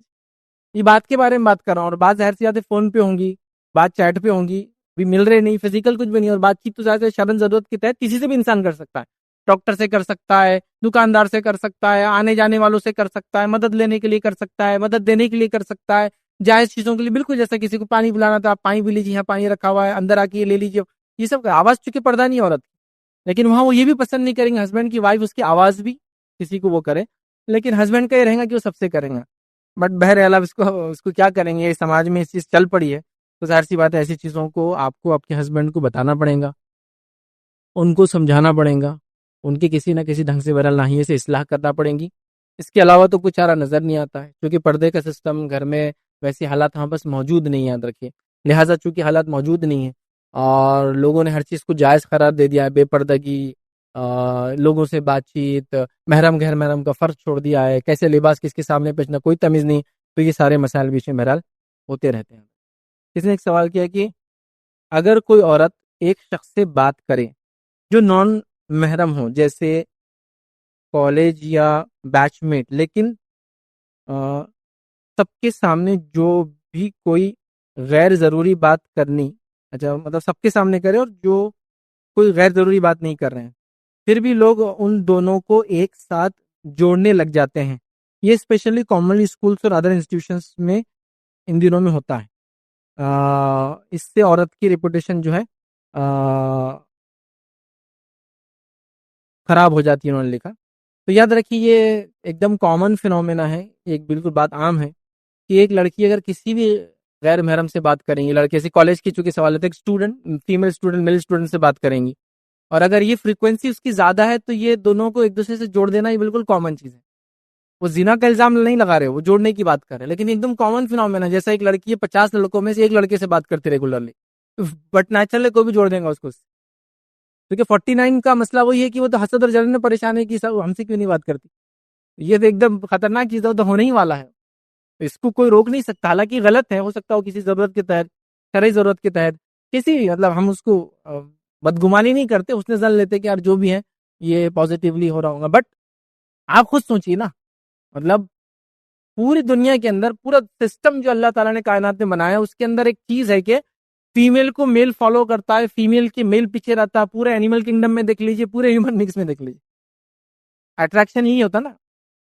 یہ بات کے بارے میں بات کر رہا ہوں. اور بات ظاہر سی بات ہے فون پہ ہوں گی، بات چیٹ پہ ہوں گی، بھی مل رہے نہیں، فزیکل کچھ بھی نہیں، اور بات چیت تو ظاہر شرن ضرورت کے تحت کسی سے بھی انسان کر سکتا ہے. ڈاکٹر سے کر سکتا ہے، دکاندار سے کر سکتا ہے، آنے جانے والوں سے کر سکتا ہے، مدد لینے کے لیے کر سکتا ہے، مدد دینے کے لیے کر سکتا ہے، جائز چیزوں کے لیے. بالکل جیسا کسی کو پانی پلانا تھا، آپ پانی پی لیجیے، یہاں پانی رکھا ہوا ہے، اندر آ کے لے لیجیے. یہ سب آواز چونکہ پردہ نہیں عورت، لیکن وہاں وہ یہ بھی پسند نہیں کریں گے ہسبینڈ کی وائف اس کی آواز بھی کسی کو وہ کرے. لیکن ہسبینڈ کا یہ رہے گا کہ وہ سب سے کریں گا. بٹ بہرحال اس کو کیا کریں گے، سماج میں اس چیز چل پڑی ہے. تو ظاہر سی بات ہے ایسی چیزوں کو آپ کو آپ کے ہسبینڈ کو بتانا پڑے گا، ان کو سمجھانا پڑے گا، ان کی کسی نہ کسی ڈھنگ سے بہرحال ناحیے سے اصلاح کرنا پڑیں گی. اس کے علاوہ تو کچھ چارہ نظر نہیں آتا ہے، کیونکہ پردے کا سسٹم گھر میں ویسے حالات ہاں بس موجود نہیں، یاد رکھیے. لہٰذا چونکہ حالات موجود نہیں ہیں اور لوگوں نے ہر چیز کو جائز قرار دے دیا ہے، بے پردگی، لوگوں سے بات چیت، محرم غیر محرم کا فرق چھوڑ دیا ہے، کیسے لباس کس کے سامنے پہننا، کوئی تمیز نہیں. تو یہ سارے مسائل بیچ میں بہرحال ہوتے رہتے ہیں. کسی نے ایک سوال کیا کہ اگر کوئی عورت ایک شخص سے بات کرے جو نان محرم ہو، جیسے کالج یا بیچ میٹ، لیکن سب کے سامنے جو بھی کوئی غیر ضروری بات کرنی، اچھا مطلب سب کے سامنے کرے اور جو کوئی غیر ضروری بات نہیں کر رہے ہیں، پھر بھی لوگ ان دونوں کو ایک ساتھ جوڑنے لگ جاتے ہیں. یہ اسپیشلی کامن اسکولس اور ادر انسٹیٹیوشنس میں ان دنوں میں ہوتا ہے. اس سے عورت کی ریپوٹیشن جو ہے خراب ہو جاتی ہے، انہوں نے لکھا. تو یاد رکھیے یہ ایک دم کامن فینومینا ہے، ایک بالکل بات عام ہے کہ ایک لڑکی اگر کسی بھی غیر محرم سے بات کریں گی، لڑکے سے کالج کی چونکہ سوال ہے، اسٹوڈنٹ، فیمیل اسٹوڈنٹ میل اسٹوڈنٹ سے بات کریں گی، اور اگر یہ فریکوینسی اس کی زیادہ ہے تو یہ دونوں کو ایک دوسرے سے جوڑ دینا یہ بالکل کامن چیز ہے. وہ زنا کا الزام نہیں لگا رہے، وہ جوڑنے کی بات کر رہے ہیں، لیکن ایک دم کامن فینومینا. جیسا ایک لڑکی ہے 50 لڑکوں میں سے ایک لڑکے سے بات کرتی ریگولرلی، بٹ نیچرلی کوئی بھی جوڑ دیں گا اس کو. کیونکہ 49 کا مسئلہ وہی ہے کہ وہ تو حسد اور جلن میں پریشان ہے کہ سب ہم سے کیوں نہیں بات کرتی. یہ تو ایک دم خطرناک چیز ہے، تو ہونے ہی والا ہے، اس کو کوئی روک نہیں سکتا. حالانکہ غلط ہے، ہو سکتا ہو کسی ضرورت کے تحت، شرعی ضرورت کے تحت، کسی مطلب ہم اس کو بدگمانی نہیں کرتے، اس نے ظن لیتے کہ یار جو بھی ہے یہ پازیٹیولی ہو رہا ہوگا. بٹ آپ خود سوچیے نا، مطلب پوری دنیا کے اندر پورا سسٹم جو اللہ تعالیٰ نے کائنات میں بنایا، اس کے اندر ایک چیز ہے کہ فیمیل کو میل فالو کرتا ہے، فیمیل کے میل پیچھے رہتا ہے. پورے اینیمل کنگڈم میں دیکھ لیجیے، پورے ہیومن مکس میں دیکھ لیجیے، اٹریکشن یہی ہوتا نا،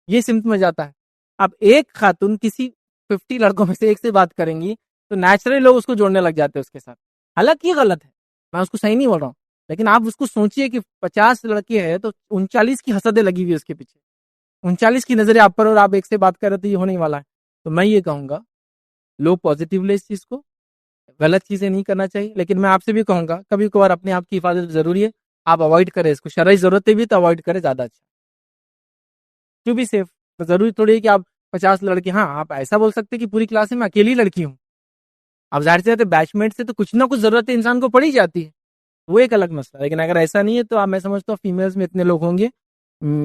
یہ سمت میں جاتا ہے. اب ایک خاتون کسی 50 لڑکوں میں سے ایک سے بات کریں گی تو نیچرلی لوگ اس کو جوڑنے لگ جاتے ہیں اس کے ساتھ. حالانکہ یہ غلط ہے، میں اس کو صحیح نہیں بول رہا ہوں، لیکن آپ اس کو سوچئے کہ 50 لڑکے ہیں تو 39 کی حسدیں لگی ہوئی اس کے پیچھے، 39 کی نظریں آپ پر، اور آپ ایک سے بات کر رہے تو یہ ہونے والا ہے. تو میں یہ کہوں گا لوگ پازیٹیو لے اس چیز کو، غلط چیزیں نہیں کرنا چاہیے. لیکن میں آپ سے بھی کہوں گا کبھی کبھار اپنے آپ کی حفاظت ضروری ہے، آپ اوائڈ کریں اس کو، شرعی ضرورتیں بھی تو اوائڈ کریں، زیادہ اچھا ٹو بی سیف. ضروری تھوڑی ہے کہ آپ 50 لڑکے، ہاں آپ ایسا بول سکتے کہ پوری کلاس میں اکیلی لڑکی ہوں، اب ظاہر سے بیچ میٹ سے تو کچھ نہ کچھ ضرورتیں انسان کو پڑی جاتی ہے، وہ ایک الگ مسئلہ. لیکن اگر ایسا نہیں ہے تو آپ، میں سمجھتا ہوں فیمیلز میں اتنے لوگ ہوں گے،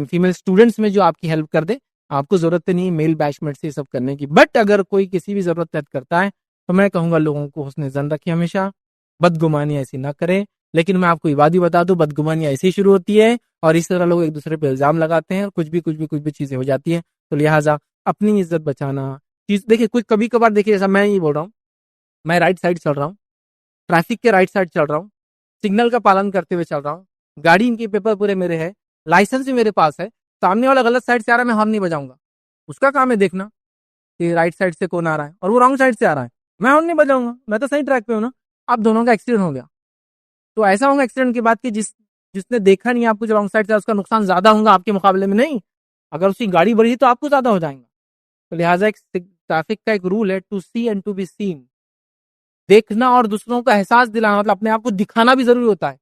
فیمیل اسٹوڈنٹس میں جو آپ کی ہیلپ کر دے، آپ کو ضرورت نہیں میل بیچ میٹ سے یہ سب کرنے کی. بٹ اگر کوئی کسی بھی ضرورت تحت کرتا ہے تو میں کہوں گا لوگوں کو حسن ظن رکھیں، ہمیشہ بدگمانی ایسی نہ کریں. لیکن میں آپ کو یہ بات بھی بتا دوں، بدگمانی ایسی شروع ہوتی ہے اور اس طرح لوگ ایک دوسرے پہ الزام لگاتے ہیں، اور کچھ بھی چیزیں ہو جاتی ہیں. تو لہٰذا اپنی عزت بچانا چیز دیکھیے. کچھ کبھی کبھار دیکھیے، جیسا میں یہ بول رہا ہوں، میں رائٹ سائڈ چل رہا ہوں، ٹریفک کے رائٹ سائڈ چل رہا ہوں، سگنل کا پالن کرتے ہوئے چل رہا ہوں، گاڑی ان کے پیپر پورے میرے ہے، لائسنس بھی میرے پاس ہے، سامنے والا غلط سائڈ سے آ رہا ہے، میں ہارن نہیں بجاؤں گا. اس کا کام ہے دیکھنا کہ رائٹ سائڈ سے کون آ رہا ہے، اور وہ رانگ سائڈ سے آ رہا ہے، میں ہارن نہیں بجاؤں گا، میں تو صحیح ٹریک پہ ہوں نا. اب دونوں کا ایکسیڈنٹ ہو گیا تو ایسا ہوگا ایکسیڈنٹ کے بعد کہ جس نے دیکھا نہیں آپ کو جو رانگ سائڈ سے، اس کا نقصان زیادہ ہوگا آپ کے مقابلے میں. نہیں، اگر اس کی گاڑی بڑھی تو آپ کو زیادہ ہو جائیں گا. تو لہٰذا ایک ٹریفک کا ایک رول ہے، to see and to be seen, دیکھنا اور دوسروں کا احساس دلانا، مطلب اپنے آپ کو دکھانا بھی ضروری ہوتا ہے.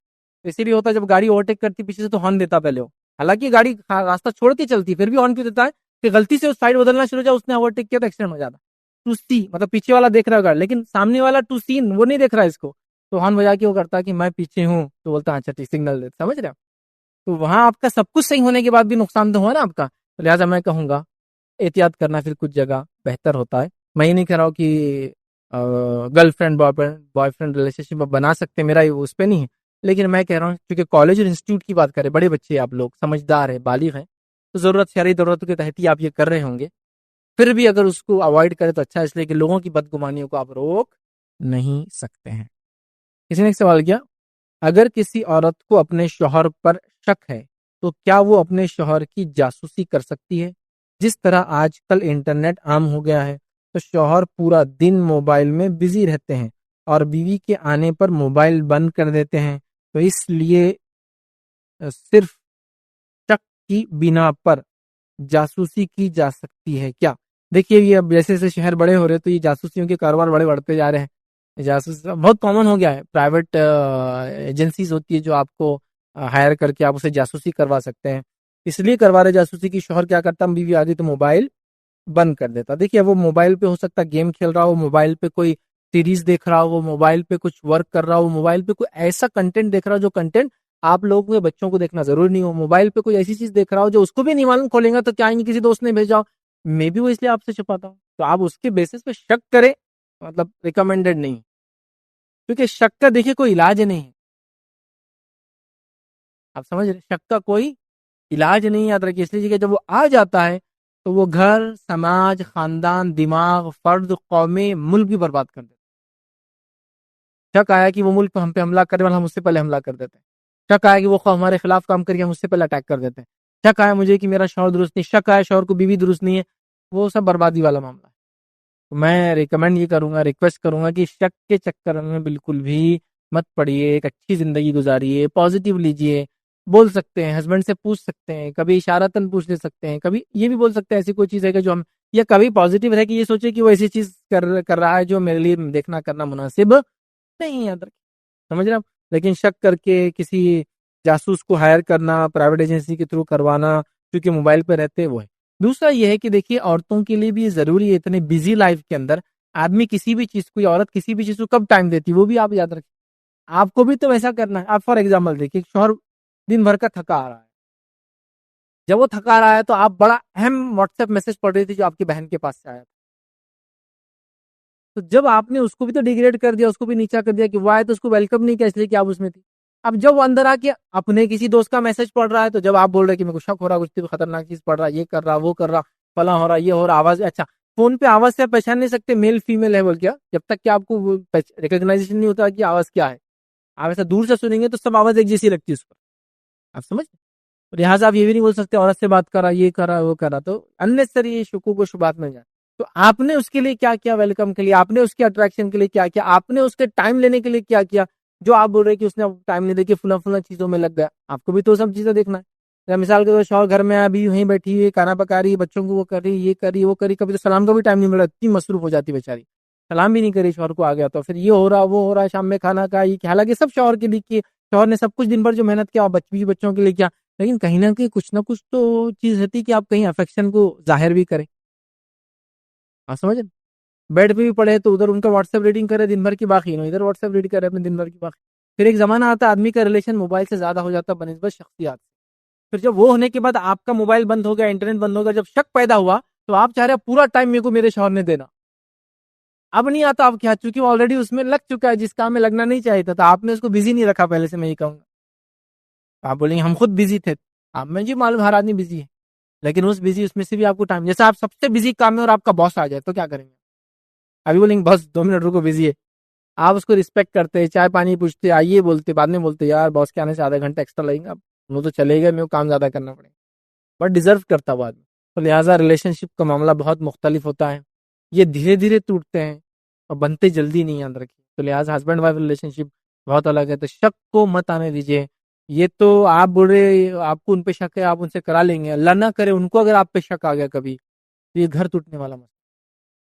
اسی لیے ہوتا ہے جب گاڑی اوورٹیک کرتی پیچھے سے تو ہارن دیتا پہلے وہ، حالانکہ گاڑی راستہ چھوڑتی چلتی پھر بھی ہارن کیوں دیتا ہے کہ غلطی سے اس سائڈ بدلنا شروع ہو جائے، اس نے اوورٹیک کیا تو ایکسیڈنٹ ہو جاتا. ٹو سی مطلب پیچھے والا دیکھ رہا ہے گاڑی، لیکن سامنے والا ٹو سین وہ نہیں دیکھ رہا ہے اس کو، تو ہارن بجا کے وہ کرتا ہے کہ میں پیچھے ہوں، تو بولتا ہے اچھا ٹھیک سگنل دیتا، سمجھ رہے ہو. تو وہاں آپ کا سب کچھ صحیح ہونے کے بعد بھی نقصان تو ہوا نا آپ کا. تو لہٰذا میں کہوں گا احتیاط کرنا پھر کچھ جگہ بہتر ہوتا ہے. میں یہ نہیں کہہ رہا ہوں کہ girlfriend boyfriend relationship بنا سکتے ہیں، میرا اس پہ نہیں ہے، لیکن میں کہہ رہا ہوں کیونکہ کالج اور انسٹیٹیوٹ کی بات کریں، بڑے بچے آپ لوگ سمجھدار ہیں، بالغ ہیں، تو ضرورت شرعی ضرورت کے تحت ہی آپ یہ کر رہے ہوں گے. پھر بھی اگر اس کو اوائڈ کرے تو اچھا، اس لیے کہ لوگوں کی بدگمانیوں کو آپ روک نہیں سکتے ہیں. کسی نے ایک سوال کیا، اگر کسی عورت کو اپنے شوہر پر شک ہے تو کیا وہ اپنے شوہر کی جاسوسی کر سکتی ہے؟ جس طرح آج کل انٹرنیٹ عام ہو گیا ہے تو شوہر پورا دن موبائل میں بزی رہتے ہیں اور بیوی کے آنے پر موبائل بند کر دیتے ہیں، تو اس لیے صرف شک کی بنا پر جاسوسی کی جا سکتی ہے کیا؟ دیکھیے یہ اب جیسے جیسے شہر بڑے ہو رہے تو یہ جاسوسیوں کے کاروبار بڑے بڑھتے جا رہے ہیں. جاسوس بہت کامن ہو گیا ہے، پرائیویٹ ایجنسیز ہوتی ہے جو آپ کو ہائر کر کے آپ اسے جاسوسی کروا سکتے ہیں. اس لیے کروا رہے جاسوسی کی شوہر کیا کرتا، بیوی آتی تو موبائل بند کر دیتا. دیکھیے وہ موبائل پہ ہو سکتا ہے گیم کھیل رہا ہو، موبائل پہ کوئی سیریز دیکھ رہا ہو، موبائل پہ کچھ ورک کر رہا ہو، موبائل پہ کوئی ایسا کنٹینٹ دیکھ رہا ہو جو کنٹینٹ آپ لوگوں کے بچوں کو دیکھنا ضروری نہیں ہو، موبائل پہ کوئی ایسی چیز دیکھ رہا ہو جو اس کو بھی نہیں معلوم، کھولیں گا تو کیا آئیں گے کسی دوست نے بھیجا ہو، میں بھی وہ اس لیے آپ سے چھپاتا ہوں. تو آپ اس کے بیسس پہ شک کریں، مطلب ریکمینڈڈ نہیں، کیونکہ شک کا دیکھیے کوئی علاج نہیں ہے. آپ سمجھ رہے، شک کا کوئی علاج نہیں. یاد رکھیے اس لیے کہ جب وہ آ جاتا ہے تو وہ گھر، سماج، خاندان، دماغ، فرد، قومیں، ملک بھی برباد کر دیتا. شک آیا کہ وہ ملک ہم پہ حملہ کرنے والا، ہم اس سے پہلے حملہ کر دیتے ہیں. شک آیا کہ وہ ہمارے خلاف کام کر کے ہم اس سے پہلے اٹیک کر دیتے ہیں. شک آیا مجھے کہ میرا شوہر درست نہیں، شک آیا شوہر کو بیوی درست نہیں ہے، وہ سب بربادی والا معاملہ ہے. میں ریکمینڈ یہ کروں گا، ریکویسٹ کروں گا کہ شک کے چکر میں بالکل بھی مت پڑیے. ایک اچھی زندگی گزاریے، پازیٹیو لیجیے. بول سکتے ہیں ہسبینڈ سے پوچھ سکتے ہیں، کبھی اشارتاً پوچھ لے سکتے ہیں، کبھی یہ بھی بول سکتے ہیں ایسی کوئی چیز ہے کہ جو ہم، یا کبھی پازیٹیو ہے کہ یہ سوچے کہ وہ ایسی چیز کر رہا ہے جو میرے لیے دیکھنا کرنا مناسب نہیں ہے. سمجھ رہے آپ. لیکن شک کر کے کسی جاسوس کو ہائر کرنا، پرائیویٹ ایجنسی کے تھرو کروانا کیونکہ موبائل پہ رہتے وہ ہے. دوسرا یہ ہے کہ دیکھیے عورتوں کے لیے بھی ضروری ہے، اتنے بزی لائف کے اندر آدمی کسی بھی چیز کو، یا عورت کسی بھی چیز کو کب ٹائم دیتی وہ بھی آپ یاد رکھیں. آپ کو بھی تو ویسا کرنا ہے. آپ فار ایگزامپل دیکھیے شوہر دن بھر کا تھکا آ رہا ہے، جب وہ تھکا رہا ہے تو آپ بڑا اہم واٹس ایپ میسج پڑھ رہی تھی جو آپ کی بہن کے پاس سے آیا تھا، تو جب آپ نے اس کو بھی تو ڈیگریڈ کر دیا، اس کو بھی نیچا کر دیا کہ وہ آئے تو اس کو ویلکم نہیں کیا اس لیے کہ آپ اس میں تھی. اب جب وہ اندر آ کے اپنے کسی دوست کا میسج پڑھ رہا ہے تو جب آپ بول رہے کہ میرے کو شک ہو رہا، کچھ خطرناک چیز پڑھ رہا، یہ کر رہا، وہ کر رہا، فلاں ہو رہا، یہ ہو رہا، آواز اچھا فون پہ آواز سے آپ پہچان نہیں سکتے میل فیمیل ہے بول کیا، جب تک کہ آپ کو ریکگنائزیشن نہیں ہوتا کہ آواز کیا ہے. آپ ایسا دور سے سنیں گے تو سب آواز ایک جیسی لگتی ہے اس پر، آپ سمجھ. لہٰذا آپ یہ بھی نہیں بول سکتے عورت سے بات کرا، یہ کرا، وہ کرا، تو اننیسری شکوک و شبہات میں جائے. تو آپ نے اس کے لیے کیا کیا ویلکم کے لیے، آپ نے اس کے اٹریکشن کے لیے کیا کیا، آپ نے اس کے ٹائم لینے کے لیے کیا کیا، جو آپ بول رہے کہ اس نے ٹائم نہیں دے کے فلاں چیزوں میں لگ گیا. آپ کو بھی تو سب چیزیں دیکھنا ہے. مثال کے طور شوہر گھر میں ابھی وہیں بیٹھی ہوئی کھانا پکا رہی، بچوں کو وہ کر رہی، یہ کر رہی، وہ کری، کبھی تو سلام کا بھی ٹائم نہیں مل رہا، اتنی مصروف ہو جاتی بیچاری، سلام بھی نہیں کری، شوہر کو آ گیا تو پھر یہ ہو رہا، وہ ہو رہا، شام میں کھانا کا یہ، حالانکہ سب شوہر کے لیے کیے، شوہر نے سب کچھ دن بھر جو محنت کیا بچوں کے لیے کیا، لیکن کہیں نہ کہیں کچھ نہ کچھ تو چیز رہتی کہ آپ کہیں افیکشن کو ظاہر بھی کریں. آپ سمجھ. بیڈ پہ بھی پڑے تو ادھر ان کا واٹس ایپ ریڈنگ کرے دن بھر کی، باقی ادھر واٹس ایپ ریڈ کرے اپنے دن بھر کی باقی. پھر ایک زمانہ آتا ہے آدمی کا ریلیشن موبائل سے زیادہ ہو جاتا بنسبت شخصیات. پھر جب وہ ہونے کے بعد آپ کا موبائل بند ہو گیا، انٹرنیٹ بند ہو گیا، جب شک پیدا ہوا تو آپ چاہ رہے پورا ٹائم میرے کو میرے شوہر نے دینا. اب نہیں آتا آپ کیا، چونکہ آلریڈی اس میں لگ چکا ہے جس کام میں لگنا نہیں چاہیے تھا، تو آپ نے اس کو بزی نہیں رکھا پہلے سے. میں یہ کہوں گا آپ بولیں گے ہم خود بزی تھے، آپ میں جی معلوم ہر آدمی بزی ہے، لیکن اس میں سے بھی آپ کو ٹائم، جیسا آپ سب سے بزی کام میں اور آپ کا باس آ جائے تو کیا کریں گے. ابھی بولیں گے بس 2 منٹ رکو بزی ہے، آپ اس کو رسپیکٹ کرتے، چائے پانی پوچھتے، آئیے بولتے، بعد میں بولتے یار باس کے آنے سے آدھا گھنٹہ ایکسٹرا لگیں گا، وہ تو چلے گا، میرے کو کام زیادہ کرنا پڑے گا، بٹ ڈیزرو کرتا وہ آدمی. تو لہٰذا ریلیشن شپ کا معاملہ بہت مختلف ہوتا ہے، یہ دھیرے دھیرے ٹوٹتے ہیں اور بنتے جلدی نہیں، یاد رکھیے. تو لہٰذا ہسبینڈ وائف ریلیشن شپ بہت الگ ہے، تو شک کو مت آنے دیجیے. یہ تو آپ بول رہے آپ کو ان پہ شک ہے، آپ ان سے کرا لیں گے، اللہ نہ کرے ان کو اگر آپ پہ شک آ گیا کبھی تو یہ گھر ٹوٹنے والا مسئلہ.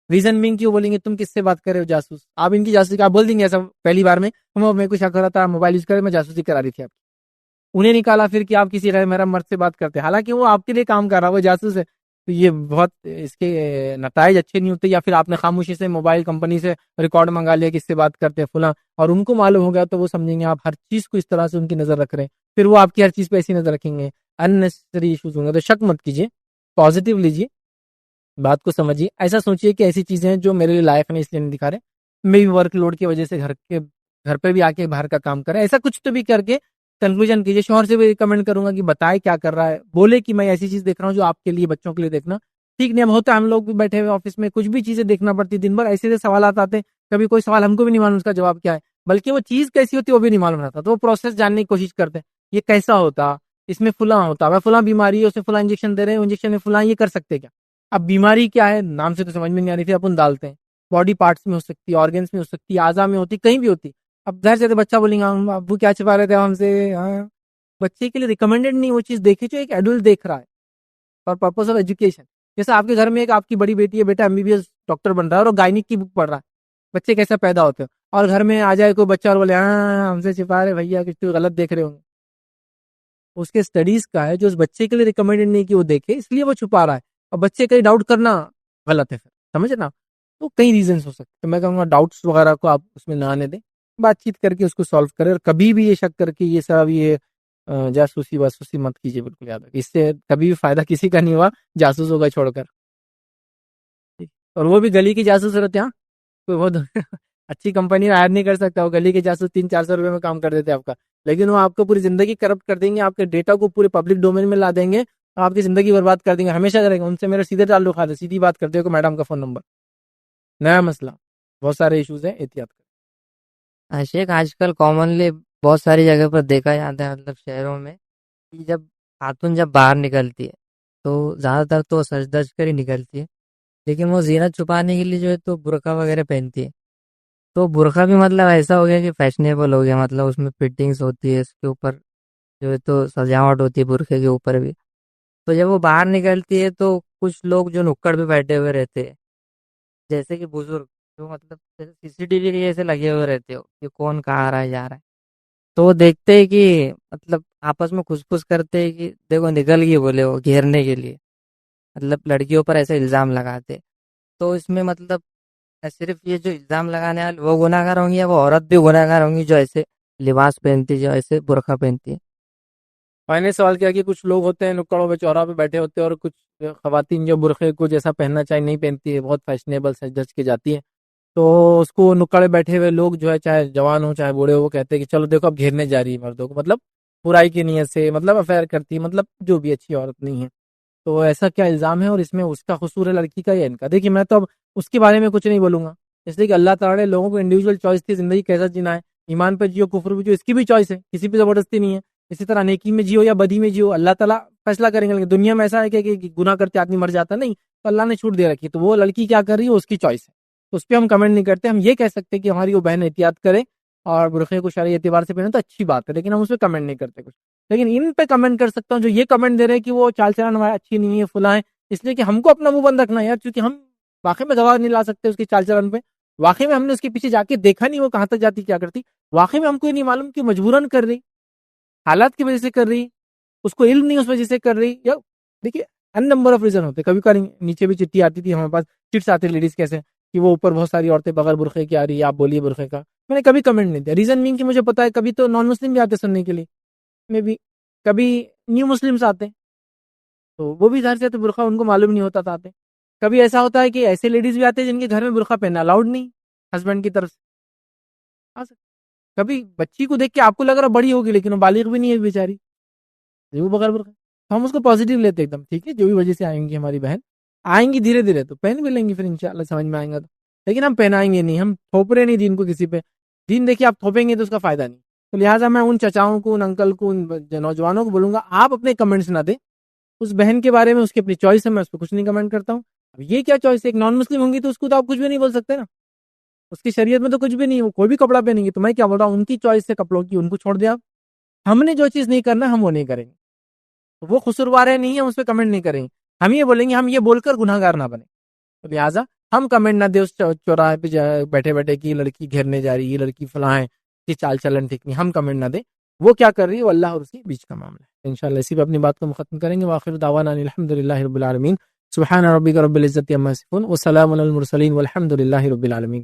ریزن بینگ کیوں بولیں گے تم کس سے بات کر رہے ہو جاسوس، آپ ان کی جاسوسی آپ بول دیں گے ایسا پہلی بار میں، میرے کو شک ہو رہا تھا موبائل یوز کرے میں جاسوسی کرا رہی تھی آپ. انہیں نکالا پھر کہ آپ کسی غیر محرم مرد سے بات کرتے ہیں، حالانکہ وہ آپ کے لیے کام کر رہا ہے، وہ جاسوس ہے. تو یہ بہت اس کے نتائج اچھے نہیں ہوتے. یا پھر آپ نے خاموشی سے موبائل کمپنی سے ریکارڈ منگا لیا کہ اس سے بات کرتے ہیں فلاں، اور ان کو معلوم ہو گیا تو وہ سمجھیں گے آپ ہر چیز کو اس طرح سے ان کی نظر رکھ رہے ہیں، پھر وہ آپ کی ہر چیز پہ ایسی نظر رکھیں گے، اننیسری ایشوز ہوں گے. تو شک مت کیجیے، پازیٹیو لیجیے، بات کو سمجھیے. ایسا سوچیے کہ ایسی چیزیں ہیں جو میرے لیے لائف میں اس لیے نہیں دکھا رہے، میں بھی ورک لوڈ کی وجہ سے گھر پہ بھی آ کے باہر کا کام کریں. ایسا کچھ تو بھی کر کے کنکلوژن کیجیے. شوہر سے بھی ریکمینڈ کروں گا کہ بتائے کیا کر رہا ہے، بولے کہ میں ایسی چیز دیکھ رہا ہوں جو آپ کے لیے، بچوں کے لیے دیکھنا ٹھیک نہیں. اب ہوتا ہے ہم لوگ بھی بیٹھے ہوئے آفس میں کچھ بھی چیزیں دیکھنا پڑتی دن بھر، ایسے سوالات آتے ہیں، کبھی کوئی سوال ہم کو بھی نہیں معلوم اس کا جواب کیا ہے، بلکہ وہ چیز کیسی ہوتی ہے وہ بھی نہیں معلوم رہتا. تو وہ پروسیس جاننے کی کوشش کرتے ہیں، یہ کیسا ہوتا، اس میں فلاں ہوتا ہے، فلاں بیماری ہے، اسے فلاں انجیکشن دے رہے ہیں، انجیکشن میں فلاں یہ کر سکتے کیا. اب بیماری کیا ہے نام سے تو سمجھ میں نہیں آ رہی تھی، اپن ڈالتے ہیں. باڈی پارٹس میں ہو سکتی ہے، آرگنس میں ہو سکتی ہے، اعضاء میں ہوتی، کہیں بھی ہوتی. اب ظاہر سے بچہ بولیں گا ابو کیا چھپا رہے تھے ہم سے. ہاں، بچے کے لیے ریکمینڈیڈ نہیں وہ چیز دیکھے جو ایک ایڈلٹ دیکھ رہا ہے فار پرپز آف ایجوکیشن. جیسے آپ کے گھر میں ایک آپ کی بڑی بیٹی ہے، بیٹا MBBS ڈاکٹر بن رہا ہے اور گائنک کی بک پڑھ رہا ہے، بچے کیسے پیدا ہوتے ہیں، اور گھر میں آ جائے کوئی بچہ اور بولے ہاں ہم سے چھپا رہے بھیا، کچھ تو غلط دیکھ رہے ہوں گے. اس کے اسٹڈیز کا ہے جو اس بچے کے لیے ریکمینڈیڈ نہیں کہ وہ دیکھے، اس لیے وہ چھپا رہا ہے. اور بچے کا ڈاؤٹ کرنا غلط ہے پھر، سمجھے نا. تو کئی ریزنس ہو سکتے ہیں. میں کہوں گا ڈاؤٹس وغیرہ کو آپ اس میں نہ آنے دیں، بات چیت کر کے اس کو سالو کرے. اور کبھی بھی یہ شک کر کے یہ سب یہ جاسوسی واسوسی مت کیجیے، بالکل یاد رکھیے، اس سے کبھی بھی فائدہ کسی کا نہیں ہوا، جاسوس ہوگا چھوڑ کر. اور وہ بھی گلی کی جاسوس رہتے ہیں. کوئی بہت اچھی کمپنی ہائر نہیں کر سکتا، وہ گلی کے جاسوس 300-400 روپے میں کام کر دیتے آپ کا، لیکن وہ آپ کو پوری زندگی کرپٹ کر دیں گے، آپ کے ڈیٹا کو پورے پبلک ڈومین میں لا دیں گے، آپ کی زندگی برباد کر دیں گے. ہمیشہ کریں گے ان سے، میرے سیدھے تعلقات ہے، سیدھی بات کرتے ہو کہ میڈم کا فون نمبر. نیا مسئلہ، بہت سارے ایشوز ہیں، احتیاط کریں. شیخ آج کل کامنلی بہت ساری جگہ پر دیکھا جاتا ہے، مطلب شہروں میں، کہ جب خاتون جب باہر نکلتی ہے تو زیادہ تر تو سج دج کر ہی نکلتی ہے، لیکن وہ زینت چھپانے کے لیے جو ہے تو برقع وغیرہ پہنتی ہے. تو برقع بھی مطلب ایسا ہو گیا کہ فیشنیبل ہو گیا، مطلب اس میں فٹنگس ہوتی ہے، اس کے اوپر جو ہے تو سجاوٹ ہوتی ہے برقعے کے اوپر بھی. تو جب وہ باہر نکلتی ہے تو کچھ لوگ جو نکڑ پہ بیٹھے ہوئے رہتے ہیں، جیسے کہ بزرگ، جو مطلب CCTV کے جیسے لگے ہوئے رہتے ہو کہ کون کہاں آ رہا ہے جا رہا ہے، تو وہ دیکھتے ہیں کہ مطلب آپس میں کھس پھس کرتے ہیں کہ دیکھو نکل گئی، بولے وہ گھیرنے کے لیے، مطلب لڑکیوں پر ایسے الزام لگاتے. تو اس میں مطلب صرف یہ جو الزام لگانے والے وہ گناہ گار ہوں گی، یا وہ عورت بھی گناہ گار ہوں گی جو ایسے لباس پہنتی، جو ایسے برقع پہنتی ہے؟ میں نے سوال کیا کہ کچھ لوگ ہوتے ہیں نکڑوں پہ چوراہوں پہ بیٹھے ہوتے ہیں، اور کچھ خواتین جو برقعے کو جیسا پہننا چاہے نہیں پہنتی ہے، بہت فیشنیبل سج دج کے جاتی ہے. تو اس کو نکڑے بیٹھے ہوئے لوگ جو ہے، چاہے جوان ہو چاہے بوڑھے ہو، وہ کہتے ہیں کہ چلو دیکھو اب گھیرنے جا رہی ہے مردوں کو، مطلب برائی کی نیت سے، مطلب افیئر کرتی ہے، مطلب جو بھی اچھی عورت نہیں ہے. تو ایسا کیا الزام ہے، اور اس میں اس کا قصور ہے لڑکی کا یا ان کا؟ دیکھیے میں تو اب اس کے بارے میں کچھ نہیں بولوں گا، اس لیے کہ اللہ تعالیٰ نے لوگوں کو انڈیویجول چوائس تھی زندگی کیسا جینا ہے، ایمان پہ جیو کفر پہ جیو، اس کی بھی چوائس ہے، کسی پہ زبردستی نہیں ہے. اسی طرح نیکی میں جیو یا بدی میں جیو، اللہ تعالیٰ فیصلہ کریں گے. لیکن دنیا میں ایسا ہے کہ گناہ کرتے آدمی مر جاتا نہیں، تو اللہ نے چھوٹ دے رکھی. تو وہ لڑکی کیا کر رہی ہے اس کی چوائس ہے، تو اس پہ ہم کمنٹ نہیں کرتے. ہم یہ کہہ سکتے کہ ہماری وہ بہن احتیاط کرے اور برقعے کو شرعی اعتبار سے پہنے تو اچھی بات ہے، لیکن ہم اس پہ کمنٹ نہیں کرتے کچھ. لیکن ان پہ کمنٹ کر سکتا ہوں جو یہ کمنٹ دے رہے ہیں کہ وہ چال چلن ہماری اچھی نہیں ہے، فلاں ہے. اس لیے کہ ہم کو اپنا منہ بند رکھنا ہے یار، کیونکہ ہم واقعی میں گواہ نہیں لا سکتے اس کی چال چلن پہ. واقعی میں ہم نے اس کے پیچھے جا کے دیکھا نہیں وہ کہاں تک جاتی کیا کرتی. واقعی میں ہم کو یہ نہیں معلوم کہ مجبوراً کر رہی، حالات کی وجہ سے کر رہی، اس کو علم نہیں اس وجہ سے کر رہی. یا دیکھیے ان نمبر آف ریزن ہوتے. کبھی کبھی نیچے بھی چٹھی آتی تھی ہمارے پاس، چٹس آتے لیڈیز کیسے کہ وہ اوپر بہت ساری عورتیں بغیر برقعے کی آ رہی ہے، آپ بولیے برقعے کا. میں نے کبھی کمنٹ نہیں دیا، ریزن مین کہ مجھے پتا ہے کبھی تو نان مسلم بھی آتے سننے کے لیے، میں بھی کبھی نیو مسلمس آتے، تو وہ بھی ظاہر سے تو برقعہ ان کو معلوم نہیں ہوتا تھا آتے. کبھی ایسا ہوتا ہے کہ ایسے لیڈیز بھی آتے ہیں جن کے گھر میں برقعہ پہننا الاؤڈ نہیں ہسبینڈ کی طرف سے آ سکتے. کبھی بچی کو دیکھ کے آپ کو لگ رہا بڑی ہوگی لیکن وہ بالغ بھی نہیں ہے بیچاری، وہ بغیر برقعہ. ہم اس کو پازیٹیو لیتے ایک دم، ٹھیک ہے جو بھی وجہ سے آئیں گی ہماری بہن آئیں گی دھیرے دھیرے تو پہن بھی لیں گی، پھر انشاءاللہ سمجھ میں آئیں گا تو. لیکن ہم پہنائیں گے نہیں، ہم تھوپ رہے نہیں دین کو کسی پہ. دین دیکھیے آپ تھوپیں گے تو اس کا فائدہ نہیں. تو لہٰذا میں ان چچاؤں کو، ان انکل کو، ان نوجوانوں کو بولوں گا آپ اپنے کمنٹس نہ دیں اس بہن کے بارے میں. اس کی اپنی چوائس ہے، میں اس پہ کچھ نہیں کمنٹ کرتا ہوں. اب یہ کیا چوائس ہے، ایک نان مسلم ہوں گی تو اس کو تو آپ کچھ بھی نہیں بول سکتے نا، اس کی شریعت میں تو کچھ بھی نہیں، وہ کوئی بھی کپڑا پہنیں گی. تو میں کیا بول رہا ہوں، ان کی چوائس سے کپڑوں کی ان کو چھوڑ دیا. ہم نے جو چیز نہیں کرنا ہم وہ نہیں کریں گے. وہ قصوروار ہے نہیں ہے، ہم اس پہ کمنٹ نہیں کریں گے. ہم یہ بولیں گے ہم یہ بول کر گناہ گار نہ بنے. تو لہٰذا ہم کمنٹ نہ دے اس چوراہے پہ بیٹھے بیٹھے کہ یہ لڑکی گھیرنے جا رہی ہے، یہ لڑکی فلاں ہے، یہ چال چلن ٹھیک نہیں، ہم کمنٹ نہ دیں. وہ کیا کر رہی ہے، وہ اللہ اور اس کے بیچ کا معاملہ ہے. انشاءاللہ اسی پہ اپنی بات کو ختم کریں گے. وآخر دعوانا ان الحمدللہ رب العالمین. سبحان ربک رب العزت عما یصفون وسلام علی المرسلین والحمد للہ رب العالمین.